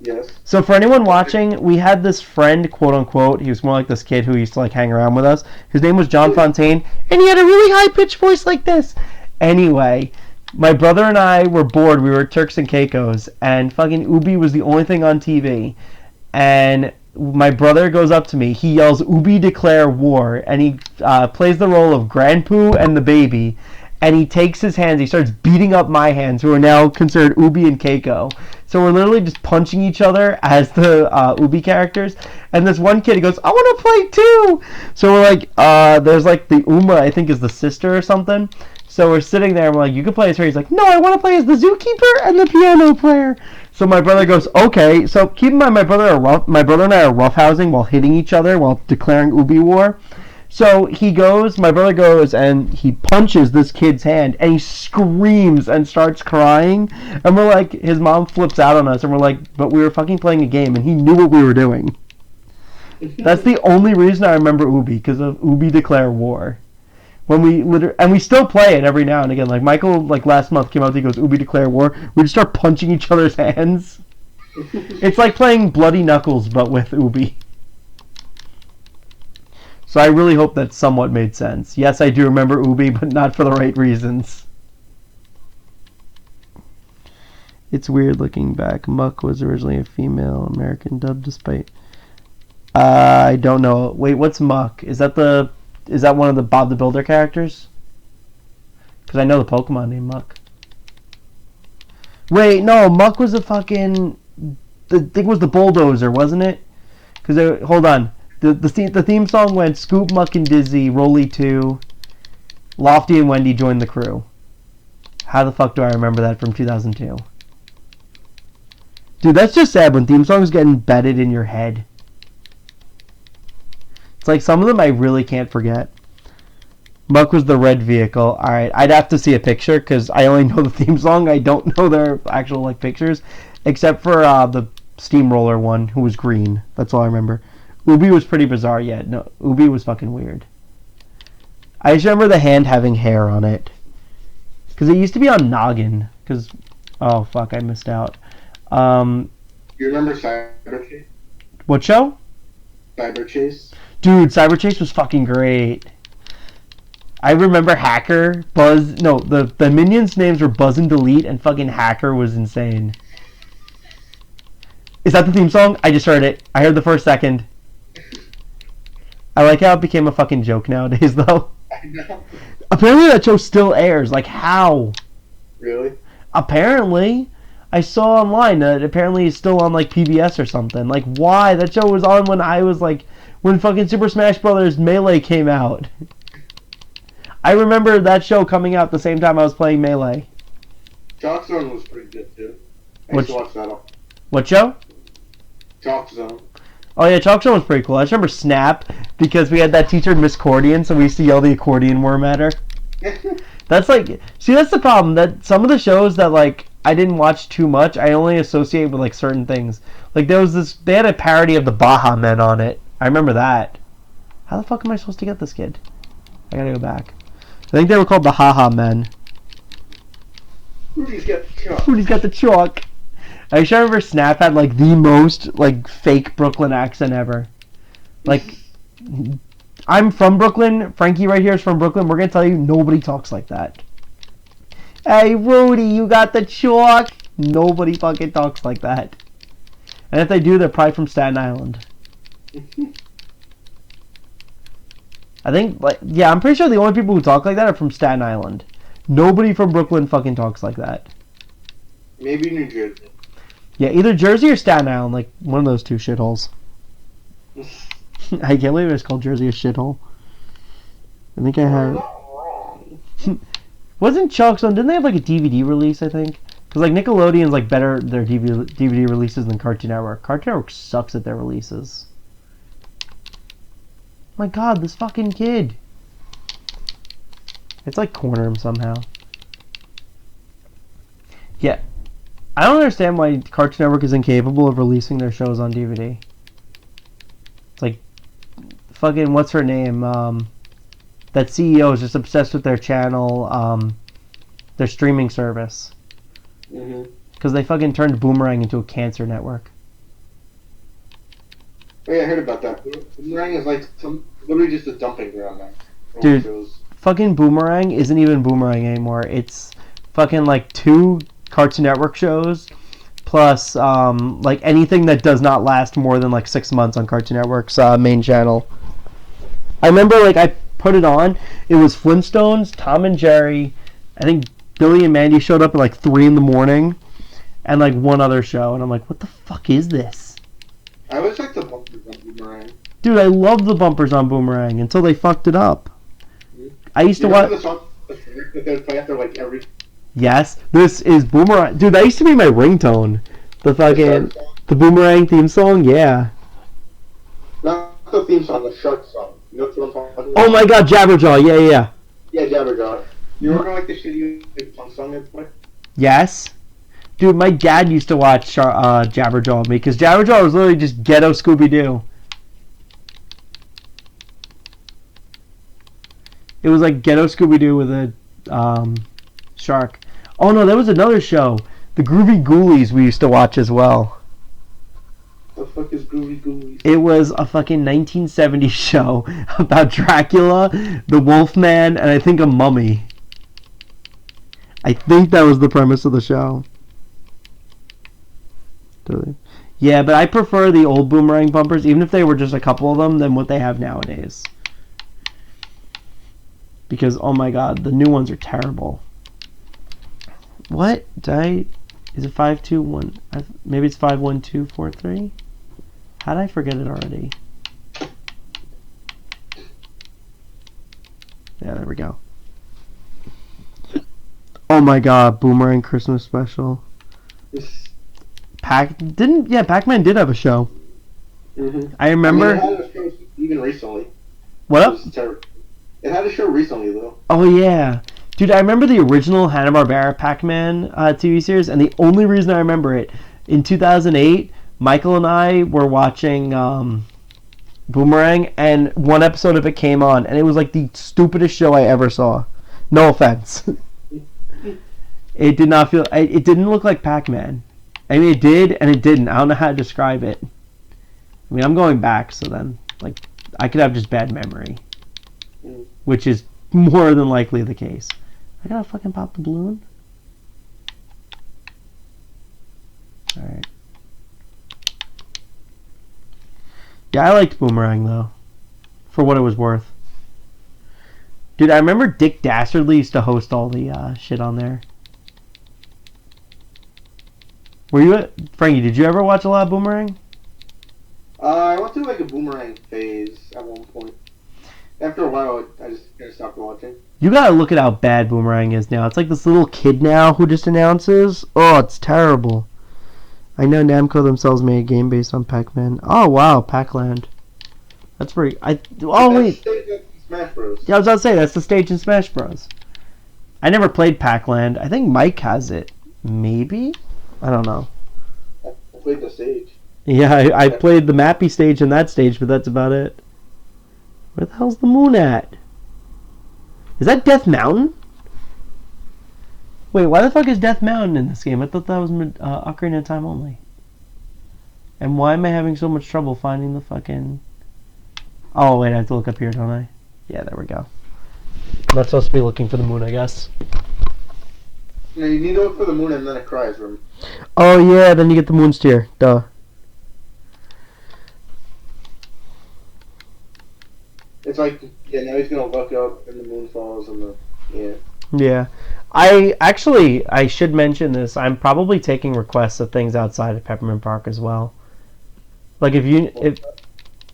Yes. So for anyone watching, we had this friend, quote unquote, he was more like this kid who used to like hang around with us. His name was John Fontaine, and he had a really high-pitched voice like this. Anyway, my brother and I were bored. We were at Turks and Caicos, and fucking Ubi was the only thing on TV. And my brother goes up to me. He yells, "Ubi declare war," and he plays the role of Grandpoo and the baby. and he takes his hands, he starts beating up my hands, who are now considered Ubi and Keiko. So we're literally just punching each other as the Ubi characters. And this one kid, he goes, I want to play too! So we're like, there's like the Uma, I think is the sister or something. So we're sitting there and we're like, you can play as her. He's like, no, I want to play as the zookeeper and the piano player. So my brother goes, okay. So keep in mind, my brother and I are roughhousing while hitting each other while declaring Ubi war. So my brother goes and he punches this kid's hand and he screams and starts crying. And we're like, his mom flips out on us and we're like, but we were fucking playing a game and he knew what we were doing. That's the only reason I remember Ubi, because of Ubi Declare War. When we still play it every now and again. Like Michael, like last month came out, he goes, Ubi Declare War. We just start punching each other's hands. It's like playing Bloody Knuckles, but with Ubi. So I really hope that somewhat made sense. Yes, I do remember Ubi, but not for the right reasons. It's weird looking back. Muck was originally a female American dub, despite... I don't know. Wait, what's Muck? Is that one of the Bob the Builder characters? Because I know the Pokemon named Muck. Wait, no, Muck was the fucking... The thing was the bulldozer, wasn't it? Because, hold on. The theme song went Scoop, Muck, and Dizzy, Rolly 2, Lofty and Wendy joined the crew. How the fuck do I remember that from 2002? Dude, that's just sad when theme songs get embedded in your head. It's like some of them I really can't forget. Muck was the red vehicle. Alright, I'd have to see a picture because I only know the theme song. I don't know their actual like pictures. Except for the Steamroller one who was green. That's all I remember. Ubi was pretty bizarre. Yeah, no, Ubi was fucking weird. I just remember the hand having hair on it. Because it used to be on Noggin. Because, oh fuck, I missed out. You remember Cyber Chase? What show? Cyber Chase? Dude, Cyber Chase was fucking great. I remember Hacker, Buzz... No, the minions' names were Buzz and Delete, and fucking Hacker was insane. Is that the theme song? I just heard it. I heard the first second. I like how it became a fucking joke nowadays, though. I know. Apparently that show still airs. Like, how? Really? Apparently. I saw online that apparently it's still on, like, PBS or something. Like, why? That show was on when I was, like... When fucking Super Smash Bros. Melee came out. I remember that show coming out the same time I was playing Melee. Chalk Zone was pretty good, too. I used to watch that all. What show? Chalk Zone. Oh yeah, Chalk Zone was pretty cool. I just remember Snap, because we had that teacher Miss Accordion, so we used to yell the accordion worm at her. That's like... See, that's the problem, that some of the shows that, like, I didn't watch too much, I only associate with, like, certain things. Like, there was this... They had a parody of the Baja Men on it. I remember that. How the fuck am I supposed to get this kid? I gotta go back. I think they were called the Haha Men. Rudy's got the chalk. Rudy's got the chalk. I just remember Snap had, like, the most, like, fake Brooklyn accent ever. Like, I'm from Brooklyn. Frankie right here is from Brooklyn. We're gonna tell you, nobody talks like that. Hey, Rudy, you got the chalk? Nobody fucking talks like that. And if they do, they're probably from Staten Island. I think, like, yeah, I'm pretty sure the only people who talk like that are from Staten Island. Nobody from Brooklyn fucking talks like that. Maybe New Jersey. Yeah, either Jersey or Staten Island, like one of those two shitholes. I can't believe it's called Jersey a shithole. I think I have. Wasn't Chalk Zone? Didn't they have like a DVD release? I think because like Nickelodeon's like better their DVD releases than Cartoon Network. Cartoon Network sucks at their releases. My God, this fucking kid. It's like corner him somehow. Yeah. I don't understand why Cartoon Network is incapable of releasing their shows on DVD. It's like, fucking, what's her name? That CEO is just obsessed with their channel, their streaming service. Because they fucking turned Boomerang into a cancer network. Oh yeah, I heard about that. Boomerang is like literally just a dumping ground now. Dude, fucking Boomerang isn't even Boomerang anymore. It's fucking like 2 Cartoon Network shows plus like anything that does not last more than like 6 months on Cartoon Network's main channel. I remember like I put it on. It was Flintstones, Tom and Jerry, I think Billy and Mandy showed up at like 3 in the morning, and like one other show, and I'm like, what the fuck is this? I always like the bumpers on Boomerang. Dude, I love the bumpers on Boomerang until they fucked it up. I used to Remember watch. the song that they would play after like every. Yes, this is Boomerang. Dude, that used to be my ringtone. The fucking the Boomerang theme song. Yeah. Not the theme song, the shark song. You know what I'm talking about? Oh my God, Jabberjaw. Yeah, yeah, yeah. Yeah, Jabberjaw. You remember like the shitty punk song that's like? Yes. Dude, my dad used to watch Jabberjaw with me because Jabberjaw was literally just ghetto Scooby-Doo. It was like ghetto Scooby-Doo with a shark. Oh no, there was another show. The Groovy Ghoulies we used to watch as well. The fuck is Groovy Ghoulies? It was a fucking 1970s show about Dracula, the Wolfman, and I think a mummy. I think that was the premise of the show. Yeah, but I prefer the old Boomerang bumpers, even if they were just a couple of them, than what they have nowadays. Because, oh my God, the new ones are terrible. What? Is it 521? Maybe it's 51243? How did I forget it already? Yeah, there we go. Oh my God, Boomerang Christmas special. Pac-Man did have a show. Mm-hmm. I remember. It had a show even recently. What up? It had a show recently though. Oh yeah, dude, I remember the original Hanna-Barbera Pac-Man TV series, and the only reason I remember it, in 2008, Michael and I were watching Boomerang, and one episode of it came on, and it was like the stupidest show I ever saw. No offense. It did not feel. It didn't look like Pac-Man. I mean, it did and it didn't. I don't know how to describe it. I mean, I'm going back, so then, like, I could have just bad memory, which is more than likely the case. I gotta fucking pop the balloon. All right. Yeah, I liked Boomerang though, for what it was worth. Dude, I remember Dick Dastardly used to host all the shit on there. Were you Frankie? Did you ever watch a lot of Boomerang? I went through like a Boomerang phase at one point. After a while, I just kind of stopped watching. You gotta look at how bad Boomerang is now. It's like this little kid now who just announces. Oh, it's terrible. I know Namco themselves made a game based on Pac-Man. Oh wow, Pac-Land. That's pretty. Wait. Smash Bros. Yeah, I was about to say that's the stage in Smash Bros. I never played Pac-Land. I think Mike has it. Maybe. I don't know. I played the stage. Yeah, I played the Mappy stage and that stage, but that's about it. Where the hell's the moon at? Is that Death Mountain? Wait, why the fuck is Death Mountain in this game? I thought that was Ocarina of Time only. And why am I having so much trouble finding the fucking... Oh, wait, I have to look up here, don't I? Yeah, there we go. I'm not supposed to be looking for the moon, I guess. No, you need to look for the moon and then it cries room. Oh, yeah, then you get the moon steer. Duh. It's like, yeah, now he's gonna look up and the moon falls and the, yeah. Yeah. I should mention this. I'm probably taking requests of things outside of Peppermint Park as well. Like if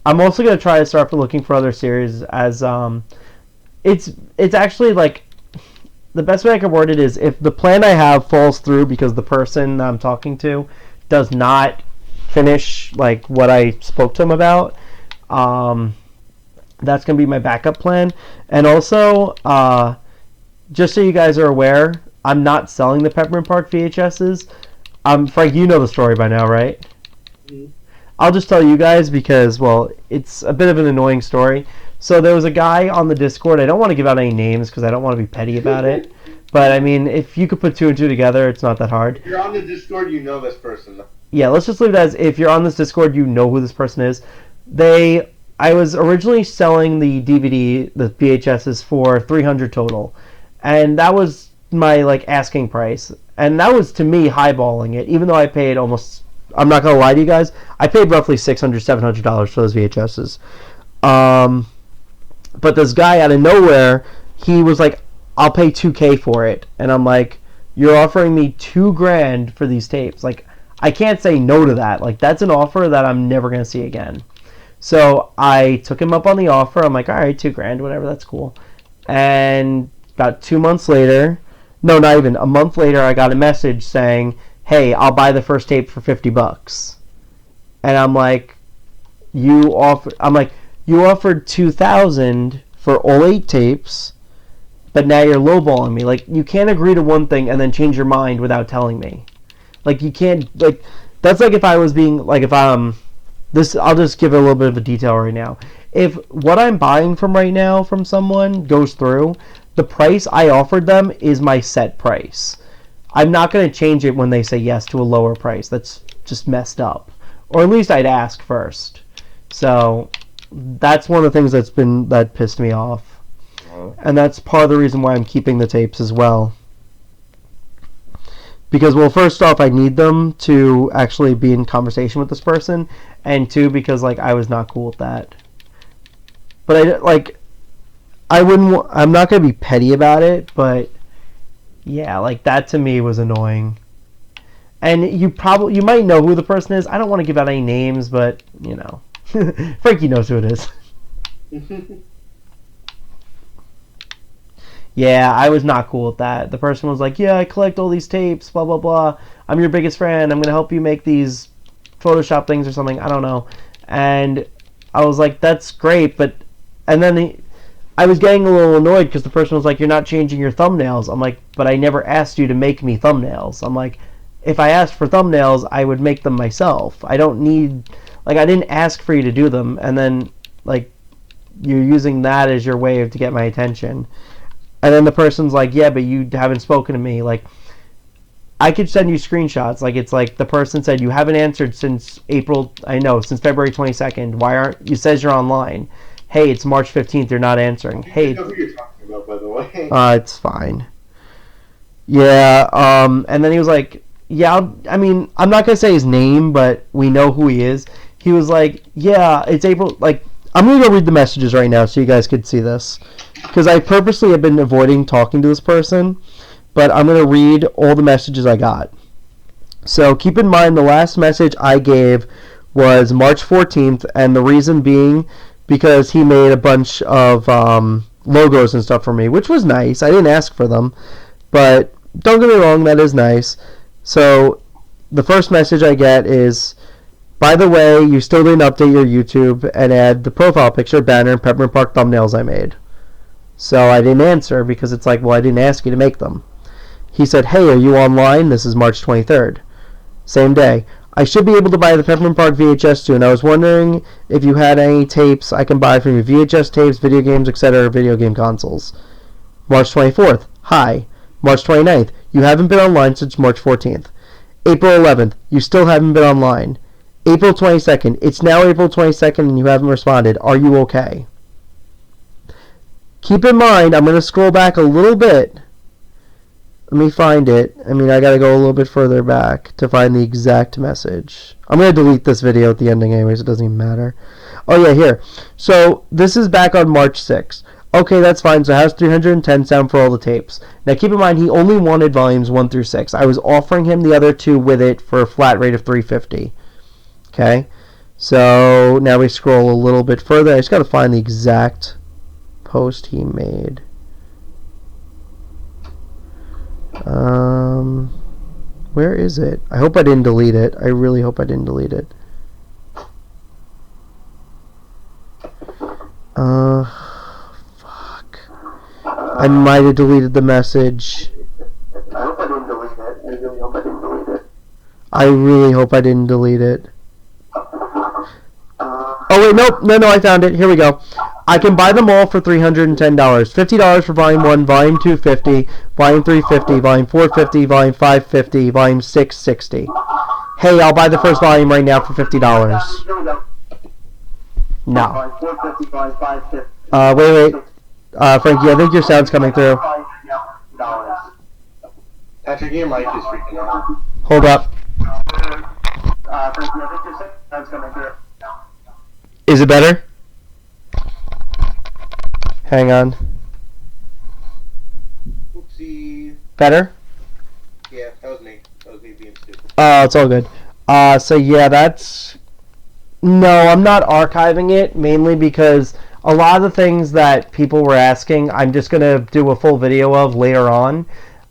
I'm also going to try to start looking for other series as it's actually like the best way I can word it is if the plan I have falls through because the person I'm talking to does not finish like what I spoke to him about, that's going to be my backup plan. And also, just so you guys are aware, I'm not selling the Peppermint Park VHSs. Frank, you know the story by now, right? Mm-hmm. I'll just tell you guys because, well, it's a bit of an annoying story. So there was a guy on the Discord. I don't want to give out any names because I don't want to be petty about it. But, I mean, if you could put two and two together, it's not that hard. If you're on the Discord, you know this person. Yeah, let's just leave it as if you're on this Discord, you know who this person is. I was originally selling the DVD, the VHSs, for $300 total. And that was my, like, asking price. And that was, to me, highballing it, even though I paid almost... I'm not going to lie to you guys. I paid roughly $600, $700 for those VHSs. But this guy out of nowhere, he was like, I'll pay $2,000 for it. And I'm like, you're offering me $2,000 for these tapes. Like, I can't say no to that. Like, that's an offer that I'm never going to see again. So I took him up on the offer. I'm like, all right, $2,000, whatever, that's cool. And about 2 months later, no, not even, a month later, I got a message saying, hey, I'll buy the first tape for $50. And I'm like, you offered $2,000 for all 8 tapes, but now you're lowballing me. Like, you can't agree to one thing and then change your mind without telling me. Like, you can't, like, that's like if I was being, like, if this, I'll just give a little bit of a detail right now. If what I'm buying from right now from someone goes through, the price I offered them is my set price. I'm not going to change it when they say yes to a lower price. That's just messed up. Or at least I'd ask first. So that's one of the things that pissed me off. And that's part of the reason why I'm keeping the tapes as well. Because, well, first off, I need them to actually be in conversation with this person. And two, because, like, I was not cool with that. But, I'm not going to be petty about it, but, yeah, like, that to me was annoying. And you might know who the person is. I don't want to give out any names, but, you know. Frankie knows who it is. Yeah, I was not cool with that. The person was like, yeah, I collect all these tapes, blah, blah, blah. I'm your biggest friend. I'm going to help you make these Photoshop things or something. I don't know. And I was like, that's great. And then I was getting a little annoyed because the person was like, you're not changing your thumbnails. I'm like, but I never asked you to make me thumbnails. I'm like, if I asked for thumbnails, I would make them myself. I don't need, like, I didn't ask for you to do them. And then, like, you're using that as your way to get my attention. And then the person's like, yeah, but you haven't spoken to me. Like, I could send you screenshots. Like, it's like the person said, you haven't answered since since February 22nd. Why aren't, you says you're online. Hey, it's March 15th, you're not answering. Hey. I know who you're talking about, by the way. It's fine. Yeah, and then he was like, yeah, I'm not going to say his name, but we know who he is. He was like, yeah, it's April, like, I'm going to go read the messages right now so you guys could see this. Because I purposely have been avoiding talking to this person, but I'm going to read all the messages I got. So keep in mind the last message I gave was March 14th, and the reason being because he made a bunch of logos and stuff for me, which was nice. I didn't ask for them, but don't get me wrong, that is nice. So the first message I get is, by the way, you still didn't update your YouTube and add the profile picture, banner, and Peppermint Park thumbnails I made. So I didn't answer because it's like, well, I didn't ask you to make them. He said, hey, are you online? This is March 23rd. Same day. I should be able to buy the Peppermint Park VHS soon. I was wondering if you had any tapes I can buy from you. VHS tapes, video games, etc., video game consoles. March 24th. Hi. March 29th. You haven't been online since March 14th. April 11th. You still haven't been online. April 22nd. It's now April 22nd and you haven't responded. Are you okay? Keep in mind, I'm going to scroll back a little bit. Let me find it. I got to go a little bit further back to find the exact message. I'm going to delete this video at the ending anyways. It doesn't even matter. Oh, yeah, here. So, this is back on March 6th. Okay, that's fine. So, how's 310 sound for all the tapes? Now, keep in mind, he only wanted volumes 1 through 6. I was offering him the other 2 with it for a flat rate of $350. Okay? So, now we scroll a little bit further. I just got to find the exact post he made. Where is it? I hope I didn't delete it. I really hope I didn't delete it. Fuck. I might have deleted the message. I hope I didn't delete it. I really hope I didn't delete it. I really hope I didn't delete it. Oh wait, nope. No, I found it. Here we go. I can buy them all for $310. $50 for Volume 1, Volume 2 $50, Volume 3 $50, Volume 4 $50, Volume 5 $50, Volume 6 $60. Hey, I'll buy the first volume right now for $50. No. Wait. Frankie, I think your sound's coming through. Patrick, your mic is freaking out. Hold up. Frankie, I think your sound's coming through. Is it better? Hang on. Better? Yeah, that was me. That was me being stupid. It's all good. So yeah, that's... No, I'm not archiving it, mainly because a lot of the things that people were asking, I'm just going to do a full video of later on.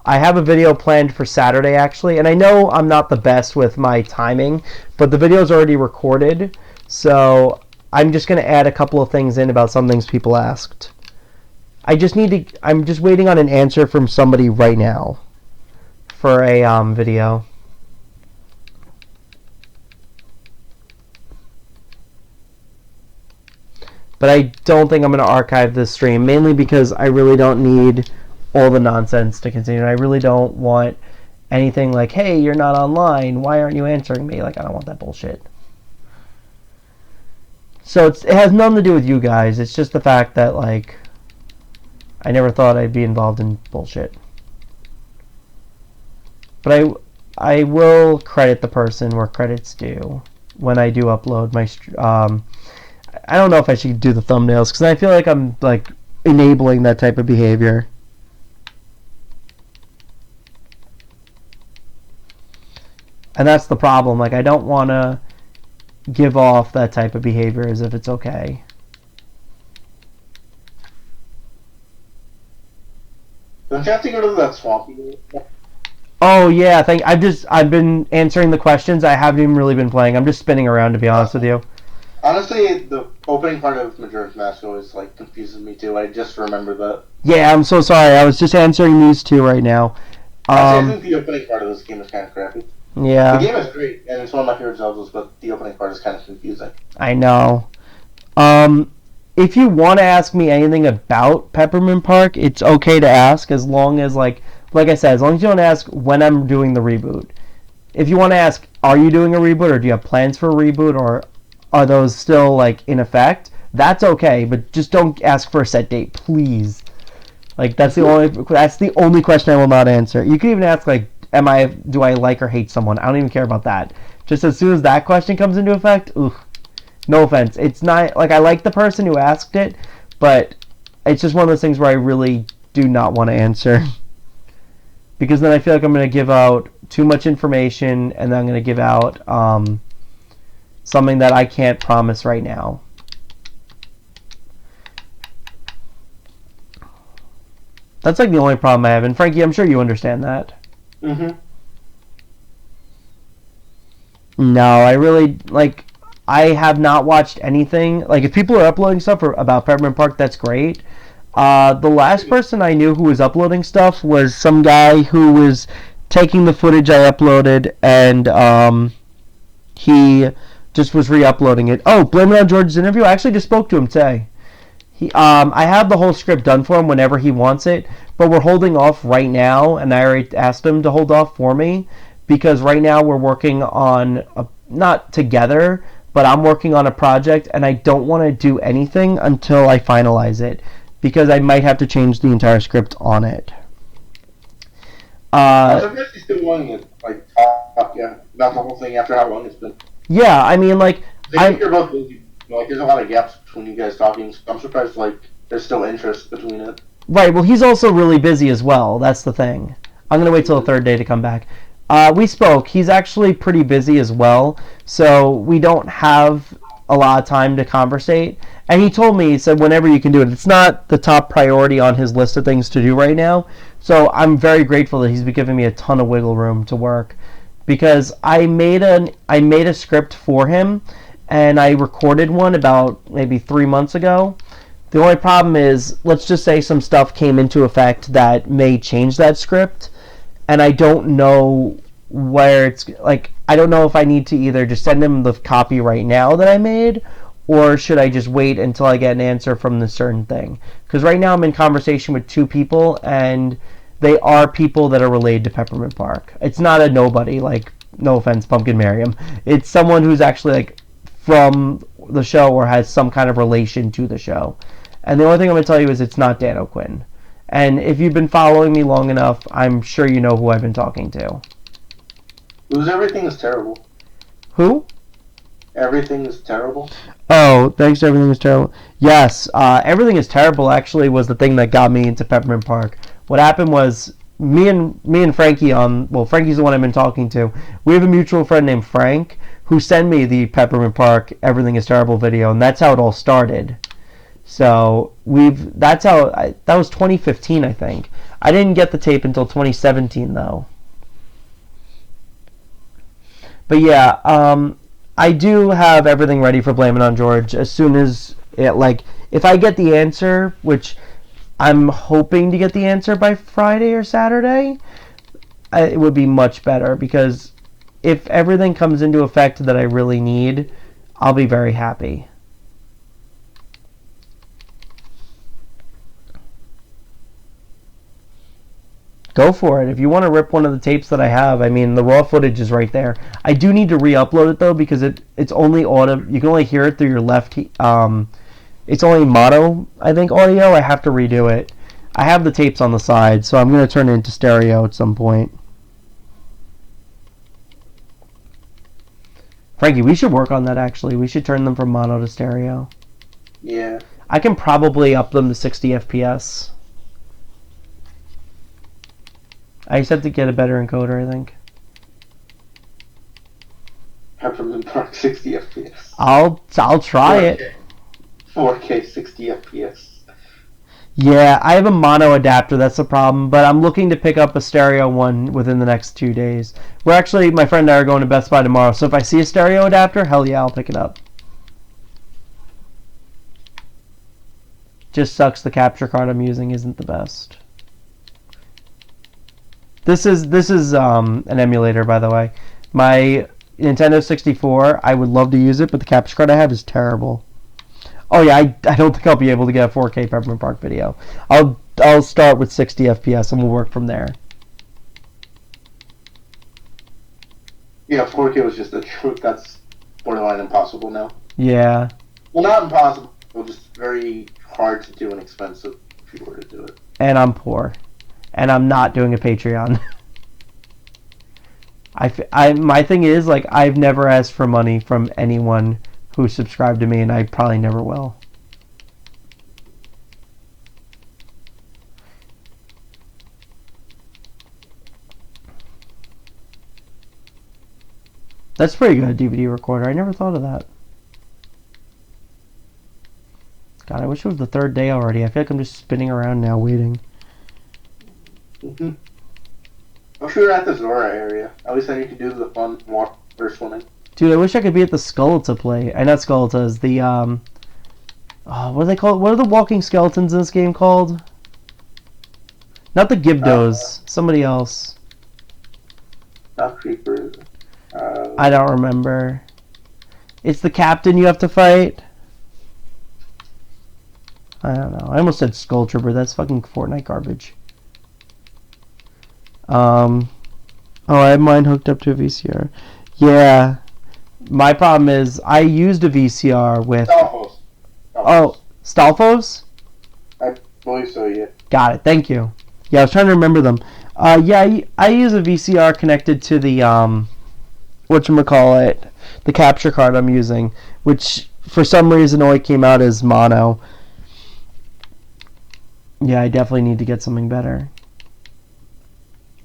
I have a video planned for Saturday, actually, and I know I'm not the best with my timing, but the video's already recorded, so I'm just going to add a couple of things in about some things people asked. I'm just waiting on an answer from somebody right now for a video. But I don't think I'm going to archive this stream, mainly because I really don't need all the nonsense to continue. I really don't want anything like, hey, you're not online, why aren't you answering me? Like, I don't want that bullshit. So it has nothing to do with you guys. It's just the fact that, like, I never thought I'd be involved in bullshit. But I will credit the person where credit's due when I do upload my... I don't know if I should do the thumbnails, because I feel like I'm, like, enabling that type of behavior. And that's the problem. Like, I don't want to give off that type of behavior as if it's okay. Don't you have to go to that swampy? Oh yeah, I've been answering the questions. I haven't even really been playing. I'm just spinning around, to be honest with you. Honestly, the opening part of Majora's Mask always like confuses me too. I just remember that. Yeah, I'm so sorry. I was just answering these two right now. I think the opening part of this game is kind of crappy. Yeah. The game is great, and it's one of my favorite Zeldas, but the opening part is kind of confusing. I know. If you want to ask me anything about Peppermint Park, it's okay to ask, as long as, like I said, as long as you don't ask when I'm doing the reboot. If you want to ask, are you doing a reboot, or do you have plans for a reboot, or are those still, like, in effect, that's okay, but just don't ask for a set date, please. Like, that's the only question I will not answer. You can even ask, like, do I like or hate someone? I don't even care about that. Just as soon as that question comes into effect, ugh. No offense. It's not, like, I like the person who asked it, but it's just one of those things where I really do not want to answer. Because then I feel like I'm going to give out too much information, and then I'm going to give out something that I can't promise right now. That's, like, the only problem I have. And Frankie, I'm sure you understand that. Mm-hmm. No, I really, like, I have not watched anything. Like, if people are uploading stuff about Peppermint Park, that's great. The last person I knew who was uploading stuff was some guy who was taking the footage I uploaded, and he just was re-uploading it. Oh, Blame It on George's interview? I actually just spoke to him today. I have the whole script done for him whenever he wants it, but we're holding off right now, and I already asked him to hold off for me, because right now we're working on, not together, but I'm working on a project, and I don't want to do anything until I finalize it, because I might have to change the entire script on it. I'm surprised he's still wanting it, like, yeah, not the whole thing after how long it's been. Yeah, I mean, like, I think you're both busy. Like, there's a lot of gaps between you guys talking, so I'm surprised, like, there's still interest between it. Right, well, he's also really busy as well. That's the thing. I'm going to wait till the third day to come back. We spoke. He's actually pretty busy as well, so we don't have a lot of time to conversate. And he told me, he said, whenever you can do it. It's not the top priority on his list of things to do right now, so I'm very grateful that he's been giving me a ton of wiggle room to work, because I made a script for him, and I recorded one about maybe 3 months ago. The only problem is, let's just say some stuff came into effect that may change that script, and I don't know where it's, like, I don't know if I need to either just send him the copy right now that I made, or should I just wait until I get an answer from the certain thing. Because right now I'm in conversation with 2 people, and they are people that are related to Peppermint Park. It's not a nobody, like, no offense, Pumpkin Merriam. It's someone who's actually, like, from the show or has some kind of relation to the show. And the only thing I'm going to tell you is it's not Dan O'Quinn. And if you've been following me long enough, I'm sure you know who I've been talking to. Who's Everything is Terrible? Who? Everything is Terrible? Oh, thanks, Everything is Terrible. Yes, Everything is Terrible actually was the thing that got me into Peppermint Park. What happened was, me and Frankie Frankie's the one I've been talking to. We have a mutual friend named Frank who sent me the Peppermint Park Everything is Terrible video, and that's how it all started. So that was 2015, I think. I didn't get the tape until 2017 though. But yeah, I do have everything ready for Blame It on George as soon as if I get the answer, which I'm hoping to get the answer by Friday or Saturday, it would be much better, because if everything comes into effect that I really need, I'll be very happy. Go for it. If you want to rip one of the tapes that I have, I mean, the raw footage is right there. I do need to re-upload it though, because it's only audio. You can only hear it through your left. It's only mono, I think, audio. I have to redo it. I have the tapes on the side, so I'm going to turn it into stereo at some point. Frankie, we should work on that actually. We should turn them from mono to stereo. Yeah. I can probably up them to 60 FPS. I just have to get a better encoder, I think. Peppermint Park 60 FPS. I'll try 4K. it. 4K 60 FPS. Yeah, I have a mono adapter, that's the problem, but I'm looking to pick up a stereo one within the next 2 days. We're actually, my friend and I are going to Best Buy tomorrow, so if I see a stereo adapter, hell yeah, I'll pick it up. Just sucks the capture card I'm using isn't the best. This is an emulator, by the way. My Nintendo 64, I would love to use it, but the capture card I have is terrible. Oh yeah, I don't think I'll be able to get a 4K Peppermint Park video. I'll start with 60 FPS and we'll work from there. Yeah, 4K was just the truth. That's borderline impossible now. Yeah. Well, not impossible, just very hard to do and expensive if you were to do it. And I'm poor. And I'm not doing a Patreon. My thing is, like, I've never asked for money from anyone who subscribed to me, and I probably never will. That's pretty good, DVD recorder. I never thought of that. God, I wish it was the third day already. I feel like I'm just spinning around now waiting. Mm-hmm. I'm sure at the Zora area. At least then you can do the fun water swimming. Dude, I wish I could be at the Skullta play. Not Skulltas, the, what are they called? What are the walking skeletons in this game called? Not the Gibdos. Somebody else. Not creepers. I don't remember. It's the captain you have to fight? I don't know. I almost said Skull Trooper. That's fucking Fortnite garbage. Oh, I have mine hooked up to a VCR. Yeah. My problem is I used a VCR with... Stalfos. Oh, Stalfos? I believe so, yeah. Got it. Thank you. Yeah, I was trying to remember them. Yeah, I use a VCR connected to the, whatchamacallit, the capture card I'm using, which for some reason only came out as mono. Yeah, I definitely need to get something better.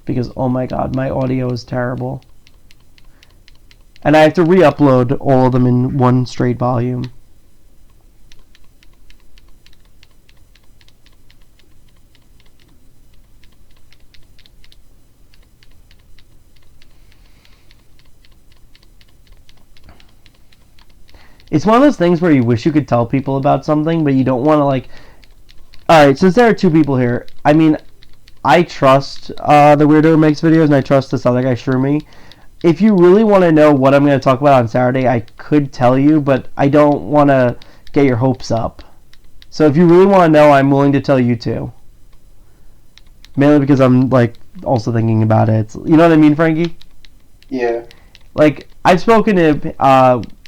Because, oh my god, my audio is terrible. And I have to re-upload all of them in one straight volume. It's one of those things where you wish you could tell people about something, but you don't want to, like... Alright, since there are two people here, I mean, I trust the weirdo who makes videos, and I trust this other guy, Shroomy. If you really want to know what I'm going to talk about on Saturday, I could tell you, but I don't want to get your hopes up. So if you really want to know, I'm willing to tell you too. Mainly because I'm, like, also thinking about it. You know what I mean, Frankie? Yeah. Like, I've spoken to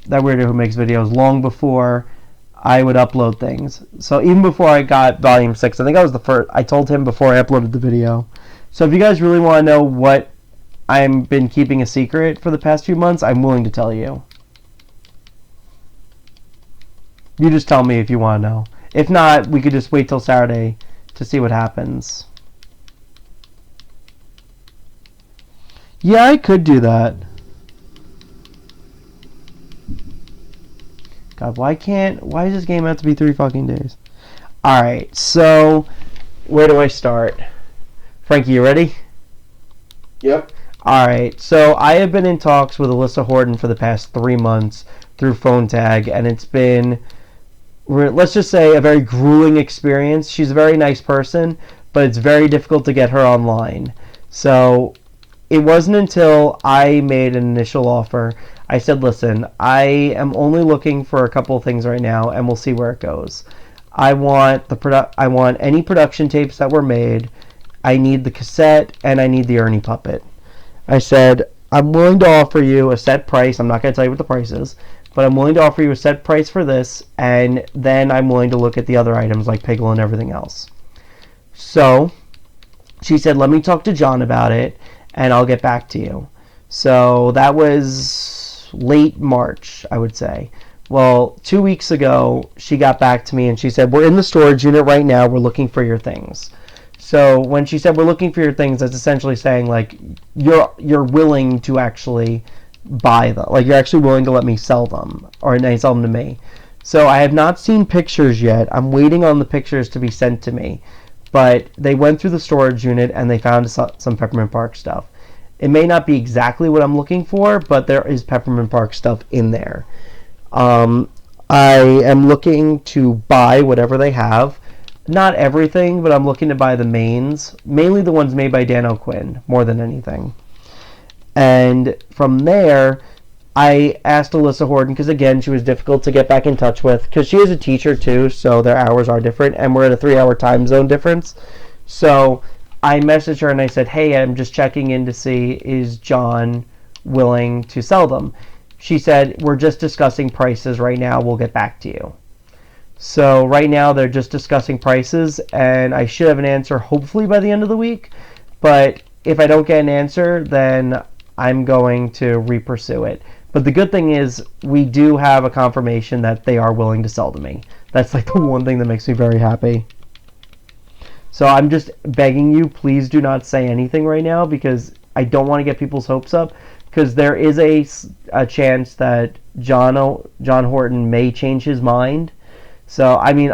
that weirdo who makes videos long before I would upload things. So even before I got Volume 6, I think I was the first, I told him before I uploaded the video. So if you guys really want to know what I've been keeping a secret for the past few months, I'm willing to tell you. You just tell me if you want to know. If not, we could just wait till Saturday to see what happens. Yeah, I could do that. God, why does this game have to be 3 fucking days? Alright, so where do I start? Frankie, you ready? Yep. Alright, so I have been in talks with Alyssa Horton for the past 3 months through phone tag, and it's been, let's just say, a very grueling experience. She's a very nice person, but it's very difficult to get her online. So it wasn't until I made an initial offer. I said, listen, I am only looking for a couple of things right now, and we'll see where it goes. I want I want any production tapes that were made. I need the cassette, and I need the Ernie puppet. I said, I'm willing to offer you a set price. I'm not going to tell you what the price is, but I'm willing to offer you a set price for this, and then I'm willing to look at the other items like Piggle and everything else. So she said, let me talk to John about it, and I'll get back to you. So that was late March, I would say. Well, 2 weeks ago, she got back to me and she said, we're in the storage unit right now. We're looking for your things. So when she said we're looking for your things, that's essentially saying, like, you're willing to actually buy them. Like, you're actually willing to let me sell them, or sell them to me. So I have not seen pictures yet. I'm waiting on the pictures to be sent to me. But they went through the storage unit and they found some Peppermint Park stuff. It may not be exactly what I'm looking for, but there is Peppermint Park stuff in there. I am looking to buy whatever they have. Not everything, but I'm looking to buy the mains. Mainly the ones made by Dan O'Quinn, more than anything. And from there, I asked Alyssa Horton, because again, she was difficult to get back in touch with, because she is a teacher too, so their hours are different, and we're at a 3-hour time zone difference. So I messaged her and I said, hey, I'm just checking in to see, is John willing to sell them? She said, we're just discussing prices right now, we'll get back to you. So right now they're just discussing prices, and I should have an answer hopefully by the end of the week, but if I don't get an answer, then I'm going to re-pursue it. But the good thing is, we do have a confirmation that they are willing to sell to me. That's like the one thing that makes me very happy. So I'm just begging you, please do not say anything right now, because I don't want to get people's hopes up, because there is a chance that John Horton may change his mind. So, I mean,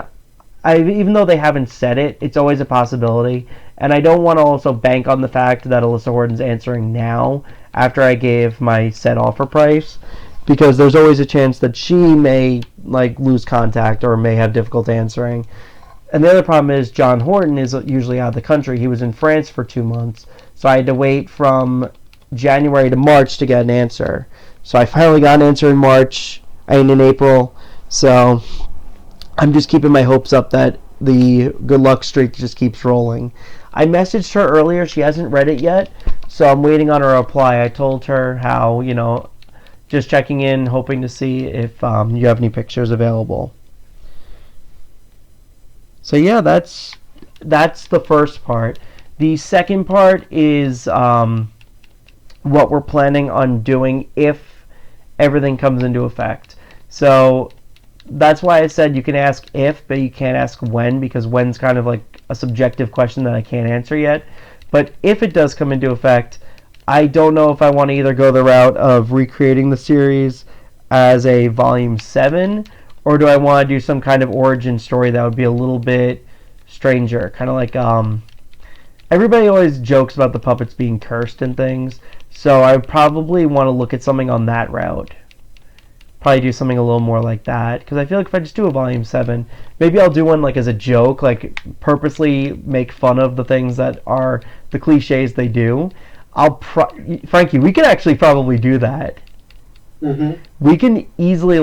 even though they haven't said it, it's always a possibility. And I don't want to also bank on the fact that Alyssa Horton's answering now after I gave my set offer price, because there's always a chance that she may lose contact or may have difficulty answering. And the other problem is John Horton is usually out of the country. He was in France for 2 months, so I had to wait from January to March to get an answer. So I finally got an answer in March and in April. So I'm just keeping my hopes up that the good luck streak just keeps rolling. I messaged her earlier. She hasn't read it yet, so I'm waiting on her reply. I told her how, just checking in, hoping to see if you have any pictures available. So yeah, that's the first part. The second part is what we're planning on doing if everything comes into effect. So that's why I said you can ask if, but you can't ask when, because when's kind of like a subjective question that I can't answer yet. But if it does come into effect, I don't know if I want to either go the route of recreating the series as a volume 7, or do I want to do some kind of origin story that would be a little bit stranger, kind of like everybody always jokes about the puppets being cursed and things, so I probably want to look at something on that route. Probably do something a little more like that, because I feel like if I just do a volume 7, maybe I'll do one like as a joke, like purposely make fun of the things that are the cliches they do. Frankie, we could actually probably do that. Mm-hmm. We can easily,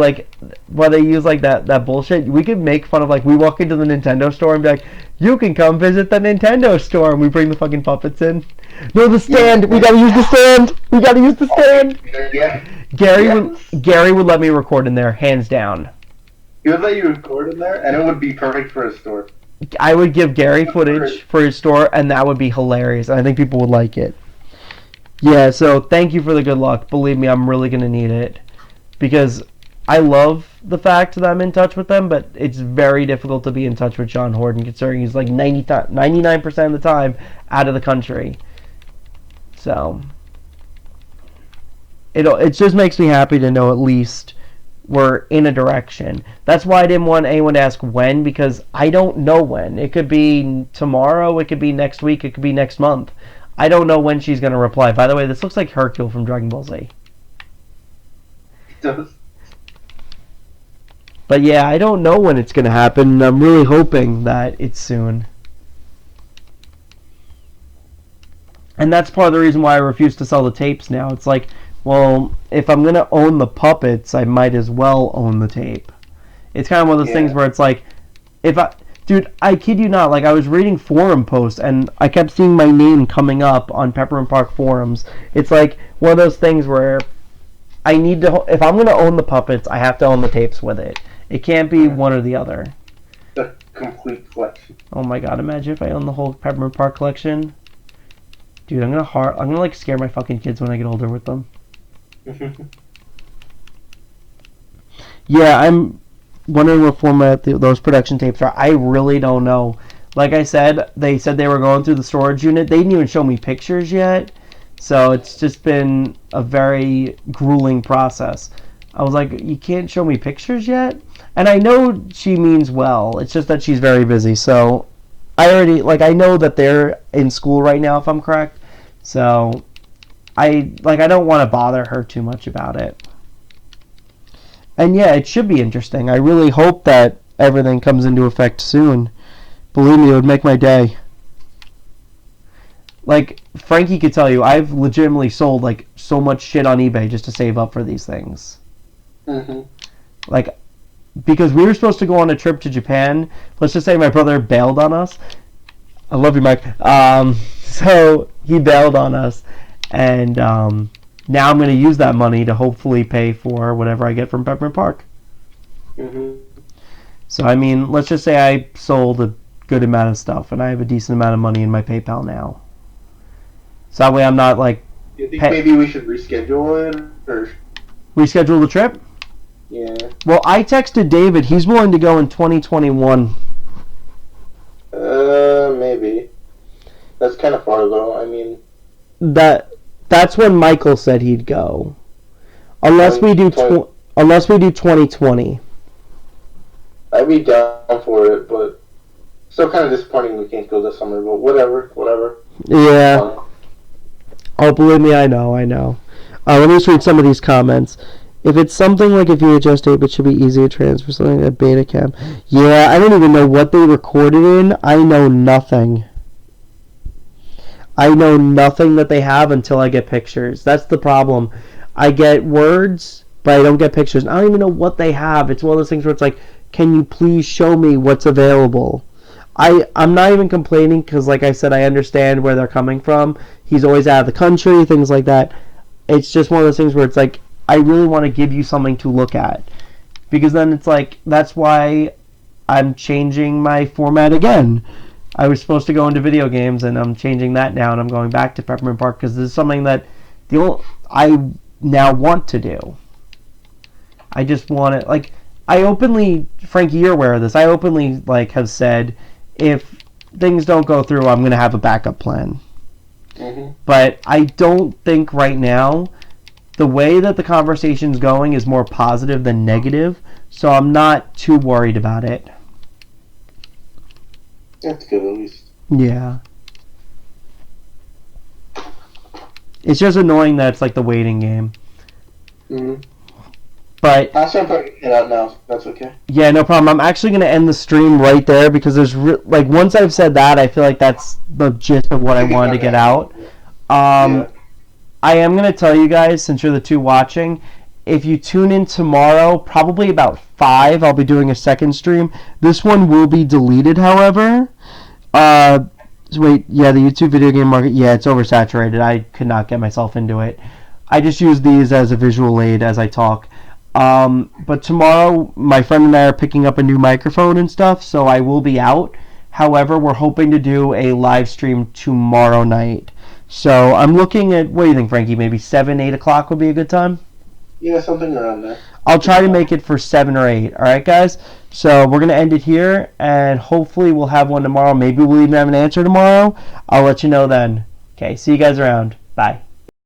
while they use that bullshit, we could make fun of, we walk into the Nintendo store and be like, you can come visit the Nintendo store, and we bring the fucking puppets in. No, the stand! Yeah. We gotta use the stand! We gotta use the stand! Yeah. Gary would let me record in there, hands down. He would let you record in there, and it would be perfect for his store. I would give Gary footage for his store, and that would be hilarious. I think people would like it. Yeah, so thank you for the good luck. Believe me, I'm really going to need it. Because I love the fact that I'm in touch with them, but it's very difficult to be in touch with John Horton, considering he's 99% of the time out of the country. So, it just makes me happy to know at least we're in a direction. That's why I didn't want anyone to ask when, because I don't know when. It could be tomorrow, it could be next week, it could be next month. I don't know when she's going to reply. By the way, this looks like Hercule from Dragon Ball Z. It does. But yeah, I don't know when it's going to happen. I'm really hoping that it's soon. And that's part of the reason why I refuse to sell the tapes now. It's like, well, if I'm going to own the puppets, I might as well own the tape. It's kind of one of those things where it's like, dude, I kid you not, like I was reading forum posts and I kept seeing my name coming up on Peppermint Park forums. It's like one of those things where I need to, if I'm going to own the puppets, I have to own the tapes with it. It can't be one or the other. The complete collection. Oh my god, imagine if I own the whole Peppermint Park collection. Dude, I'm gonna like scare my fucking kids when I get older with them. Yeah, I'm wondering what format those production tapes are. I really don't know. Like I said, they said they were going through the storage unit. They didn't even show me pictures yet. So it's just been a very grueling process. I was like, you can't show me pictures yet? And I know she means well. It's just that she's very busy. So I know that they're in school right now, if I'm correct. So I don't want to bother her too much about it. And yeah, it should be interesting. I really hope that everything comes into effect soon. Believe me, it would make my day. Like, Frankie could tell you, I've legitimately sold, like, so much shit on eBay just to save up for these things. Mm-hmm. Like, because we were supposed to go on a trip to Japan. Let's just say my brother bailed on us. I love you, Mike. So, he bailed on us. And, now I'm going to use that money to hopefully pay for whatever I get from Peppermint Park. Mm-hmm. So, I mean, let's just say I sold a good amount of stuff, and I have a decent amount of money in my PayPal now. So that way I'm not, like... Do you think maybe we should reschedule it, or... Reschedule the trip? Yeah. Well, I texted David. He's willing to go in 2021. Maybe. That's kind of far, though. I mean... That's when Michael said he'd go. Unless we do 2020. I'd be down for it, but still kind of disappointing we can't go this summer. But whatever. Yeah. Oh, believe me, I know. Let me just read some of these comments. If it's something like a VHS tape, it should be easy to transfer something like a Betacam. Yeah, I don't even know what they recorded in. I know nothing. I know nothing that they have until I get pictures. That's the problem. I get words, but I don't get pictures. I don't even know what they have. It's one of those things where it's like, can you please show me what's available? I'm not even complaining because, like I said, I understand where they're coming from. He's always out of the country, things like that. It's just one of those things where it's like, I really want to give you something to look at. Because then it's like, that's why I'm changing my format again. I was supposed to go into video games, and I'm changing that now, and I'm going back to Peppermint Park because this is something that I now want to do. I just want it. Like, I openly, Frankie, you're aware of this. I openly have said, if things don't go through, I'm going to have a backup plan. Mm-hmm. But I don't think right now the way that the conversation's going is more positive than negative, so I'm not too worried about it. That's good, at least. Yeah. It's just annoying that it's like the waiting game. Mm-hmm. But I'll start putting it out now. That's okay. Yeah, no problem. I'm actually going to end the stream right there because there's once I've said that, I feel like that's the gist of what I wanted to get out. Yeah. I am going to tell you guys, since you're the two watching, if you tune in tomorrow, probably about 5, I'll be doing a second stream. This one will be deleted, however. Wait, yeah, the YouTube video game market, yeah, it's oversaturated. I could not get myself into it. I just use these as a visual aid as I talk. But tomorrow, my friend and I are picking up a new microphone and stuff, so I will be out. However, we're hoping to do a live stream tomorrow night. So I'm looking at, what do you think, Frankie? Maybe 7, 8 o'clock would be a good time? Yeah, something around there. I'll try to make it for 7 or 8. All right, guys? So we're going to end it here, and hopefully we'll have one tomorrow. Maybe we'll even have an answer tomorrow. I'll let you know then. Okay, see you guys around. Bye.